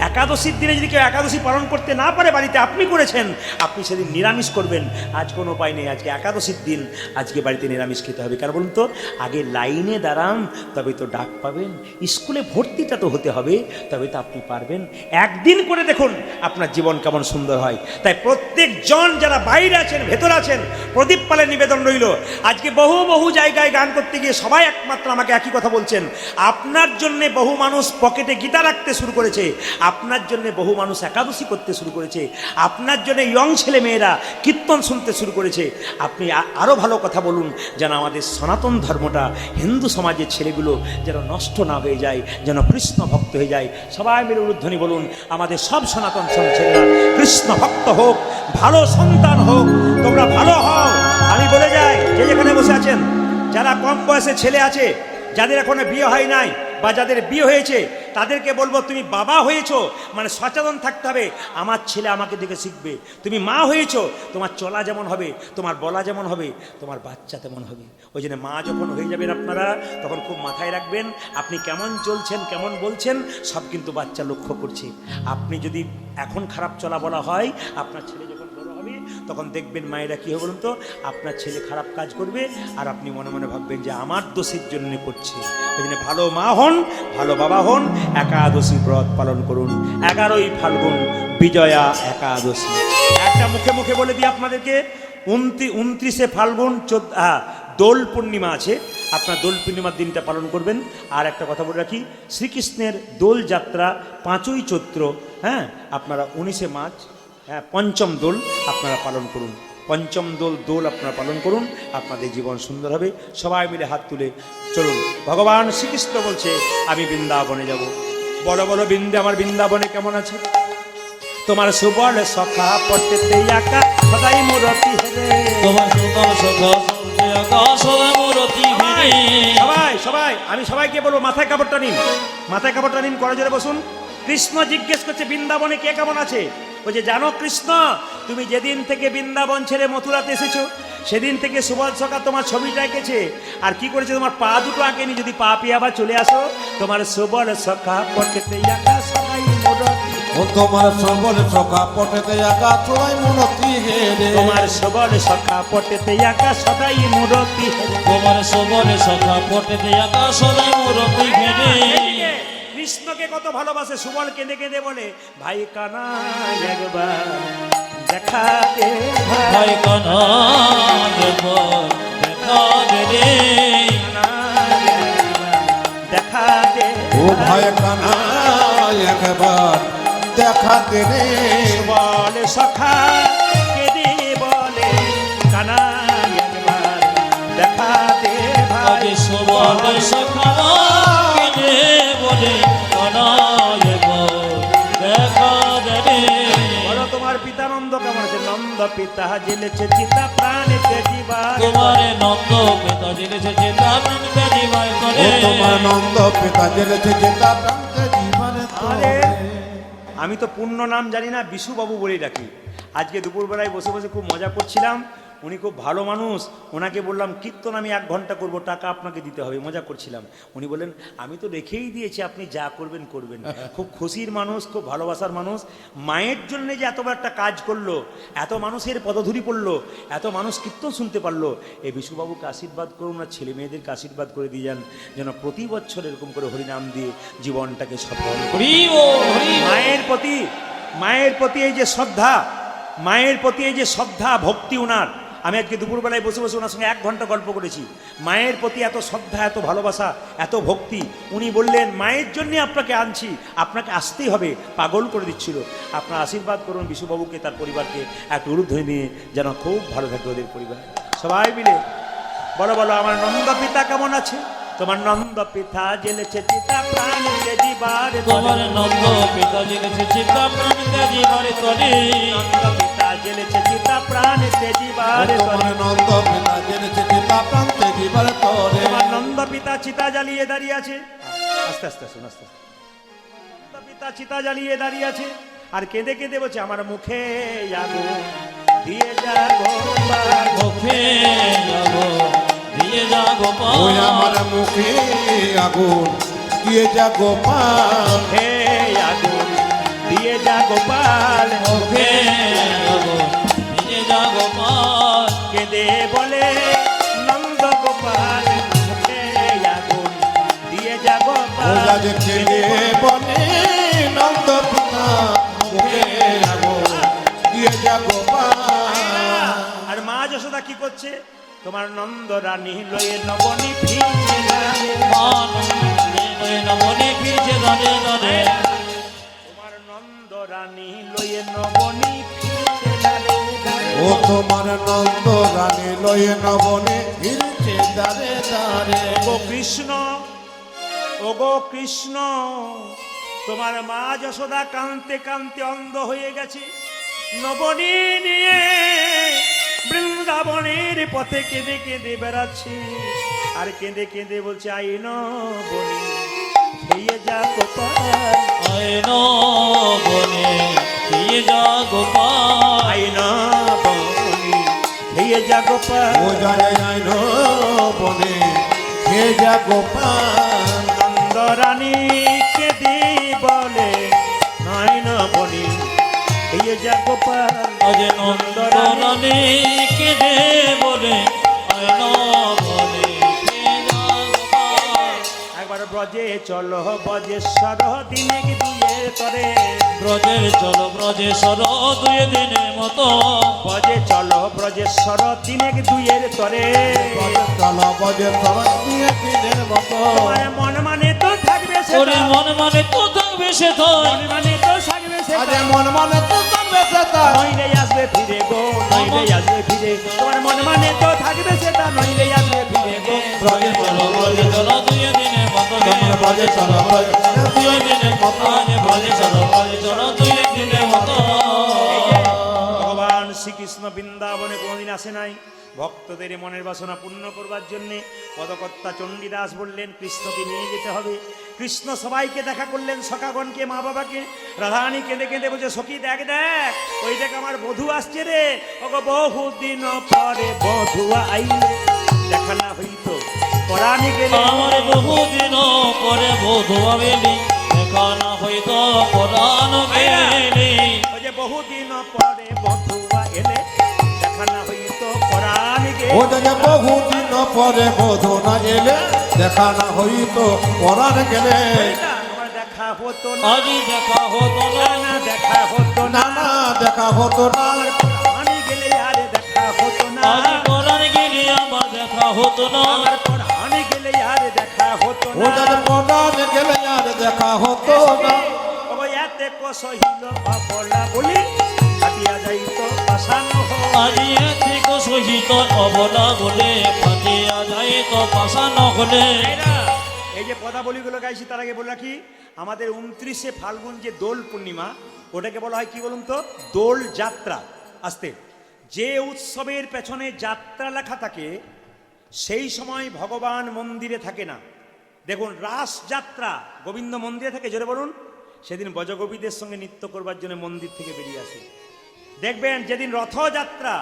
একাদশীর দিনে যদি কেউ একাদশী পালন করতে না পারে, বাড়িতে আপনি করেছেন, আপনি সেদিন নিরামিষ করবেন। আজ কোনো উপায় নেই, আজকে একাদশীর দিন, আজকে বাড়িতে নিরামিষ খেতে হবে। কেন বলুন তো? আগে লাইনে দাঁড়ান, তবে তো ডাক পাবেন। স্কুলে ভর্তিটা তো হতে হবে, তবে তো আপনি পারবেন। একদিন করে দেখুন আপনার জীবন কেমন সুন্দর হয়। তাই প্রত্যেকজন যারা বাইরে আছেন, ভেতর আছেন, প্রদীপ পালের নিবেদন রইল। আজকে বহু বহু জায়গায় গান করতে গিয়ে সবাই একমাত্র আমাকে একই কথা বলছেন, আপনার জন্যে বহু মানুষ পকেটে গীতা রাখতে শুরু করেছে, আপনার জন্যে বহু মানুষ একাদশী করতে শুরু করেছে, আপনার জন্য ইয়ং ছেলে মেয়েরা কীর্তন শুনতে শুরু করেছে। আপনি আরও ভালো কথা বলুন, যেন আমাদের সনাতন ধর্মটা, হিন্দু সমাজের ছেলেগুলো যেন নষ্ট না হয়ে যায়, যেন কৃষ্ণ ভক্ত হয়ে যায়। সবাই মিলে উলুধ্বনি বলুন, আমাদের সব সনাতন ছেলেরা কৃষ্ণ ভক্ত হোক, ভালো সন্তান হোক, তোমরা ভালো হও। আমি বলে যাই, যে যেখানে বসে আছেন, যারা কম বয়সে ছেলে আছে, যাদের এখনো বিয়ে হয় নাই বা যাদের বিয়ে হয়েছে, তাদেরকে বলবো, তুমি বাবা হয়েছো মানে সচেতন থাকতে হবে। আমার ছেলে আমাকে দেখে শিখবে। তুমি মা হয়েছো, তোমার চলা যেমন হবে, তোমার বলা যেমন হবে, তোমার বাচ্চা তেমন হবে। ওই জন্য মা যখন হয়ে যাবেন আপনারা, তখন খুব মাথায় রাখবেন, আপনি কেমন চলছেন, কেমন বলছেন, সব কিন্তু বাচ্চা লক্ষ্য করছে। আপনি যদি এখন খারাপ চলা বলা হয়, আপনার ছেলে যখন বড় হবে, তখন দেখবেন মায়েরা কী হবে বলুন তো, আপনার ছেলে খারাপ কাজ করবে আর আপনি মনে মনে ভাববেন যে আমার দোষের জন্য করছে। ওই জন্য ভালো মা হন, ভালো বাবা হন, একাদশী ব্রত পালন করুন। 11ই ফাল্গুন বিজয়া একাদশী। একটা মুখে মুখে বলে দিই আপনাদেরকে, 29শে ফাল্গুন দোল পূর্ণিমা আছে, আপনার দোল পূর্ণিমার দিনটা পালন করবেন। আর একটা কথা বলে রাখি, শ্রীকৃষ্ণের দোল যাত্রা 5ই চৈত্র, হ্যাঁ, আপনারা 19শে মার্চ, হ্যাঁ, পঞ্চম দোল আপনারা পালন করুন। পঞ্চম দোল আপনারা পালন করুন, আপনাদের জীবন সুন্দর হবে। সবাই মিলে হাত তুলে চলুন। ভগবান শ্রীকৃষ্ণ বলছে, আমি বৃন্দাবনে যাব। বলো বলো বৃন্দে, আমার বৃন্দাবনে কেমন আছে? তোমার সুবল সখা পড়তে একা সদাই মূরতি হেরে, তোমার সুতল সখা আকাশ সদাই মূরতি হেরে। সবাই সবাই আমি সবাইকে বলবো, মাথায় কাপড়টা নিন, মাথায় কাপড়টা নিন, করে জোরে বসুন। কৃষ্ণ জিজ্ঞেস করছে, বৃন্দাবনে কে কেমন আছে? বলছে জানো কৃষ্ণ, তুমি যেদিন থেকে বৃন্দাবন ছেড়ে মথুরাতে এসেছো সেদিন থেকে সুবল সখা তোমার ছবিটা এঁকেছে, আর কি করেছে তোমার পা দুটো আঁকেনি। যদি পা পেয়ে আবার চলে আসো, তোমার সুবল সখা পটেতে একা সবাই মোরতি। ও তোমার সবল সখা পটেতে একা সবাই মনতি হেরে। তোমার সুবল সখা পটেতে একা সদাই মোরতি। তোমার সবলে সখা পটেতে একা সদাই মূরতি ঘেরে। কৃষ্ণকে কত ভালোবাসে। সুবল কেঁদে কেঁদে বলে ভাই কানা একবার দেখা দে ভাই কানা একবার দেখা দে রে। দেখা দে ও ভাই কানা একবার দেখা দে রে। সুবল সখা কেঁদে বলে কানা একবার দেখা দে ভাই। আগে সবলে সখা কেঁদে বলে কানা একবার দেখা দে রে। বলো তোমার পিতা নন্দ কেমন আছে? নন্দ পিতা জেলেছে চিতা প্রাণীতে জীবার। তোমার নন্দ পিতা জেলেছে চেতা প্রাণীতে জীবন ও করে। তোমার নন্দ পিতা জেলেছে যেটা প্রান্তে জীবনে আরে, তোরে। আমি তো পূর্ণ নাম জানি না, বিশুবাবু বলেই ডাকি। আজকে দুপুরবেলায় বসে বসে খুব মজা করছিলাম। উনি খুব ভালো মানুষ। ওনাকে বললাম কীর্তন আমি 1 ঘন্টা করব, টাকা আপনাকে দিতে হবে। মজা করছিলাম। উনি বললেন আমি তো রেখেই দিয়েছি, আপনি যা করবেন করবেন। খুব খুশির মানুষ, খুব ভালোবাসার মানুষ। মায়ের জন্য যে এত বড় একটা কাজ করলো, এত মানুষের পদধূলি পড়লো, এত মানুষ কীর্তন শুনতে পারলো, এই বিশুবাবুকে আশীর্বাদ করুন, না ছেলে মেয়েদেরকে আশীর্বাদ করে দিয়ে যান, যেন প্রতি বছর এরকম করে হরিনাম দিয়ে জীবনটাকে সফল করে। হরি ও হরি। মায়ের প্রতি এই যে শ্রদ্ধা, মায়ের প্রতি এই যে শ্রদ্ধা ভক্তি ওনার। আমি আজকে দুপুরবেলায় বসে বসে ওনার সঙ্গে 1 ঘন্টা গল্প করেছি। মায়ের প্রতি এত শ্রদ্ধা, এত ভালোবাসা, এত ভক্তি। উনি বললেন মায়ের জন্যে আপনাকে আনছি, আপনাকে আসতেই হবে, পাগল করে দিচ্ছিল। আপনার আশীর্বাদ করুন বিশুবাবুকে, তার পরিবারকে একটু উলুধ্বনি নিয়ে, যেন খুব ভালো থাকে ওদের পরিবার। সবাই মিলে বলো বলো আমার নন্দ পিতা কেমন আছে? তোমার নন্দ পিতা জেলেছে চিতা প্রাণীতে জীবার। তোমার নন্দ পিতা জেলেছে চিতা প্রাণীতে জীবন করে। নন্দ পিতা জেলেছে চিতা প্রাণীতে জীবার। ও তোমার নন্দ পিতা জেলেছে যেটা প্রান্তে জীবনে তোরে। তোমার নন্দ পিতা চিতা জ্বালিয়ে দাঁড়িয়ে আছে। আস্তে আস্তে শুন, আস্তে আস্তে। নন্দ পিতা চিতা জ্বালিয়ে দাঁড়িয়ে আছে আর কেঁদে কেঁদে বলছে আমার মুখে আগুন দিয়ে যা গোপাল। মুখে যাবো দিয়ে যা গোপাল। ওই আমার মুখে আগুন দিয়ে যা গোপাল। হে আগুন দিয়ে যা গোপাল। মুখে যাবো দিয়ে যা গোপাল। কেঁদে বলে নন্দ গোপাল মুখে আগুন দিয়ে যা গোপাল। ওরা যে খেলে বলে নন্দ পিতা মুখে আগুন দিয়ে যা গোপাল। আর মা যশোদা কি করছে? তোমার নন্দ রানী লয়ে নবনী ফিরছে দাঁড়ে। মনে ফিরছে দাঁড়ে দাঁড়ে। তোমার নন্দ রানী লয়ে নবনী ফিরছে দাঁড়ে দাঁড়ে। ও তোমার নন্দ রানী লয়ে নবনে ফিরছে দাঁড়ে দাঁড়ে। ও কৃষ্ণ, ও গো কৃষ্ণ, তোমার মা যশোদা কাঁদতে কাঁদতে অন্ধ হয়ে গেছে। নবনী নিয়ে বৃন্দাবনের পথে কেঁদে কেঁদে বেড়াচ্ছে আর কেঁদে কেঁদে বলছে আই নবনী খেয়ে যা গোপাল। আয় বনে দিয়ে যা গোপাল। আই নবনী খেয়ে যা গোপাল। ও যায় যায় বনে হে যা গোপাল। নন্দ রানী কেঁদে বলে নয় নবনী খেয়ে যা গোপাল। আজ নন্দরানী কেঁদে বলে আয় বনে দিয়ে যা গোপাল। একবার ব্রজে চলো ব্রজেশ্বর দিনে দুয়ে তরে। ব্রজের চলো ব্রজেশ্বর 2 দিনের মতো। ব্রজে চলো ব্রজেশ্বর দিনে দুয়ের তরে। চলো বজে সবাই দিয়ে দিনের মতো। তোমার মন মানে তো থাকবে সে ওরে মন মানে তো থাকবে সে তো। মন মানে তো থাকবে সে আজ মন মনে তো করবে সেটা। নইলে আসবে ফিরে গো, নইলে আসবে ফিরে। তোমার মন মানে তো থাকবে সেটা, নইলে আসবে ফিরে গো। ব্রজে চলো ব্রজে চলো 2 দিনের মতো। তোমার ব্রজে চলো ব্রজে 2 দিনের মতো। ব্রজে চলো 2 দিনের মতো। ভগবান শ্রীকৃষ্ণ কৃষ্ণ বৃন্দাবনে কোনোদিন আসে নাই, ভক্তদের মনের বাসনা পূর্ণ করবার জন্যে পদকর্তা চণ্ডীদাস বললেন কৃষ্ণকে নিয়ে যেতে হবে। কৃষ্ণ সবাইকে দেখা করলেন, সখাগণকে, মা বাবাকে। রাধারানী কেঁদে কেঁদে বলছে, সখী দেখ দেখ, ওই দেখ আমার বধূ আসছে রে। ওগো বহুদিন পরে বধূ আইলে, দেখা না হইতো পরাণে গেলে। আমার বহুদিন পরে বধূ আইলি, দেখা না হইতো পরাণ গেলি। ওই যে বহুদিন পরে বধূ এলে, দেখা না হইতো পরাণে গেলে। ও যে বহুদিন পরে বধূ না এলে, দেখা না হইতো পরাণ গেলে। আমার দেখা হতো না, আজি দেখা হতো না, না দেখা হতো না, না না দেখা হতো না, পরাণে গেলে আর দেখা হতো না। আজি পরাণ গেলি আমার দেখা হতো না। আমার পরাণে গেলে আর দেখা হতো ও না। যে পরাণ গেলে আর দেখা হতো না। ওগো এতে কসহিল অবলা বলি, কাটিয়া যাইতো পাশানো হয়। আজি এথিক সহিত অবলা বলে, ফাটিয়া যাইতো পাশান হলে। ভাইরা, এই যে পদাবলীগুলো গাইছি তার আগে বলে রাখি, আমাদের 29শে ফাল্গুন যে দোল পূর্ণিমা, ওটাকে বলা হয় কি বলুন তো, দোল যাত্রা। আসতে যে উৎসবের পেছনে যাত্রা লেখা থাকে, সেই সময় ভগবান মন্দিরে থাকে না। দেখুন, রাস যাত্রা গোবিন্দ মন্দিরে থাকে, জোরে বলুন। সেদিন বজগোপীদের সঙ্গে নৃত্য করবার জন্য মন্দির থেকে বেরিয়ে আসে। দেখবেন যেদিন রথযাত্রা,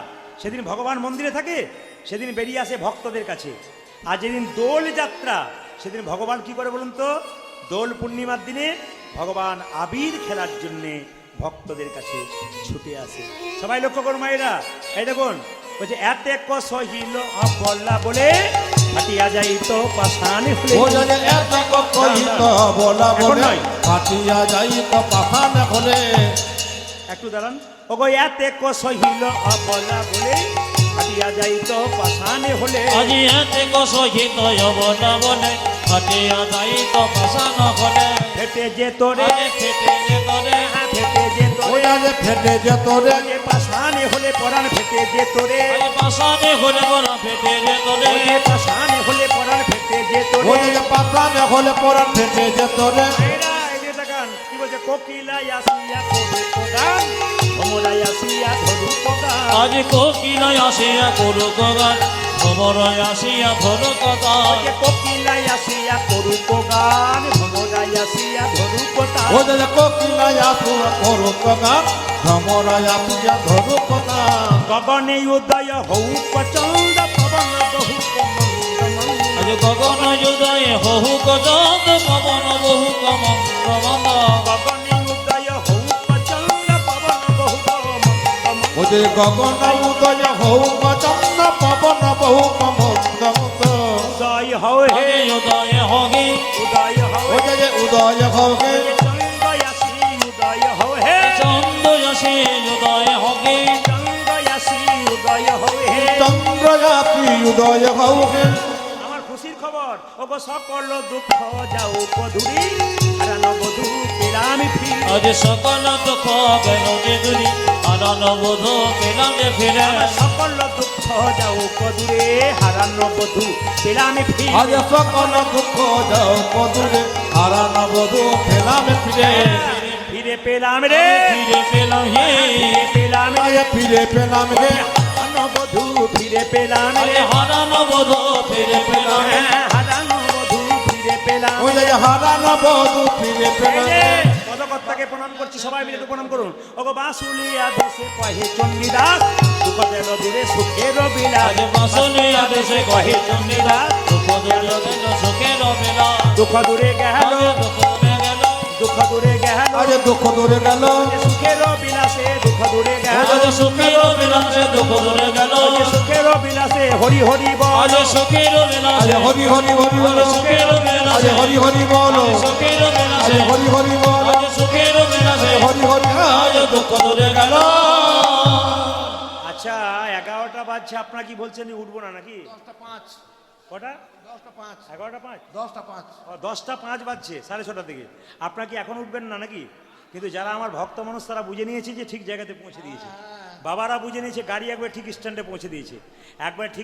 সেদিন ভগবান মন্দিরে থাকে, সেদিন বেরিয়ে আসে ভক্তদের কাছে। আর যেদিন দোল যাত্রা, সেদিন ভগবান কি করে বলুন তো, দোল পূর্ণিমার দিনে ভগবান আবির খেলার জন্যে ভক্তদের কাছে ছুটে আসে। সবাই লক্ষ্য করুন মায়েরা, এই দেখুন, বলছে এতে কসহিল অবলা বলে, ফাটিয়া যাইতো পাশানে হলে। ও যে এত কহিত বলা বলে, ফাটিয়া যাইতো পাষাণ হলে। একটু দাঁড়ান। ওগো এতে কসহিল অবলা বলে, ফাটিয়া যাইতো পাশানে হলে। আজি এথিক সহিত অবলা বলে, ফাটিয়া যাইতো পাশান হলে। ফেটে যেত রে, আজি ফেটে যেত রে, ফেটে যেত ও রে, যে ফেটে যেত রে, যে পাশানে হলে পরাণ ফেটে যেত রে। আজি পাশানে হলে বলা ফেটে যেত রে। ওরে পাশানে হলে পরাণ ফেটে যেত ও রে। যে পাষাণ হলে পরাণ ফেটে যেত রে। এরা এই যে দেখান কি বলছে, কোকিলা আসিয়া করুক গান, ভ্রমরা আসিয়া ধরুক গান। আজি কোকিলাই আসিয়া করুক গান, ভ্রমরায় আসিয়া ধরুক গান। যে কোকিলা আসিয়া করুক গান, ভ্রমরা আসিয়া ধরুক ও গান। যে কোকিলা আসুয়া করুক গান, ভ্রমরা আসিয়া ধরুক গান। গগনে উদয় হৌক চন্দ পবন বহু কমল। আজি গগন যুদয়ে হহুক চাঁদ, পবন বহুক মন্দ। গগনে উদয় হৌক চন্দ পবন বহু কমল। ও যে গগন উদয় হৌক চন্দ পবন বহু মন্দ মন্দ। উদয় হও হে, আজি উদয়ে হগি, উদয় হও ও হে, যে উদয় হৌকে, চন্দ আসি উদয় হও হে, চন্দ আসি উদয়ে হগি। চন্দ আসি উদয় হও হে। চন্দ্রজাতি উদয় হৌকে। আমার খুশির খবর, ওগো সকল দুঃখ যাও কদুরি, হারানো বধূ পেলাম ফিরে। আজ সকল দুঃখ গেল যে দূরি, হারানো বোধ পেলাম যে ফিরে। সকল দুঃখ যাও কদুরে, হারানো বধূ পেলাম ফিরে। আজ সকল দুঃখ যাও কদূরে, হারানো বধূ পেলাম ফিরে। ফিরে পেলাম রে, ফিরে পেলাম হে, ফিরে পেলাম রে, আজ ফিরে পেলাম রে, হারানো বধূ ফিরে পেলাম আজ রে। হারানো বোধ ফিরে পেলাম হে। হারানো বধূ ফিরে পেলাম। ওই যে হারানো বধূ ফিরে পেলাম রে। পদকর্তাকে প্রণাম করছি, সবাই মিলে একটু প্রণাম করুন। ওগো বাঁশুলিয়া দেশে কহে চণ্ডীদাস, দুঃখ দেল দূরে সুখের বিলাস। আজ বাঁশুলিয়া দেশে কহে চণ্ডীদাস, দুঃখ দূরে গেল সুখের বেলা। দুঃখ দূরে গেল, আজ দুঃখ দূরে গেল, দুঃখ দূরে গেল, আজ দুঃখ দূরে গেল, সুখের বিলাসে দুঃখ দূরে গেল। আজ সুখের বিলাসে দুঃখ দূরে গেল। সুখের বিলাসে হরি হরি বল। আজ সুখের আজ বিলাসে, হরি হরি হরি বলো, সুখের আজ বিলাসে, হরি হরি বলো, সুখের আজ বিলাসে, হরি হরি বলো, আজ সুখের বিলাসে, হরি হরি আজ দুঃখ দূরে গেল। আচ্ছা 11টা বাজছে, আপনারা কি বলছেন উঠবো না নাকি? 10:05, কটা? 10:05, 11টা 5? 10:05। 10টা 5 বাজছে, 6:30 থেকে। আপনারা কি এখন উঠবেন না নাকি? কিন্তু যারা আমার ভক্ত মানুষ তারা বুঝে নিয়েছে যে ঠিক জায়গাতে পৌঁছে দিয়েছে। বাবারা বুঝে নিয়েছে, গাড়ি একবার ঠিক স্ট্যান্ডে পৌঁছে দিয়েছে, একবার ঠিক